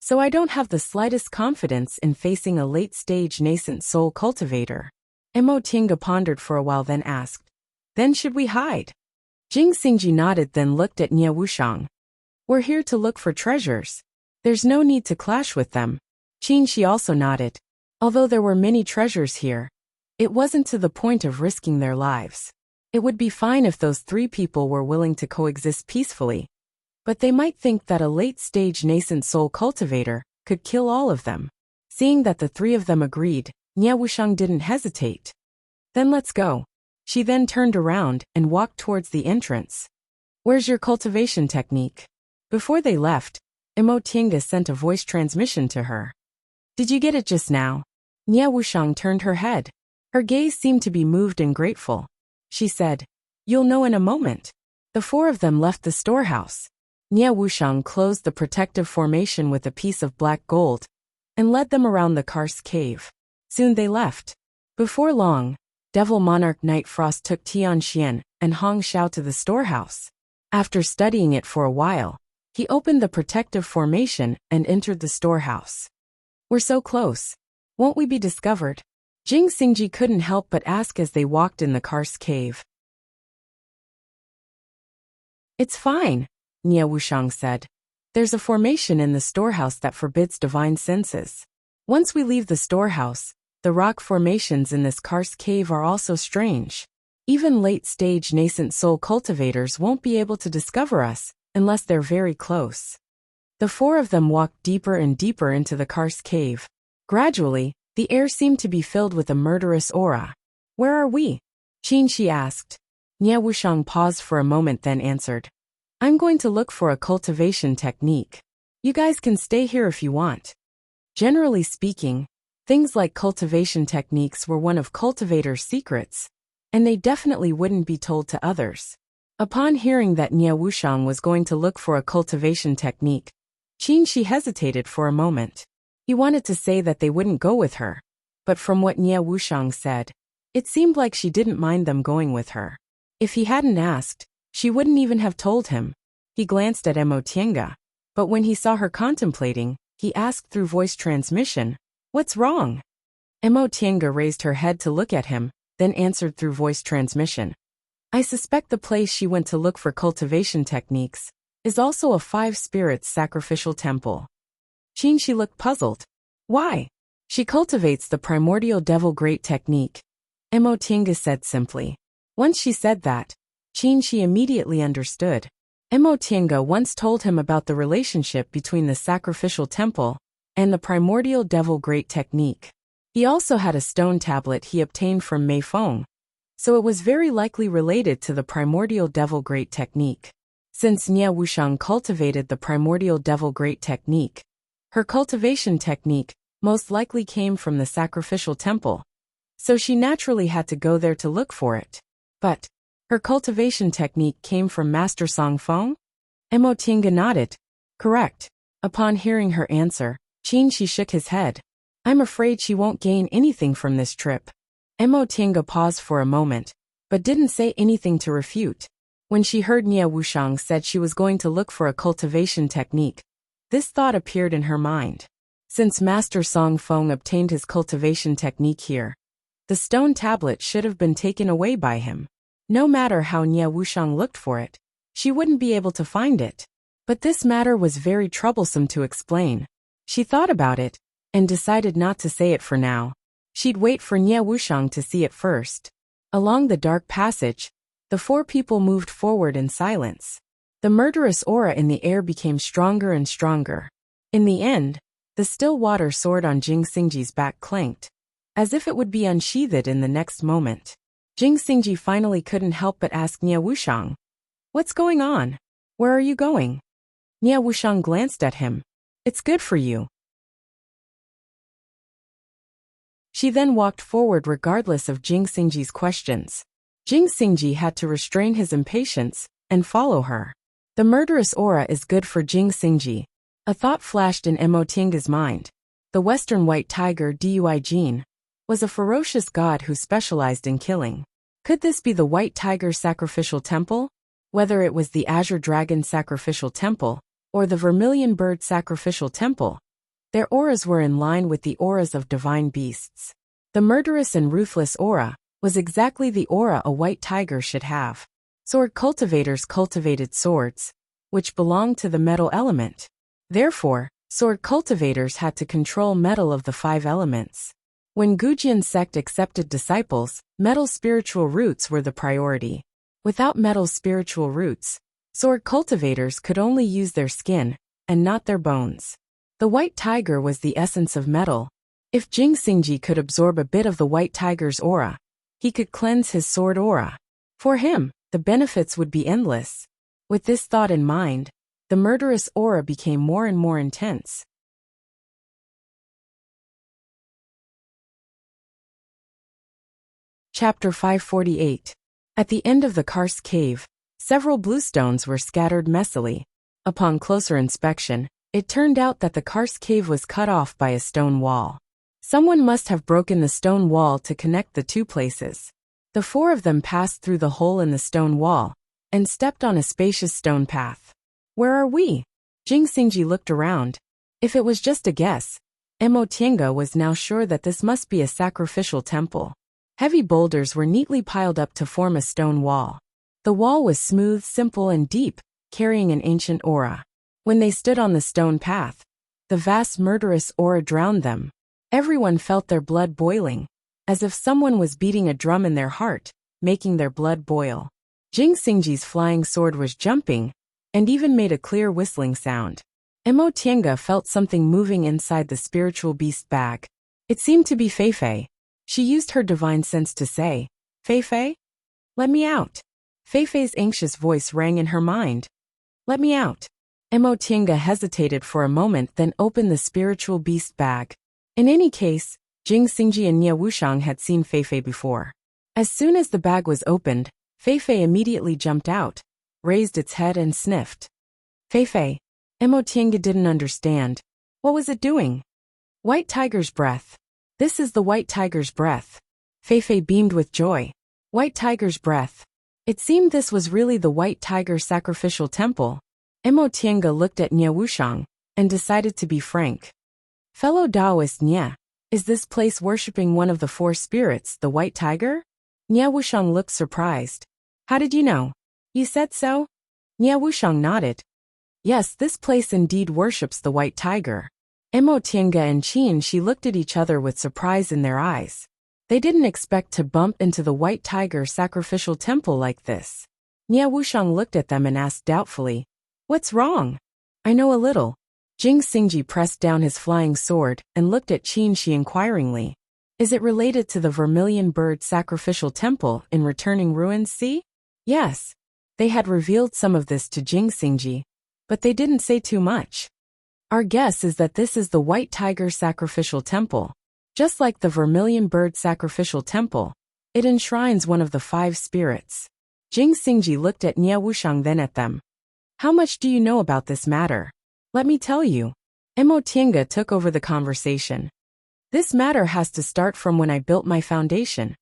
so I don't have the slightest confidence in facing a late-stage nascent soul cultivator." Emo Tiange pondered for a while then asked, "Then should we hide?" Jing Xingji nodded then looked at Nie Wushang. "We're here to look for treasures. There's no need to clash with them." Qin Shi also nodded. Although there were many treasures here, it wasn't to the point of risking their lives. It would be fine if those 3 people were willing to coexist peacefully, but they might think that a late-stage nascent soul cultivator could kill all of them. Seeing that the 3 of them agreed, Nie Wushang didn't hesitate. "Then let's go." She then turned around and walked towards the entrance. "Where's your cultivation technique?" Before they left, Emo Tiange sent a voice transmission to her. "Did you get it just now?" Nie Wushang turned her head. Her gaze seemed to be moved and grateful. She said, "You'll know in a moment." The 4 of them left the storehouse. Nie Wushang closed the protective formation with a piece of black gold and led them around the karst cave. Soon they left. Before long, Devil Monarch Night Frost took Tian Xian and Hong Xiao to the storehouse. After studying it for a while, he opened the protective formation and entered the storehouse. "We're so close. Won't we be discovered?" Jing Xingji couldn't help but ask as they walked in the karst cave. "It's fine," Nie Wushang said. There's a formation in the storehouse that forbids divine senses. Once we leave the storehouse, the rock formations in this karst cave are also strange. Even late-stage nascent soul cultivators won't be able to discover us, unless they're very close. The four of them walked deeper and deeper into the karst cave. Gradually, the air seemed to be filled with a murderous aura. Where are we? Qinshi asked. Nie Wuxiang paused for a moment then answered. I'm going to look for a cultivation technique. You guys can stay here if you want. Generally speaking, things like cultivation techniques were one of cultivators' secrets, and they definitely wouldn't be told to others. Upon hearing that Nie Wuxiang was going to look for a cultivation technique, Qinshi hesitated for a moment. He wanted to say that they wouldn't go with her, but from what Nie Wuxiang said, it seemed like she didn't mind them going with her. If he hadn't asked, she wouldn't even have told him. He glanced at Mo Tienga, but when he saw her contemplating, he asked through voice transmission, "What's wrong?" Mo Tienga raised her head to look at him, then answered through voice transmission. I suspect the place she went to look for cultivation techniques is also a five spirits sacrificial temple. Qinshi looked puzzled. Why? She cultivates the primordial devil great technique. Mo Tienga said simply. Once she said that, Qinshi immediately understood. Mo Tienga once told him about the relationship between the sacrificial temple and the primordial devil great technique. He also had a stone tablet he obtained from Mei Feng, so it was very likely related to the primordial devil great technique. Since Nie Wuxiang cultivated the primordial devil great technique, her cultivation technique most likely came from the sacrificial temple, so she naturally had to go there to look for it. But her cultivation technique came from Master Song Feng? Mo Tienga nodded. Correct. Upon hearing her answer, Qinshi shook his head. I'm afraid she won't gain anything from this trip. Mo Tienga paused for a moment, but didn't say anything to refute. When she heard Nie Wuxiang said she was going to look for a cultivation technique, this thought appeared in her mind. Since Master Song Feng obtained his cultivation technique here, the stone tablet should have been taken away by him. No matter how Nie Wuxiang looked for it, she wouldn't be able to find it. But this matter was very troublesome to explain. She thought about it, and decided not to say it for now. She'd wait for Nie Wuxiang to see it first. Along the dark passage, the four people moved forward in silence. The murderous aura in the air became stronger and stronger. In the end, the still water sword on Jing Xingji's back clanked, as if it would be unsheathed in the next moment. Jing Xingji finally couldn't help but ask Nie Wuxiang, "What's going on? Where are you going?" Nie Wuxiang glanced at him. "It's good for you." She then walked forward regardless of Jing Xingji's questions. Jing Xingji had to restrain his impatience and follow her. The murderous aura is good for Jing Xingji. A thought flashed in Mo Tienga's mind. The Western White Tiger Dui Jin was a ferocious god who specialized in killing. Could this be the White Tiger Sacrificial Temple? Whether it was the Azure Dragon Sacrificial Temple or the Vermilion Bird Sacrificial Temple, their auras were in line with the auras of divine beasts. The murderous and ruthless aura was exactly the aura a white tiger should have. Sword cultivators cultivated swords, which belonged to the metal element. Therefore, sword cultivators had to control metal of the five elements. When Gujian sect accepted disciples, metal spiritual roots were the priority. Without metal spiritual roots, sword cultivators could only use their skin, and not their bones. The white tiger was the essence of metal. If Jing Xingji could absorb a bit of the white tiger's aura, he could cleanse his sword aura. For him, the benefits would be endless. With this thought in mind, the murderous aura became more and more intense. Chapter 548. At the end of the karst cave, several bluestones were scattered messily. Upon closer inspection, it turned out that the karst cave was cut off by a stone wall. Someone must have broken the stone wall to connect the two places. The four of them passed through the hole in the stone wall and stepped on a spacious stone path. Where are we? Jing Xingji looked around. If it was just a guess, Mo Tienga was now sure that this must be a sacrificial temple. Heavy boulders were neatly piled up to form a stone wall. The wall was smooth, simple, and deep, carrying an ancient aura. When they stood on the stone path, the vast murderous aura drowned them. Everyone felt their blood boiling, as if someone was beating a drum in their heart, making their blood boil. Jing Xingji's flying sword was jumping, and even made a clear whistling sound. Mo Tiange felt something moving inside the spiritual beast bag. It seemed to be Feifei. She used her divine sense to say, "Feifei? Let me out." Feifei's anxious voice rang in her mind. "Let me out." Mo Tiange hesitated for a moment, then opened the spiritual beast bag. In any case, Jing Xingji and Nie Wushang had seen Feifei before. As soon as the bag was opened, Feifei immediately jumped out, raised its head and sniffed. Feifei. Mo Tiange didn't understand. What was it doing? White tiger's breath. This is the white tiger's breath. Feifei beamed with joy. White tiger's breath. It seemed this was really the white tiger sacrificial temple. Mo Tiange looked at Nie Wushang, and decided to be frank. Fellow Taoist Nie, is this place worshipping one of the four spirits, the white tiger? Nie Wushang looked surprised. How did you know? You said so? Nie Wushang nodded. Yes, this place indeed worships the white tiger. Mo Tiange and Qin Shi looked at each other with surprise in their eyes. They didn't expect to bump into the white tiger sacrificial temple like this. Nie Wushang looked at them and asked doubtfully, "What's wrong?" "I know a little." Jing Xingji pressed down his flying sword and looked at Qin Shi inquiringly. "Is it related to the vermilion bird sacrificial temple in Returning Ruins Sea?" Yes. They had revealed some of this to Jing Xingji, but they didn't say too much. "Our guess is that this is the white tiger sacrificial temple. Just like the vermilion bird sacrificial temple, it enshrines one of the five spirits." Jing Xingji looked at Nie Wushang, then at them. "How much do you know about this matter?" "Let me tell you." Mo Tiange took over the conversation. "This matter has to start from when I built my foundation."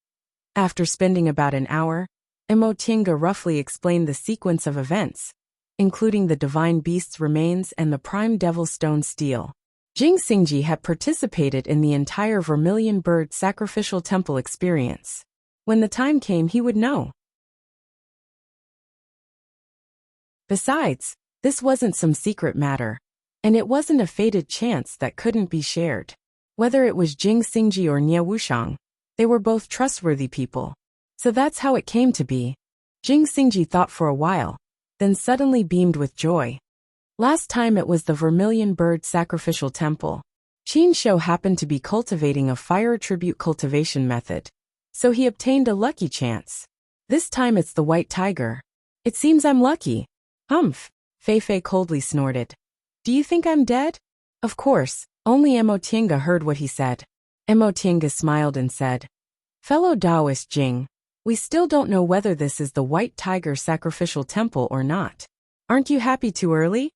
After spending about an hour, Mo Tiange roughly explained the sequence of events, including the divine beast's remains and the prime devil stone steel. Jing Xingji had participated in the entire vermilion bird sacrificial temple experience. When the time came, he would know. Besides, this wasn't some secret matter, and it wasn't a fated chance that couldn't be shared. Whether it was Jing Xingji or Nie Wushang, they were both trustworthy people. So that's how it came to be. Jing Xingji thought for a while, then suddenly beamed with joy. Last time it was the vermilion bird sacrificial temple. Qin Shou happened to be cultivating a fire attribute cultivation method, so he obtained a lucky chance. This time it's the white tiger. It seems I'm lucky. Humph, Feifei coldly snorted. Do you think I'm dead? Of course, only Mo Tiange heard what he said. Mo Tiange smiled and said, "Fellow Taoist Jing, we still don't know whether this is the white tiger sacrificial temple or not. Aren't you happy too early?"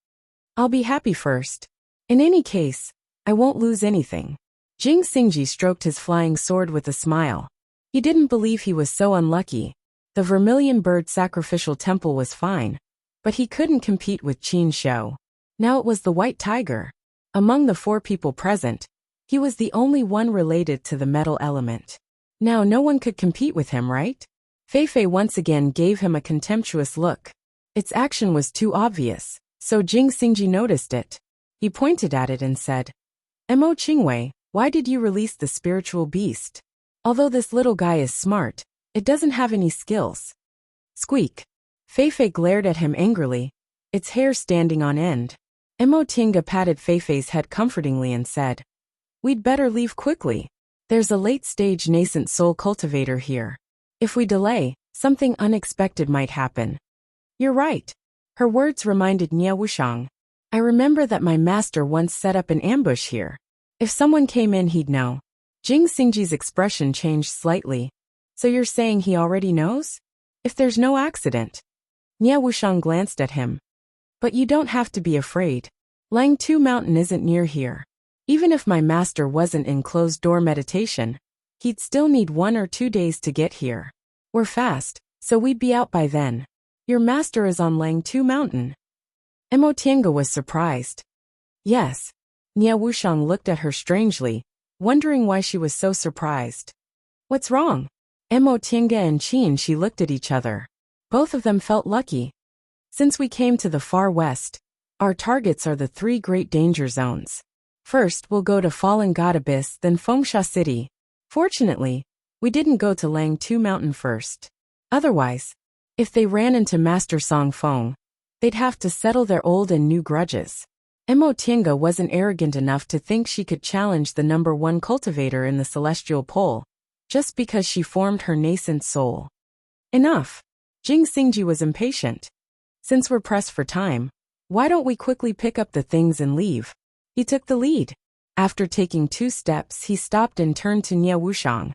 "I'll be happy first. In any case, I won't lose anything." Jing Xingji stroked his flying sword with a smile. He didn't believe he was so unlucky. The vermilion bird sacrificial temple was fine, but he couldn't compete with Qin Shou. Now it was the white tiger. Among the four people present, he was the only one related to the metal element. Now no one could compete with him, right? Feifei once again gave him a contemptuous look. Its action was too obvious, so Jing Xingji noticed it. He pointed at it and said, "Mo Qingwei, why did you release the spiritual beast? Although this little guy is smart, it doesn't have any skills." Squeak. Feifei glared at him angrily, its hair standing on end. Mo Tiange patted Feifei's head comfortingly and said, "We'd better leave quickly. There's a late-stage nascent soul cultivator here. If we delay, something unexpected might happen." "You're right." Her words reminded Nie Wushang. "I remember that my master once set up an ambush here. If someone came in, he'd know." Jing Xingji's expression changed slightly. "So you're saying he already knows? If there's no accident?" Nie Wushang glanced at him. "But you don't have to be afraid. Langtu Mountain isn't near here. Even if my master wasn't in closed-door meditation, he'd still need 1 or 2 days to get here. We're fast, so we'd be out by then. Your master is on Langtu Mountain." Mo Tiange was surprised. "Yes." Nie Wushang looked at her strangely, wondering why she was so surprised. "What's wrong?" Mo Tiange and Qin Shi looked at each other. Both of them felt lucky. "Since we came to the far west, Our targets are the 3 great danger zones. First, we'll go to Fallen God Abyss, then Fengsha City. Fortunately, we didn't go to Langtu Mountain first. Otherwise, if they ran into Master Song Feng, they'd have to settle their old and new grudges. Mo Tiange wasn't arrogant enough to think she could challenge the #1 cultivator in the celestial pole, just because she formed her nascent soul. Enough! Jing Xingji was impatient. Since we're pressed for time, why don't we quickly pick up the things and leave? He took the lead. After taking 2 steps, he stopped and turned to Nie Wushang.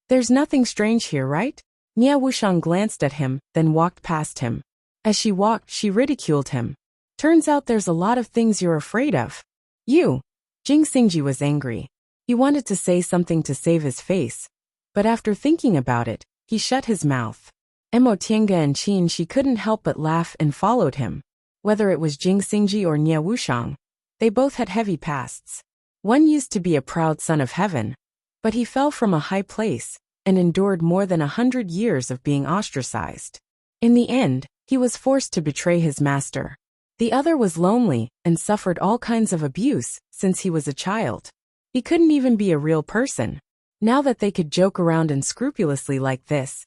There's nothing strange here, right? Nie Wushang glanced at him, then walked past him. As she walked, she ridiculed him. Turns out there's a lot of things you're afraid of. You! Jing Xingji was angry. He wanted to say something to save his face, but after thinking about it, he shut his mouth. Mo Tiange and Qin Shi couldn't help but laugh and followed him. Whether it was Jing Xingji or Nie Wushang, they both had heavy pasts. One used to be a proud son of heaven, but he fell from a high place and endured more than 100 years of being ostracized. In the end, he was forced to betray his master. The other was lonely and suffered all kinds of abuse since he was a child. He couldn't even be a real person. Now that they could joke around unscrupulously like this,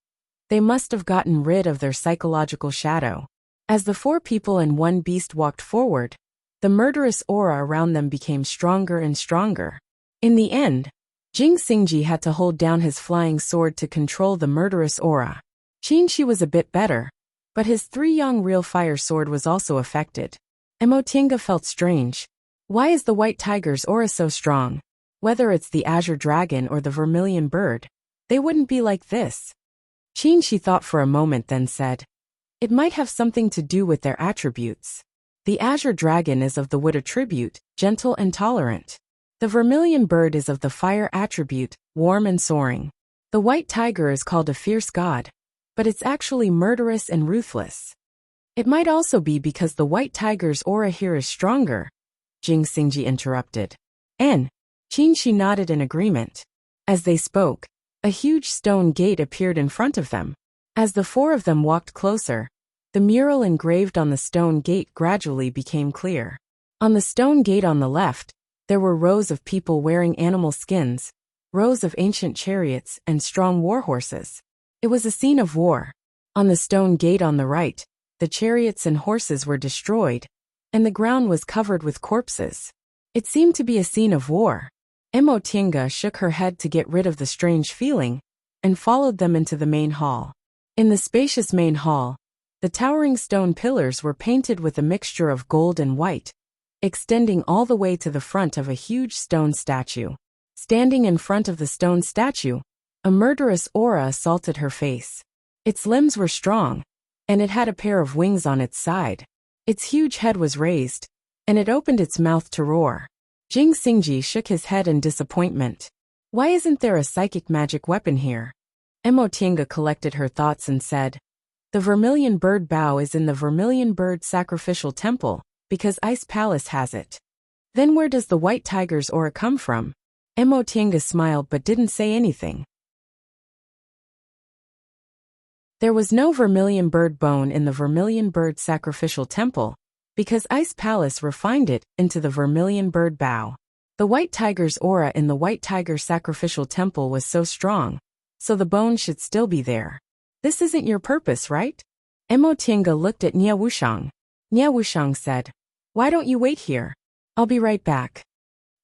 they must have gotten rid of their psychological shadow. As the 4 people and 1 beast walked forward, the murderous aura around them became stronger and stronger. In the end, Jing Xingji had to hold down his flying sword to control the murderous aura. Qin Shi was a bit better, but his 3-yang real fire sword was also affected. Mo Tiange felt strange. Why is the white tiger's aura so strong? Whether it's the azure dragon or the vermilion bird, they wouldn't be like this. Qin Shi thought for a moment, then said, it might have something to do with their attributes. The azure dragon is of the wood attribute, gentle and tolerant. The vermilion bird is of the fire attribute, warm and soaring. The white tiger is called a fierce god, but it's actually murderous and ruthless. It might also be because the white tiger's aura here is stronger, Jing Xingji interrupted. Qin Shi nodded in agreement. As they spoke, a huge stone gate appeared in front of them. As the 4 of them walked closer, the mural engraved on the stone gate gradually became clear. On the stone gate on the left, there were rows of people wearing animal skins, rows of ancient chariots and strong war horses. It was a scene of war. On the stone gate on the right, the chariots and horses were destroyed, and the ground was covered with corpses. It seemed to be a scene of war. Mo Tiange shook her head to get rid of the strange feeling, and followed them into the main hall. In the spacious main hall, the towering stone pillars were painted with a mixture of gold and white, extending all the way to the front of a huge stone statue. Standing in front of the stone statue, a murderous aura assaulted her face. Its limbs were strong, and it had a pair of wings on its side. Its huge head was raised, and it opened its mouth to roar. Jing Xingji shook his head in disappointment. Why isn't there a psychic magic weapon here? Mo Tiange collected her thoughts and said, the vermilion bird bow is in the vermilion bird sacrificial temple, because Ice Palace has it. Then where does the white tiger's aura come from? Mo Tiange smiled but didn't say anything. There was no vermilion bird bone in the vermilion bird sacrificial temple, because Ice Palace refined it into the vermilion bird bow. The white tiger's aura in the white tiger sacrificial temple was so strong, so the bone should still be there. This isn't your purpose, right? Mo Tiange looked at Nie Wushang. Nie Wushang said, why don't you wait here? I'll be right back.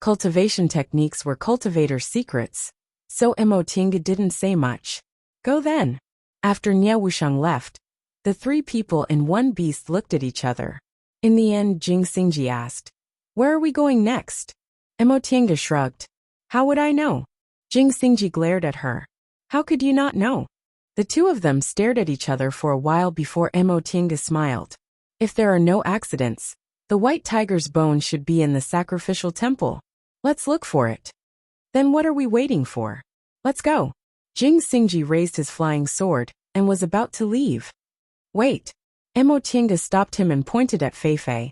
Cultivation techniques were cultivators' secrets, so Mo Tiange didn't say much. Go then. After Nie Wushang left, the 3 people and 1 beast looked at each other. In the end, Jing Xingji asked, where are we going next? Mo Tiange shrugged. How would I know? Jing Xingji glared at her. How could you not know? The 2 of them stared at each other for a while before Mo Tiange smiled. If there are no accidents, the white tiger's bone should be in the sacrificial temple. Let's look for it. Then what are we waiting for? Let's go. Jing Xingji raised his flying sword and was about to leave. Wait. Mo Tiange stopped him and pointed at Feifei.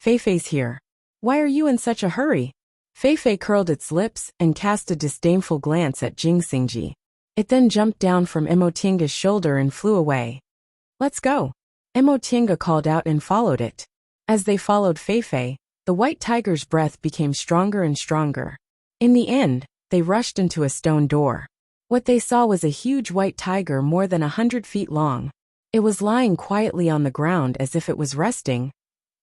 Feifei's here. Why are you in such a hurry? Feifei curled its lips and cast a disdainful glance at Jing Xingji. It then jumped down from Mo Tiange's shoulder and flew away. Let's go. Emotienga called out and followed it. As they followed Feifei, the white tiger's breath became stronger and stronger. In the end, they rushed into a stone door. What they saw was a huge white tiger more than 100 feet long. It was lying quietly on the ground as if it was resting,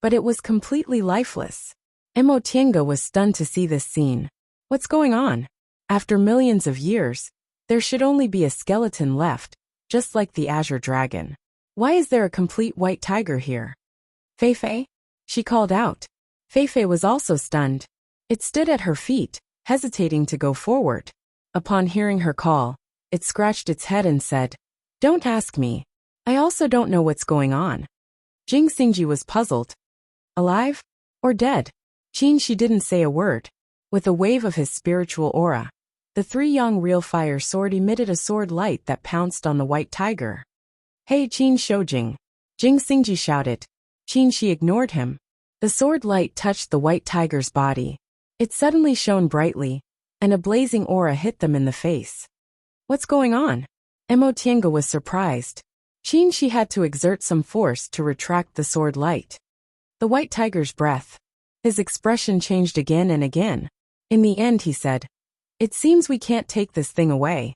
but it was completely lifeless. Emotienga was stunned to see this scene. What's going on? After millions of years, there should only be a skeleton left, just like the azure dragon. Why is there a complete white tiger here? Feifei? She called out. Feifei was also stunned. It stood at her feet, hesitating to go forward. Upon hearing her call, it scratched its head and said, "Don't ask me. I also don't know what's going on." Jing Xingji was puzzled. Alive? Or dead? She didn't say a word. With a wave of his spiritual aura, the three-yang real fire sword emitted a sword light that pounced on the white tiger. "Hey Qin Shoujing!" Jing Xingji shouted. She ignored him. The sword light touched the white tiger's body. It suddenly shone brightly, and a blazing aura hit them in the face. What's going on? Emotienga was surprised. She had to exert some force to retract the sword light. The white tiger's breath. His expression changed again and again. In the end he said, "It seems we can't take this thing away."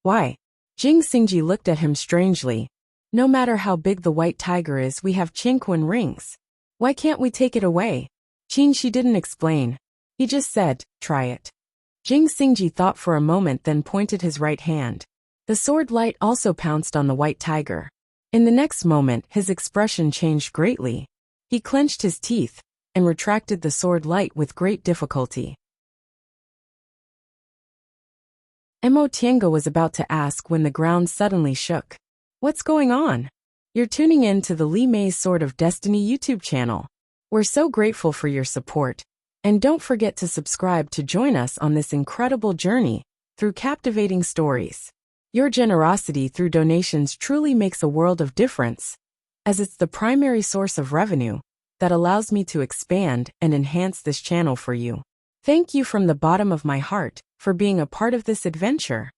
"Why?" Jing Xingji looked at him strangely. "No matter how big the white tiger is, we have Qingquan rings. Why can't we take it away?" She didn't explain. He just said, "Try it." Jing Xingji thought for a moment, then pointed his right hand. The sword light also pounced on the white tiger. In the next moment, his expression changed greatly. He clenched his teeth and retracted the sword light with great difficulty. Emotienga was about to ask when the ground suddenly shook. What's going on? You're tuning in to the Li Mei's Sword of Destiny YouTube channel. We're so grateful for your support. And don't forget to subscribe to join us on this incredible journey through captivating stories. Your generosity through donations truly makes a world of difference, as it's the primary source of revenue that allows me to expand and enhance this channel for you. Thank you from the bottom of my heart for being a part of this adventure.